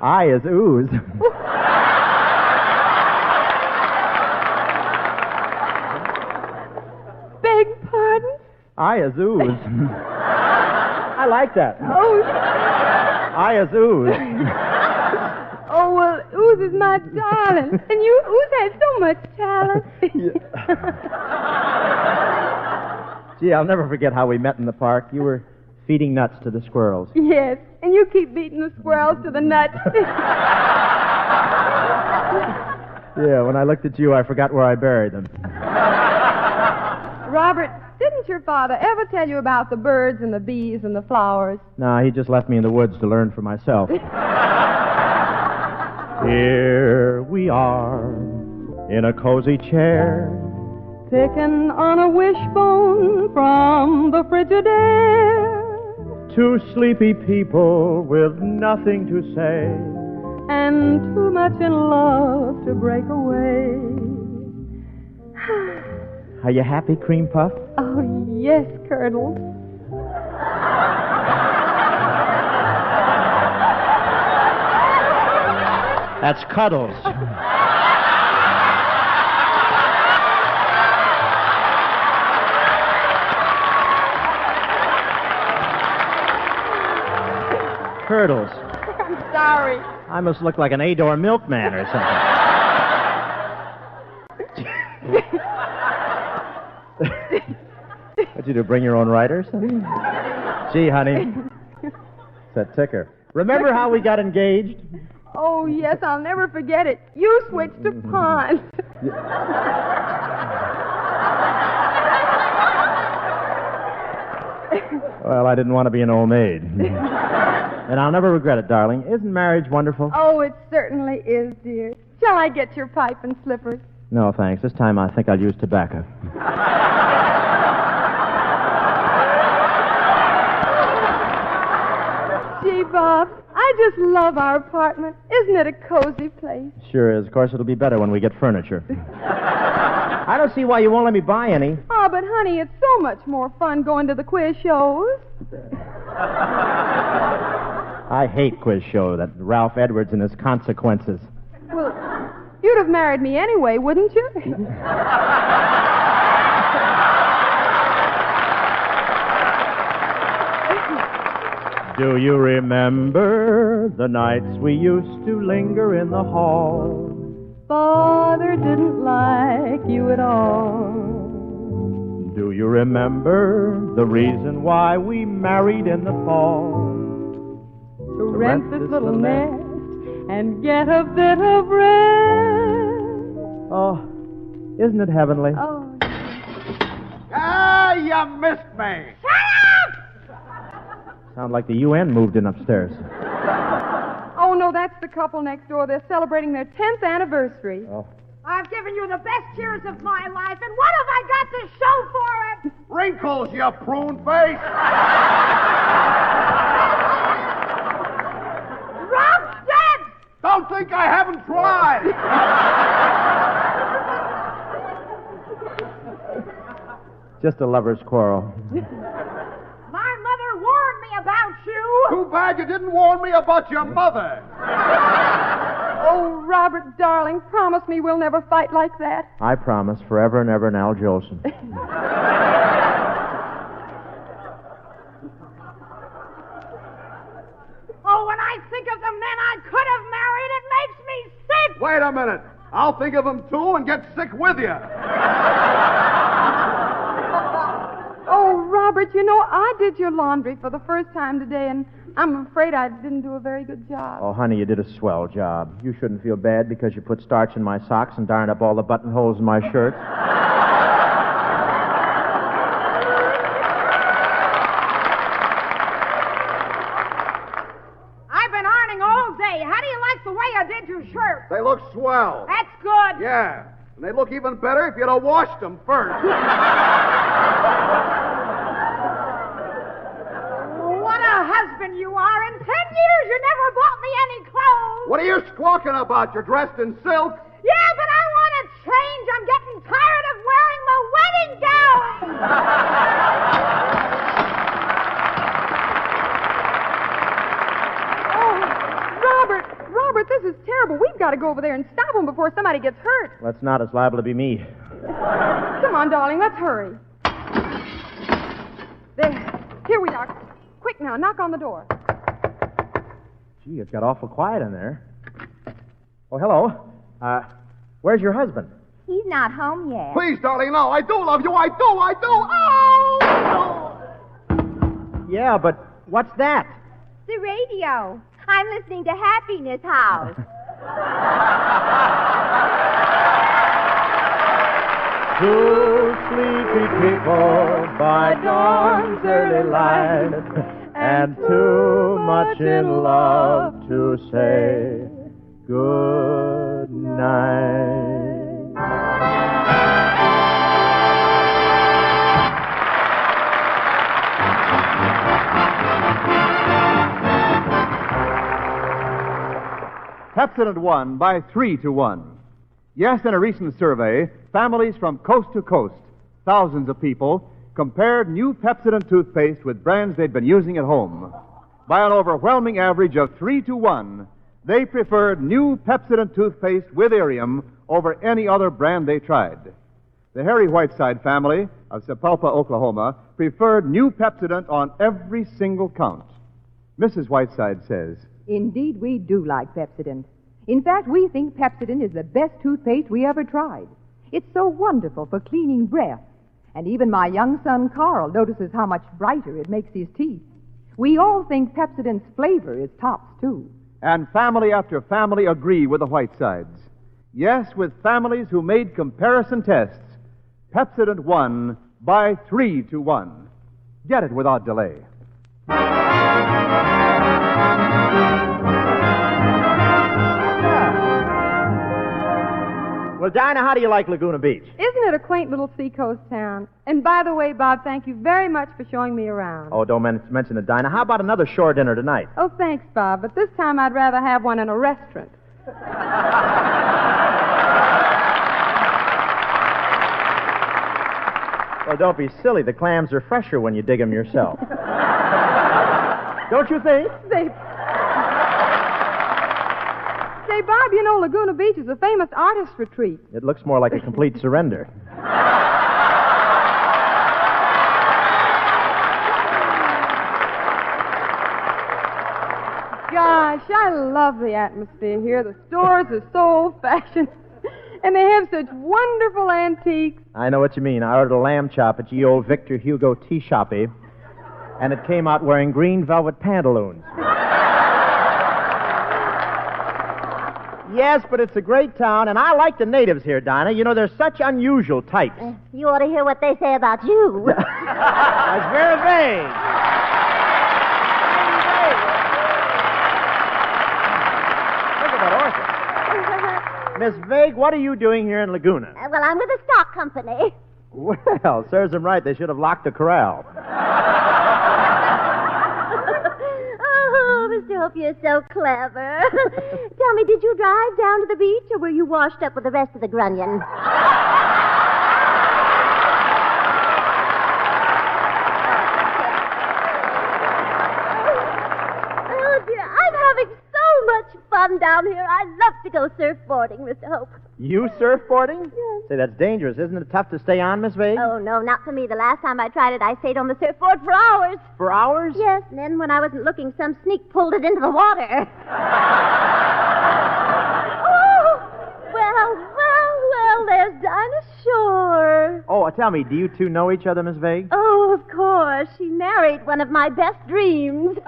I is ooze. Beg pardon? I is ooze. I like that. Oh. I is ooze. Oh, well, Ooze is my darling. And you, Ooze, has so much talent. Gee, I'll never forget how we met in the park. You were feeding nuts to the squirrels. Yes, and you keep beating the squirrels to the nuts. Yeah, when I looked at you, I forgot where I buried them. Robert, didn't your father ever tell you about the birds and the bees and the flowers? No, he just left me in the woods to learn for myself. Here we are in a cozy chair, picking on a wishbone from the Frigidaire. Two sleepy people with nothing to say, and too much in love to break away. Are you happy, Cream Puff? Oh, yes, Curdle. That's Cuddles. Curdles. I'm sorry. I must look like an Ador milkman or something. What'd you do, bring your own writers? Gee, honey. It's that ticker. Remember how we got engaged? Oh, yes, I'll never forget it. You switched to pond. Well, I didn't want to be an old maid. And I'll never regret it, darling. Isn't marriage wonderful? Oh, it certainly is, dear. Shall I get your pipe and slippers? No, thanks. This time I think I'll use tobacco. Gee, Bob, I just love our apartment. Isn't it a cozy place? Sure is. Of course, it'll be better when we get furniture. I don't see why you won't let me buy any. Oh, but honey, it's so much more fun going to the quiz shows. I hate quiz show, that Ralph Edwards and his consequences. Well, you'd have married me anyway, wouldn't you? Do you remember the nights we used to linger in the hall? Father didn't like you at all. Do you remember the reason why we married in the fall? To rent this little nest and get a bit of rest. Oh, isn't it heavenly? Oh. Ah, you missed me. Sound like the UN moved in upstairs. Oh, no, that's the couple next door. They're celebrating their 10th anniversary. Oh. I've given you the best years of my life, and what have I got to show for it? Wrinkles, you prune face. Rob's dead! Don't think I haven't tried. Just a lover's quarrel. My mother warned me about you. Too bad you didn't warn me about your mother. Oh, Robert, darling, promise me we'll never fight like that. I promise, forever and ever, Al Jolson. Oh, when I think of the men I could have married, it makes me sick. Wait a minute. I'll think of them, too, and get sick with you. Oh, Robert, you know, I did your laundry for the first time today, and I'm afraid I didn't do a very good job. Oh, honey, you did a swell job. You shouldn't feel bad because you put starch in my socks and darned up all the buttonholes in my shirt. I've been ironing all day. How do you like the way I did your shirt? They look swell. That's good. Yeah. And they'd look even better if you'd have washed them first. What a husband you are. In 10 years, you never bought me any clothes. What are you squawking about? You're dressed in silk? Yeah, but I want to change. I'm getting tired of wearing my wedding gown. Robert, this is terrible. We've got to go over there and stop them before somebody gets hurt. Let's not. It's liable to be me. Come on, darling, let's hurry. There. Here we are. Quick now, knock on the door. Gee, it's got awful quiet in there. Oh, hello. Where's your husband? He's not home yet. Please, darling, no. I do love you. I do. Oh! Yeah, but what's that? The radio. I'm listening to Happiness House. Two sleepy people by dawn's early light, and too much in love to say good night. Pepsodent won by 3-1. Yes, in a recent survey, families from coast to coast, thousands of people, compared new Pepsodent toothpaste with brands they'd been using at home. By an overwhelming average of 3-1, they preferred new Pepsodent toothpaste with Irium over any other brand they tried. The Harry Whiteside family of Sapulpa, Oklahoma, preferred new Pepsodent on every single count. Mrs. Whiteside says, Indeed, we do like Pepsodent. In fact, we think Pepsodent is the best toothpaste we ever tried. It's so wonderful for cleaning breath. And even my young son, Carl, notices how much brighter it makes his teeth. We all think Pepsodent's flavor is tops, too. And family after family agree with the Whitesides. Yes, with families who made comparison tests, Pepsodent won by 3-1. Get it without delay. Well, Dinah, how do you like Laguna Beach? Isn't it a quaint little seacoast town? And by the way, Bob, thank you very much for showing me around. Oh, don't mention it, Dinah. How about another shore dinner tonight? Oh, thanks, Bob, but this time I'd rather have one in a restaurant. Well, don't be silly. The clams are fresher when you dig them yourself. Don't you think? Say, Bob, you know Laguna Beach is a famous artist retreat. It looks more like a complete surrender. Gosh, I love the atmosphere here. The stores are so old-fashioned, and they have such wonderful antiques. I know what you mean. I ordered a lamb chop at ye old Victor Hugo tea shoppy, and it came out wearing green velvet pantaloons. Yes, but it's a great town, and I like the natives here, Dinah. You know, they're such unusual types. You ought to hear what they say about you. That's very vague. Look at that orchid. Miss Vague, what are you doing here in Laguna? Well, I'm with the stock company. Well, serves them right. They should have locked the corral. Oh, Mr. Hope, you're so clever. Tell me, did you drive down to the beach, or were you washed up with the rest of the grunion? Oh, dear, I'm having so much fun down here. I love to go surfboarding, Mr. Hope. You surfboarding? Yes. Say, that's dangerous. Isn't it tough to stay on, Miss Vague? Oh, no, not for me. The last time I tried it, I stayed on the surfboard for hours. For hours? Yes, and then when I wasn't looking, some sneak pulled it into the water. Well, there's Dinah Shore. Oh, tell me, do you two know each other, Miss Vague? Oh, of course. She married one of my best dreams.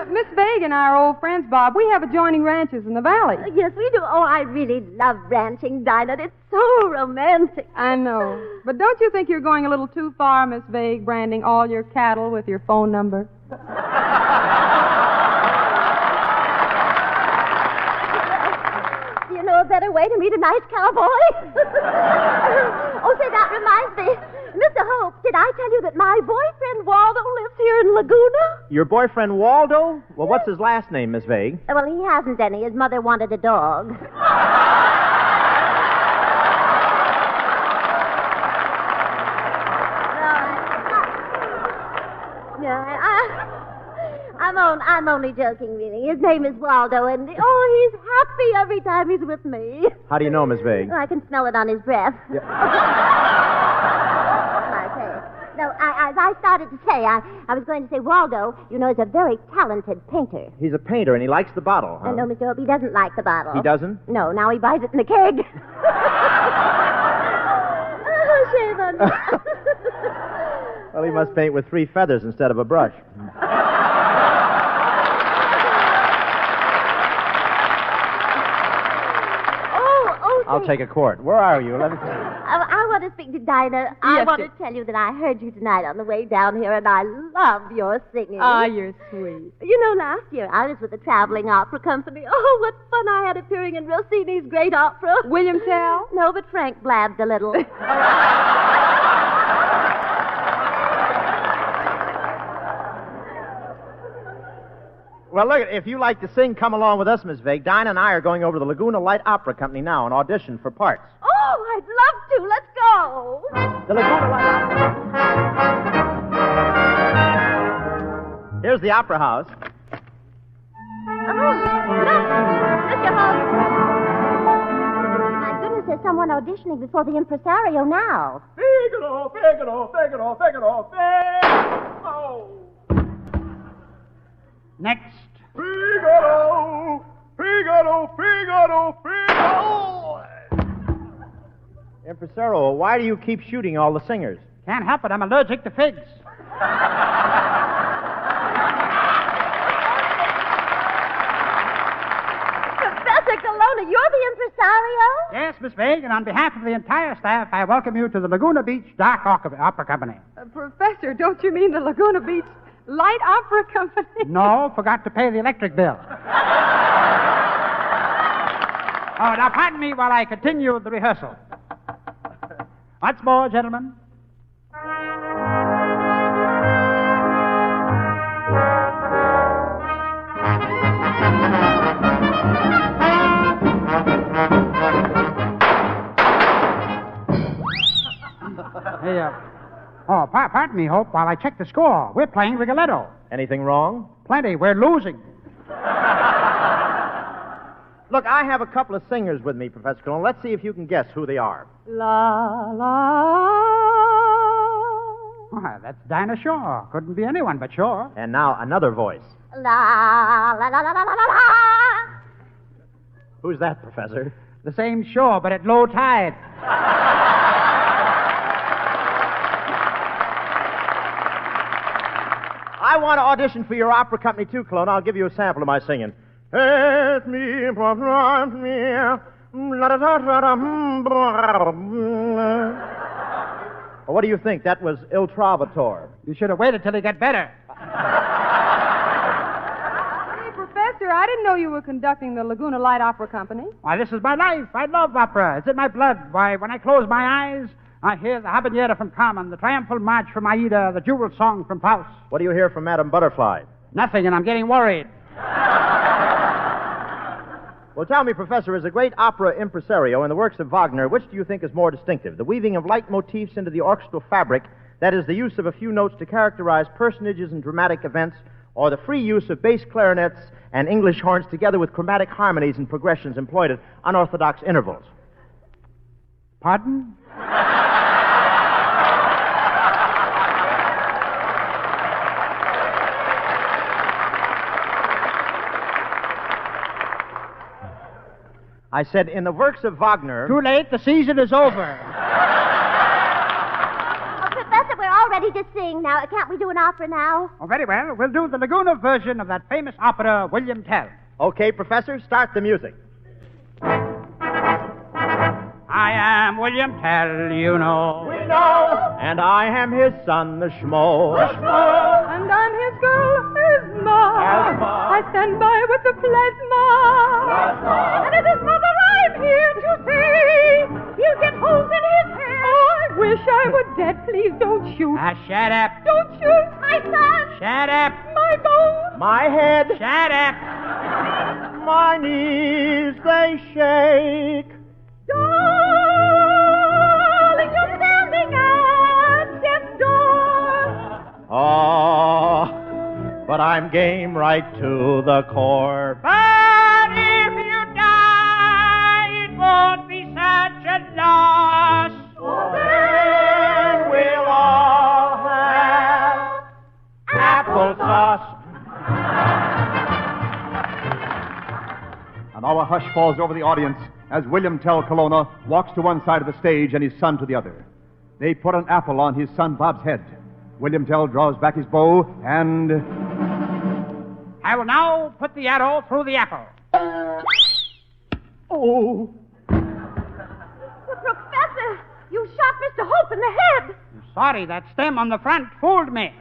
Miss Vague and I are old friends, Bob. We have adjoining ranches in the valley. Yes, we do. Oh, I really love ranching, Dinah. It's so romantic. I know. But don't you think you're going a little too far, Miss Vague, branding all your cattle with your phone number? You know, know a better way to meet a nice cowboy? Oh, say, that reminds me. Mr. Hope, did I tell you that my boyfriend Waldo lives here in Laguna? Your boyfriend Waldo? Well, what's his last name, Miss Vague? Well, he hasn't any. His mother wanted a dog. I'm only joking, really. His name is Waldo, and, he's happy every time he's with me. How do you know, Miss Vague? I can smell it on his breath. Yeah. No, as I started to say, I was going to say Waldo, is a very talented painter. He's a painter, and he likes the bottle, huh? No, Mr. Hope, he doesn't like the bottle. He doesn't? No, now he buys it in a keg. Oh, shame on me. Well, he must paint with 3 feathers instead of a brush. I'll take a quart. Where are you? Let me see. I want to speak to Dinah. I want to tell you that I heard you tonight on the way down here, and I love your singing. Ah, you're sweet. Last year I was with the traveling opera company. Oh, what fun I had appearing in Rossini's great opera. William Tell? No, but Frank blabbed a little. Well, look, if you like to sing, come along with us, Miss Vague. Dinah and I are going over to the Laguna Light Opera Company now and audition for parts. Oh, I'd love to. Let's go. The Laguna Light Opera. Here's the Opera House. Oh, look, Mr. Hope. My goodness, there's someone auditioning before the impresario now. Figaro, Figaro, Figaro, Figaro, Figaro. Next. Figaro, Figaro, Figaro, Figaro. Impresario, why do you keep shooting all the singers? Can't help it. I'm allergic to figs. Professor Colonna, you're the impresario? Yes, Miss Vague, and on behalf of the entire staff, I welcome you to the Laguna Beach Dark Opera Company. Professor, don't you mean the Laguna Beach Light Opera Company? No, forgot to pay the electric bill. Oh, now pardon me while I continue the rehearsal. Once more, gentlemen. Hey, pardon me, Hope, while I check the score. We're playing Rigoletto. Anything wrong? Plenty. We're losing. Look, I have a couple of singers with me, Professor Cologne. Let's see if you can guess who they are. La, la. Oh, that's Dinah Shore. Couldn't be anyone but Shore. And now another voice. La, la, la, la, la, la, la. Who's that, Professor? The same Shore, but at low tide. I want to audition for your opera company, too, Cologne. I'll give you a sample of my singing. Let me, well, what do you think? That was Il Trovatore. You should have waited till he got better. Hey, Professor, I didn't know you were conducting the Laguna Light Opera Company. Why, this is my life. I love opera. It's in my blood. Why, when I close my eyes, I hear the Habanera from Carmen, the Triumphal March from Aida, the Jewel Song from Faust. What do you hear from Madame Butterfly? Nothing, and I'm getting worried. Well, tell me, Professor, as a great opera impresario in the works of Wagner, which do you think is more distinctive? The weaving of leitmotifs into the orchestral fabric, that is, the use of a few notes to characterize personages and dramatic events, or the free use of bass clarinets and English horns together with chromatic harmonies and progressions employed at unorthodox intervals? Pardon? I said, in the works of Wagner... Too late, the season is over. Oh, Professor, we're all ready to sing now. Can't we do an opera now? Oh, very well. We'll do the Laguna version of that famous opera, William Tell. Okay, Professor, start the music. I am William Tell, you know. We know. And I am his son, the Schmo. The Schmo. And I'm his girl, Esma. I stand by with the plasma. And it is mother I'm here. Dad, please don't shoot. Shut up. Don't shoot. My son. Shut up. My bone. My head. Shut up. My knees, they shake. Darling, you're standing at death's door. Oh, but I'm game right to the core. But if you die, it won't be such a loss. Then we'll all have applesauce. And now a hush falls over the audience as William Tell Colonna walks to one side of the stage and his son to the other. They put an apple on his son Bob's head. William Tell draws back his bow and... I will now put the arrow through the apple. Oh. Professor, you shot Mr. Hope in the head. Sorry, that stem on the front fooled me.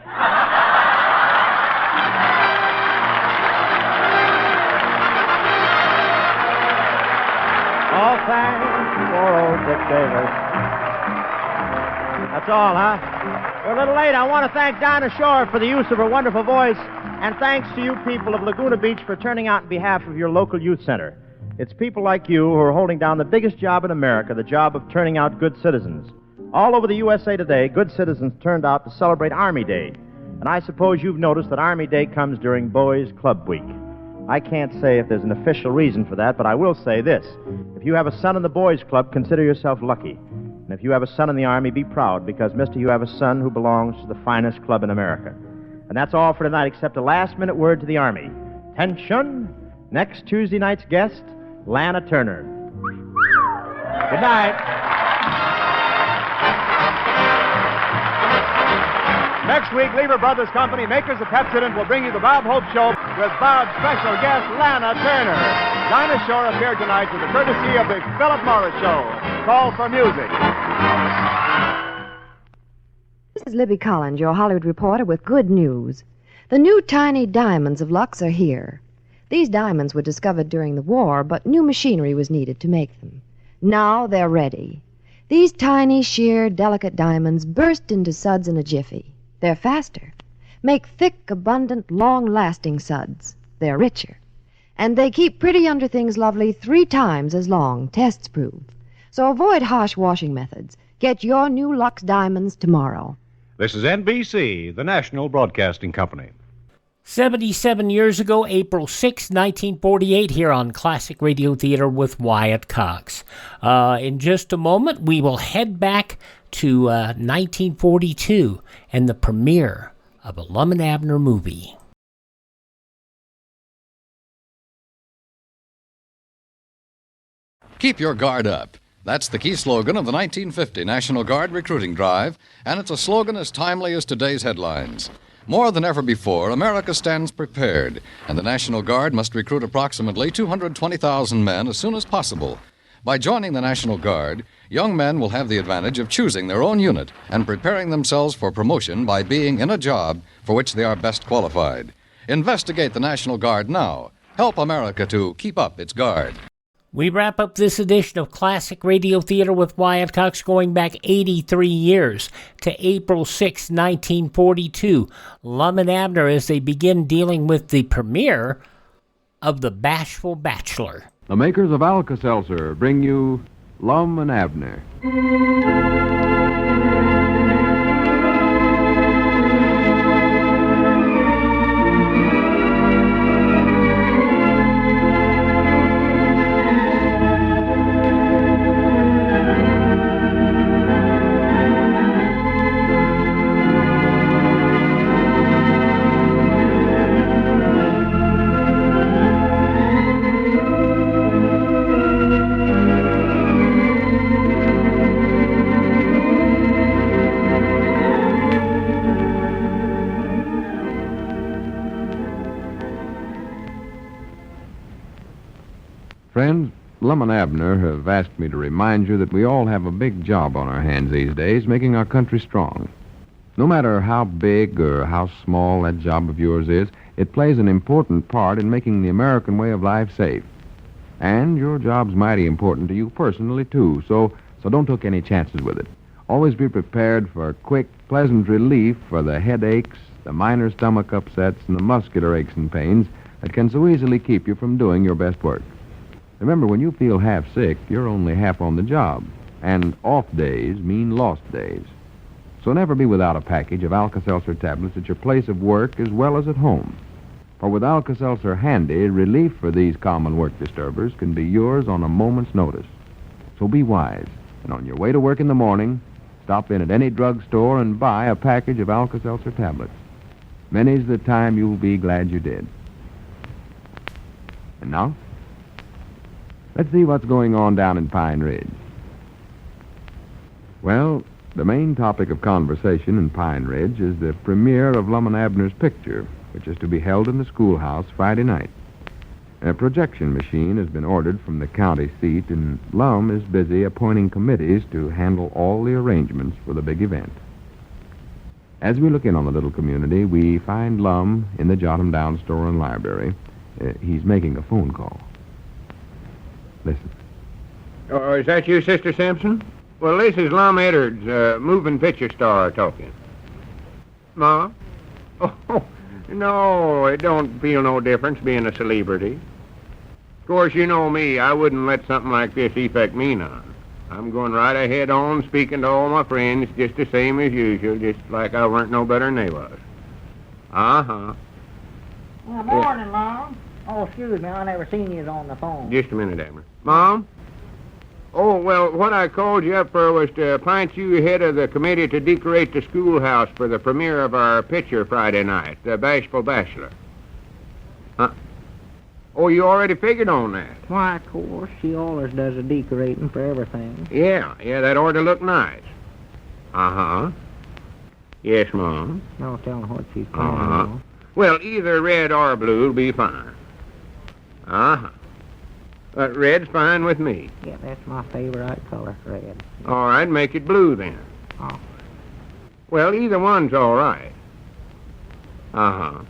All thanks for old Dick Davis. That's all, huh? We're a little late. I want to thank Dinah Shore for the use of her wonderful voice, and thanks to you people of Laguna Beach for turning out in behalf of your local youth center. It's people like you who are holding down the biggest job in America, the job of turning out good citizens. All over the USA today, good citizens turned out to celebrate Army Day. And I suppose you've noticed that Army Day comes during Boys Club Week. I can't say if there's an official reason for that, but I will say this. If you have a son in the Boys Club, consider yourself lucky. And if you have a son in the Army, be proud, because, mister, you have a son who belongs to the finest club in America. And that's all for tonight, except a last-minute word to the Army. Attention! Next Tuesday night's guest, Lana Turner. Good night. Next week, Lever Brothers Company, makers of Pepsodent, will bring you the Bob Hope Show with Bob's special guest, Lana Turner. Dinah Shore appeared tonight with the courtesy of the Philip Morris Show. Call for music. This is Libby Collins, your Hollywood reporter, with good news. The new tiny diamonds of Lux are here. These diamonds were discovered during the war, but new machinery was needed to make them. Now they're ready. These tiny, sheer, delicate diamonds burst into suds in a jiffy. They're faster. Make thick, abundant, long-lasting suds. They're richer. And they keep pretty under things lovely 3 times as long, tests prove. So avoid harsh washing methods. Get your new Lux diamonds tomorrow. This is NBC, the National Broadcasting Company. 77 years ago, April 6, 1948, here on Classic Radio Theater with Wyatt Cox. In just a moment, we will head back to 1942 and the premiere of a Lum and Abner movie. Keep your guard up. That's the key slogan of the 1950 National Guard recruiting drive, and it's a slogan as timely as today's headlines. More than ever before, America stands prepared, and the National Guard must recruit approximately 220,000 men as soon as possible. By joining the National Guard, young men will have the advantage of choosing their own unit and preparing themselves for promotion by being in a job for which they are best qualified. Investigate the National Guard now. Help America to keep up its guard. We wrap up this edition of Classic Radio Theater with Wyatt Cox going back 83 years to April 6, 1942. Lum and Abner as they begin dealing with the premiere of The Bashful Bachelor. The makers of Alka-Seltzer bring you Lum and Abner. Friends, Lum and Abner have asked me to remind you that we all have a big job on our hands these days, making our country strong. No matter how big or how small that job of yours is, it plays an important part in making the American way of life safe. And your job's mighty important to you personally, too, so don't take any chances with it. Always be prepared for quick, pleasant relief for the headaches, the minor stomach upsets, and the muscular aches and pains that can so easily keep you from doing your best work. Remember, when you feel half sick, you're only half on the job, and off days mean lost days. So never be without a package of Alka-Seltzer tablets at your place of work as well as at home. For with Alka-Seltzer handy, relief for these common work disturbers can be yours on a moment's notice. So be wise, and on your way to work in the morning, stop in at any drugstore and buy a package of Alka-Seltzer tablets. Many's the time you'll be glad you did. And now, let's see what's going on down in Pine Ridge. Well, the main topic of conversation in Pine Ridge is the premiere of Lum and Abner's picture, which is to be held in the schoolhouse Friday night. A projection machine has been ordered from the county seat, and Lum is busy appointing committees to handle all the arrangements for the big event. As we look in on the little community, we find Lum in the Jot 'em Down store and library. He's making a phone call. Listen. Oh, is that you, Sister Simpson? Well, this is Lum Edwards, moving picture star talking. Ma? Oh, no, it don't feel no difference being a celebrity. Of course, you know me. I wouldn't let something like this affect me none. I'm going right ahead on speaking to all my friends just the same as usual, just like I weren't no better than they was. Uh-huh. Well, morning, Mom. Oh, excuse me, I never seen you on the phone. Just a minute, Abner. Mom? Oh, well, what I called you up for was to appoint you head of the committee to decorate the schoolhouse for the premiere of our picture Friday night, The Bashful Bachelor. Huh? Oh, you already figured on that? Why, of course, she always does the decorating for everything. Yeah, that ought to look nice. Uh-huh. Yes, Mom. No telling what she's planning Uh-huh. on. Well, either red or blue will be fine. Uh-huh. Red's fine with me. Yeah, that's my favorite color, red. All right, make it blue then. Oh. Well, either one's all right. Uh-huh.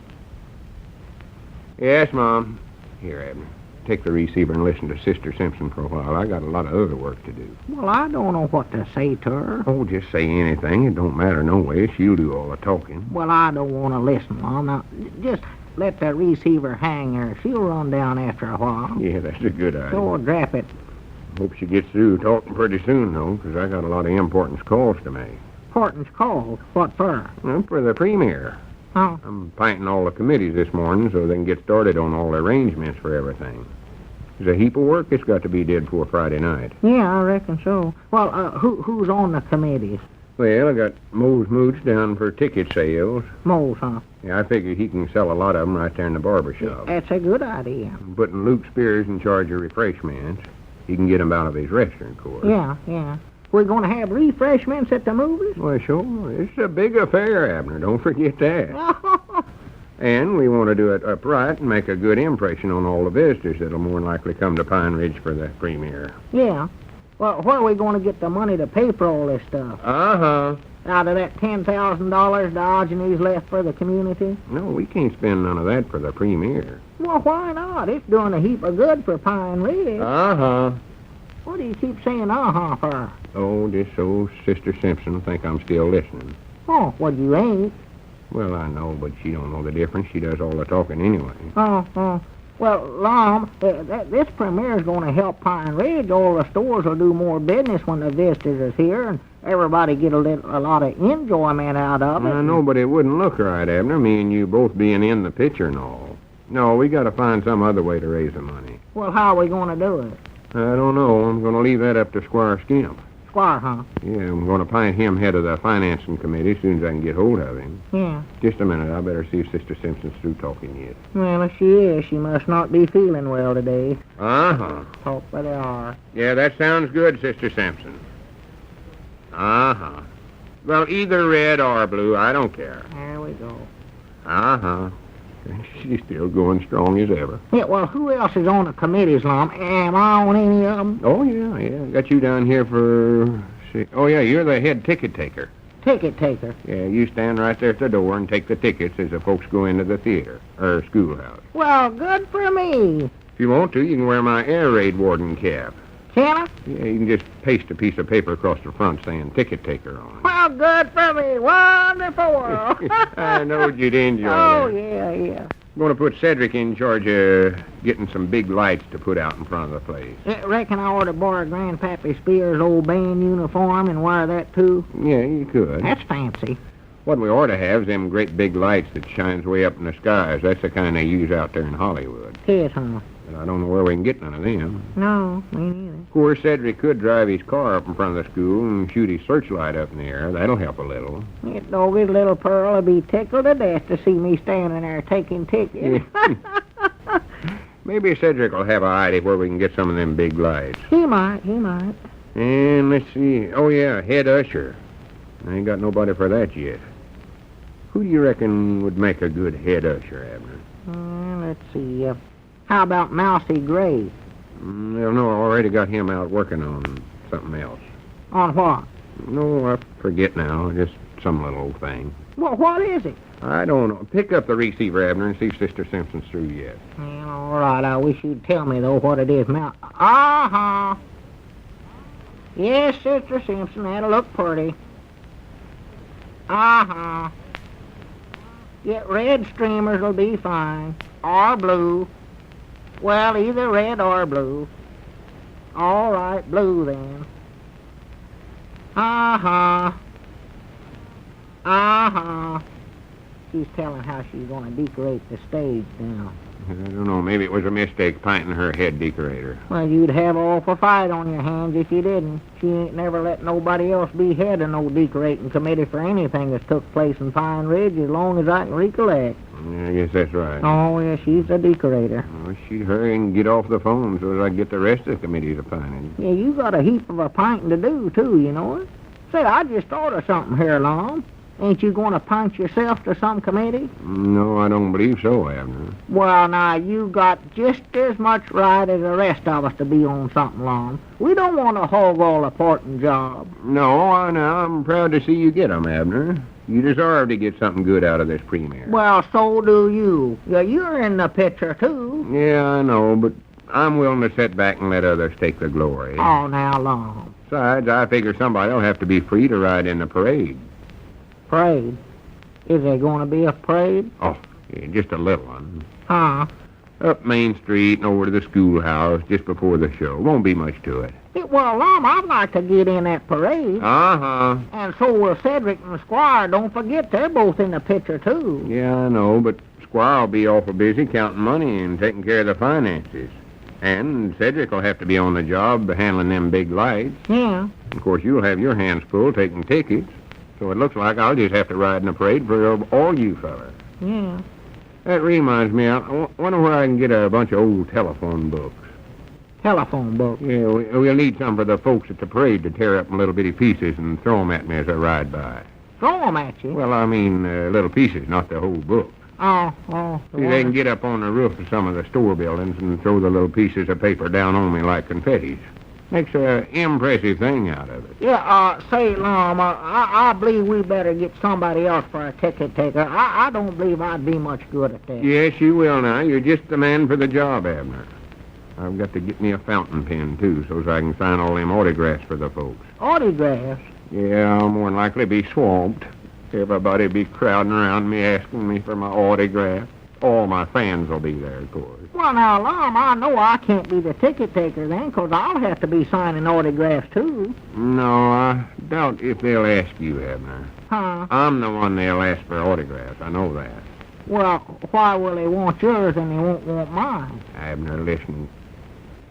Yes, Mom. Here, Abner, take the receiver and listen to Sister Simpson for a while. I got a lot of other work to do. Well, I don't know what to say to her. Oh, just say anything. It don't matter no way. She'll do all the talking. Well, I don't want to listen, Mom. Now, just let the receiver hang there. She'll run down after a while. Yeah, that's a good idea. So drop it. Hope she gets through talking pretty soon, though, because I got a lot of important calls to make. Importance calls? What for? Well, for the premiere. Oh. I'm appointing all the committees this morning so they can get started on all the arrangements for everything. There's a heap of work that's got to be did before Friday night. Yeah, I reckon so. Well, who's on the committees? Well, I got Mose Mooch down for ticket sales. Mose, huh? Yeah, I figure he can sell a lot of them right there in the barber shop. That's a good idea. I'm putting Luke Spears in charge of refreshments. He can get them out of his restaurant, of course. Yeah. We're going to have refreshments at the movies? Well, sure. It's a big affair, Abner. Don't forget that. And we want to do it upright and make a good impression on all the visitors that'll more than likely come to Pine Ridge for the premiere. Yeah. Well, where are we going to get the money to pay for all this stuff? Uh-huh. Out of that $10,000 Diogenes left for the community? No, we can't spend none of that for the premiere. Well, why not? It's doing a heap of good for Pine Ridge. Uh-huh. What do you keep saying uh-huh for? Oh, just so Sister Simpson will think I'm still listening. Oh, well, you ain't. Well, I know, but she don't know the difference. She does all the talking anyway. Oh. Well, Lom, this premiere's going to help Pine Ridge. All the stores will do more business when the visitors is here, and everybody get a lot of enjoyment out of it. I know, but it wouldn't look right, Abner, me and you both being in the picture and all. No, we got to find some other way to raise the money. Well, how are we going to do it? I don't know. I'm going to leave that up to Squire Skimp. Squire, huh? Yeah, I'm going to appoint him head of the financing committee as soon as I can get hold of him. Yeah. Just a minute. I better see if Sister Simpson's through talking yet. Well, if she is, she must not be feeling well today. Uh-huh. Hope they are. Yeah, that sounds good, Sister Simpson. Uh-huh. Well, either red or blue, I don't care. There we go. Uh-huh. She's still going strong as ever. Yeah, well, who else is on the committees, Lom? Am I on any of them? Oh, yeah. Got you down here for... Oh, yeah, you're the head ticket taker. Ticket taker? Yeah, you stand right there at the door and take the tickets as the folks go into the theater, or schoolhouse. Well, good for me. If you want to, you can wear my air raid warden cap. Can I? Yeah, you can just paste a piece of paper across the front saying ticket taker on it. Well, good for me. Wonderful. I knowed you'd enjoy Oh, that. yeah. I'm going to put Cedric in charge of getting some big lights to put out in front of the place. Reckon I ought to borrow Grandpappy Spears' old band uniform and wear that, too? Yeah, you could. That's fancy. What we ought to have is them great big lights that shines way up in the skies. That's the kind they use out there in Hollywood. Yes, huh? But I don't know where we can get none of them. No, me neither. Of course, Cedric could drive his car up in front of the school and shoot his searchlight up in the air. That'll help a little. That doggy little Pearl will be tickled to death to see me standing there taking tickets. Maybe Cedric will have an idea where we can get some of them big lights. He might. And let's see. Oh, yeah, head usher. I ain't got nobody for that yet. Who do you reckon would make a good head usher, Abner? Let's see. How about Mousy Gray? Well, no, I already got him out working on something else. On what? No, I forget now. Just some little old thing. Well, what is it? I don't know. Pick up the receiver, Abner, and see if Sister Simpson's through yet. Well, all right. I wish you'd tell me, though, what it is. Uh-huh. Yes, Sister Simpson, that'll look pretty. Uh-huh. Get red streamers will be fine. Or blue. Well, either red or blue. All right, blue then. Uh-huh. She's telling how she's going to decorate the stage now. I don't know. Maybe it was a mistake painting her head decorator. Well, you'd have an awful fight on your hands if you didn't. She ain't never let nobody else be head of no decorating committee for anything that's took place in Pine Ridge as long as I can recollect. Yeah, I guess that's right. Oh, yeah, she's a decorator. Well, she'd hurry and get off the phone so as I can get the rest of the committee to find it. Yeah, you got a heap of a pinting to do, too, you know it. Say, I just thought of something here, Lom. Ain't you going to punch yourself to some committee? No, I don't believe so, Abner. Well, now, you got just as much right as the rest of us to be on something, Lom. We don't want to hog all the important job. No, I'm proud to see you get 'em, Abner. You deserve to get something good out of this premiere. Well, so do you. Yeah, you're in the picture, too. Yeah, I know, but I'm willing to sit back and let others take the glory. Oh, now, Lom. Besides, I figure somebody will have to be free to ride in the parade. Parade? Is there going to be a parade? Oh, yeah, just a little one. Huh? Up Main Street and over to the schoolhouse just before the show. Won't be much to it. Well, Lom, I'd like to get in that parade. Uh-huh. And so will Cedric and Squire. Don't forget, they're both in the picture, too. Yeah, I know, but Squire will be awful busy counting money and taking care of the finances. And Cedric will have to be on the job handling them big lights. Yeah. Of course, you'll have your hands full taking tickets. So it looks like I'll just have to ride in the parade for all you fellas. Yeah. That reminds me, I wonder where I can get a bunch of old telephone books. Telephone books? Yeah, we'll need some for the folks at the parade to tear up in little bitty pieces and throw 'em at me as I ride by. Throw 'em at you? Well, I mean little pieces, not the whole book. Oh. See, they can get up on the roof of some of the store buildings and throw the little pieces of paper down on me like confettis. Makes an impressive thing out of it. Yeah, say, Lom, I believe we better get somebody else for a ticket taker. I don't believe I'd be much good at that. Yes, you will now. You're just the man for the job, Abner. I've got to get me a fountain pen, too, so I can sign all them autographs for the folks. Autographs? Yeah, I'll more than likely be swamped. Everybody be crowding around me asking me for my autograph. All my fans will be there, of course. Well, now, Lom, I know I can't be the ticket taker then, 'cause I'll have to be signing autographs, too. No, I doubt if they'll ask you, Abner. Huh? I'm the one they'll ask for autographs. I know that. Well, why will they want yours and they won't want mine? Abner, listen.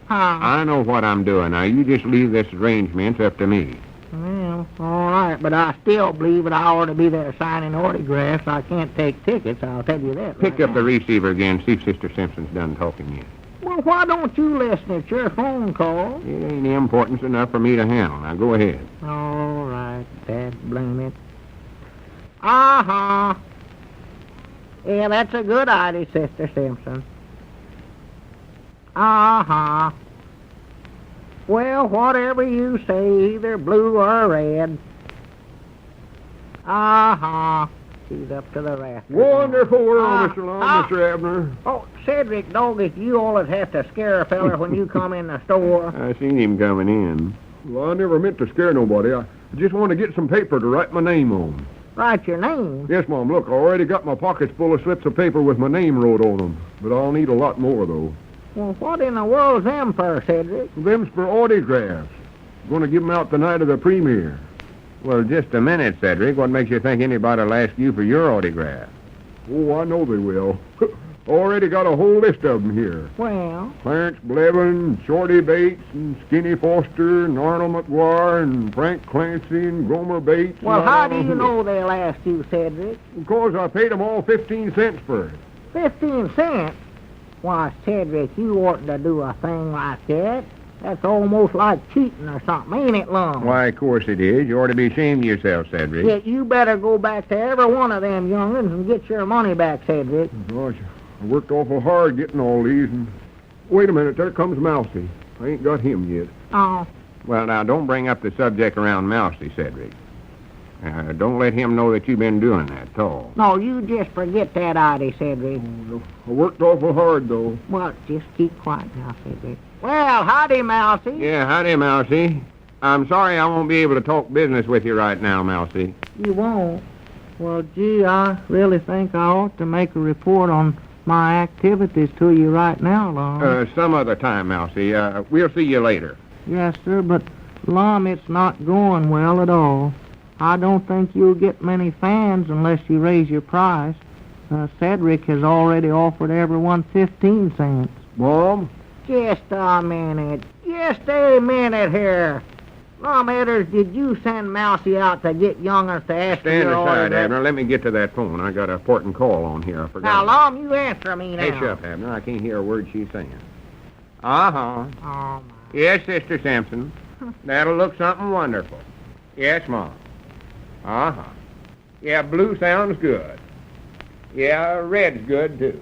Huh? I know what I'm doing. Now, you just leave this arrangement up to me. Well, all right, but I still believe that I ought to be there signing autographs. I can't take tickets, I'll tell you that. Pick up the receiver again, see if Sister Simpson's done talking yet. Well, why don't you listen? It's your phone call. It ain't importance enough for me to handle. Now, go ahead. All right, Dad, blame it. Uh-huh. Yeah, that's a good idea, Sister Simpson. Uh-huh. Well, whatever you say, either blue or red. Uh-huh. she's up to the rafters. Wonderful world, Mr. Long, Mr. Abner. Oh, Cedric, doggy, you always have to scare a feller when you come in the store. I seen him coming in. Well, I never meant to scare nobody. I just want to get some paper to write my name on. Write your name? Yes, Mom. Look, I already got my pockets full of slips of paper with my name wrote on them. But I'll need a lot more, though. Well, what in the world's them for, Cedric? Them's for autographs. Going to give them out the night of the premiere. Well, just a minute, Cedric. What makes you think anybody'll ask you for your autograph? Oh, I know they will. Already got a whole list of them here. Well? Clarence Blevin, Shorty Bates, and Skinny Foster, and Arnold McGuire, and Frank Clancy, and Gomer Bates. Well, how do you know they'll ask you, Cedric? Because I paid them all 15 cents for it. 15 cents? Why, Cedric, you oughtn't to do a thing like that. That's almost like cheating or something, ain't it, Lum? Why, of course it is. You ought to be ashamed of yourself, Cedric. Yeah, you better go back to every one of them young'uns and get your money back, Cedric. Gosh, I worked awful hard getting all these, and... Wait a minute, there comes Mousy. I ain't got him yet. Oh. Well, now, don't bring up the subject around Mousy, Cedric. Don't let him know that you've been doing that at all. No, you just forget that idea, Cedric. I worked awful hard, though. Well, just keep quiet now, Cedric. Well, howdy, Mousy. Yeah, howdy, Mousy. I'm sorry I won't be able to talk business with you right now, Mousy. You won't? Well, gee, I really think I ought to make a report on my activities to you right now, Lum. Some other time, Mousy. We'll see you later. Yes, sir, but, Lum, it's not going well at all. I don't think you'll get many fans unless you raise your price. Cedric has already offered everyone 15 cents. Mom? Just a minute. Just a minute here. Lum Edders, did you send Mousy out to get young'uns to ask for your Stand aside, autograph? Abner. Let me get to that phone. I got a important call on here. I forgot. Now, Lum, you answer me now. Hey, shut up, Abner. I can't hear a word she's saying. Uh-huh. Oh, my. Yes, Sister Simpson. That'll look something wonderful. Yes, Mom. Uh-huh. Yeah, blue sounds good. Yeah, red's good, too.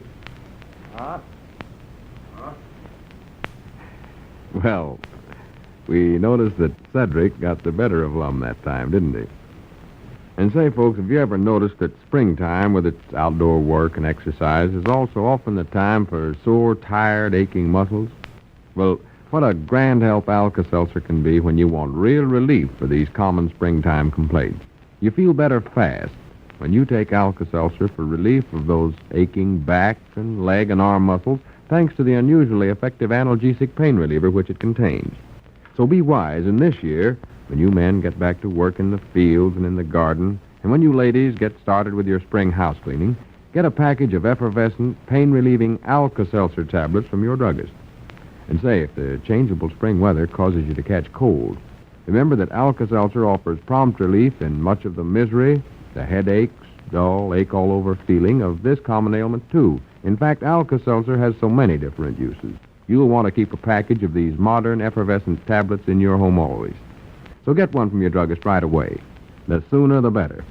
Well, we noticed that Cedric got the better of Lum that time, didn't he? And say, folks, have you ever noticed that springtime, with its outdoor work and exercise, is also often the time for sore, tired, aching muscles? Well, what a grand help Alka-Seltzer can be when you want real relief for these common springtime complaints. You feel better fast when you take Alka-Seltzer for relief of those aching back and leg and arm muscles, thanks to the unusually effective analgesic pain reliever which it contains. So be wise, and this year, when you men get back to work in the fields and in the garden, and when you ladies get started with your spring house cleaning, get a package of effervescent, pain-relieving Alka-Seltzer tablets from your druggist. And say, if the changeable spring weather causes you to catch cold, remember that Alka-Seltzer offers prompt relief in much of the misery, the headaches, dull, ache-all-over feeling of this common ailment, too. In fact, Alka-Seltzer has so many different uses. You'll want to keep a package of these modern effervescent tablets in your home always. So get one from your druggist right away. The sooner, the better.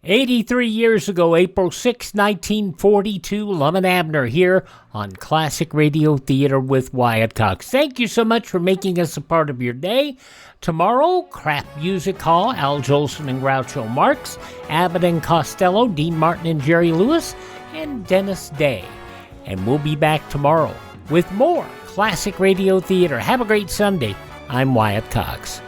83 years ago, April 6, 1942, Lum and Abner here on Classic Radio Theater with Wyatt Cox. Thank you so much for making us a part of your day. Tomorrow, Crap Music Hall, Al Jolson and Groucho Marx, Abbott and Costello, Dean Martin and Jerry Lewis, and Dennis Day. And we'll be back tomorrow with more Classic Radio Theater. Have a great Sunday. I'm Wyatt Cox.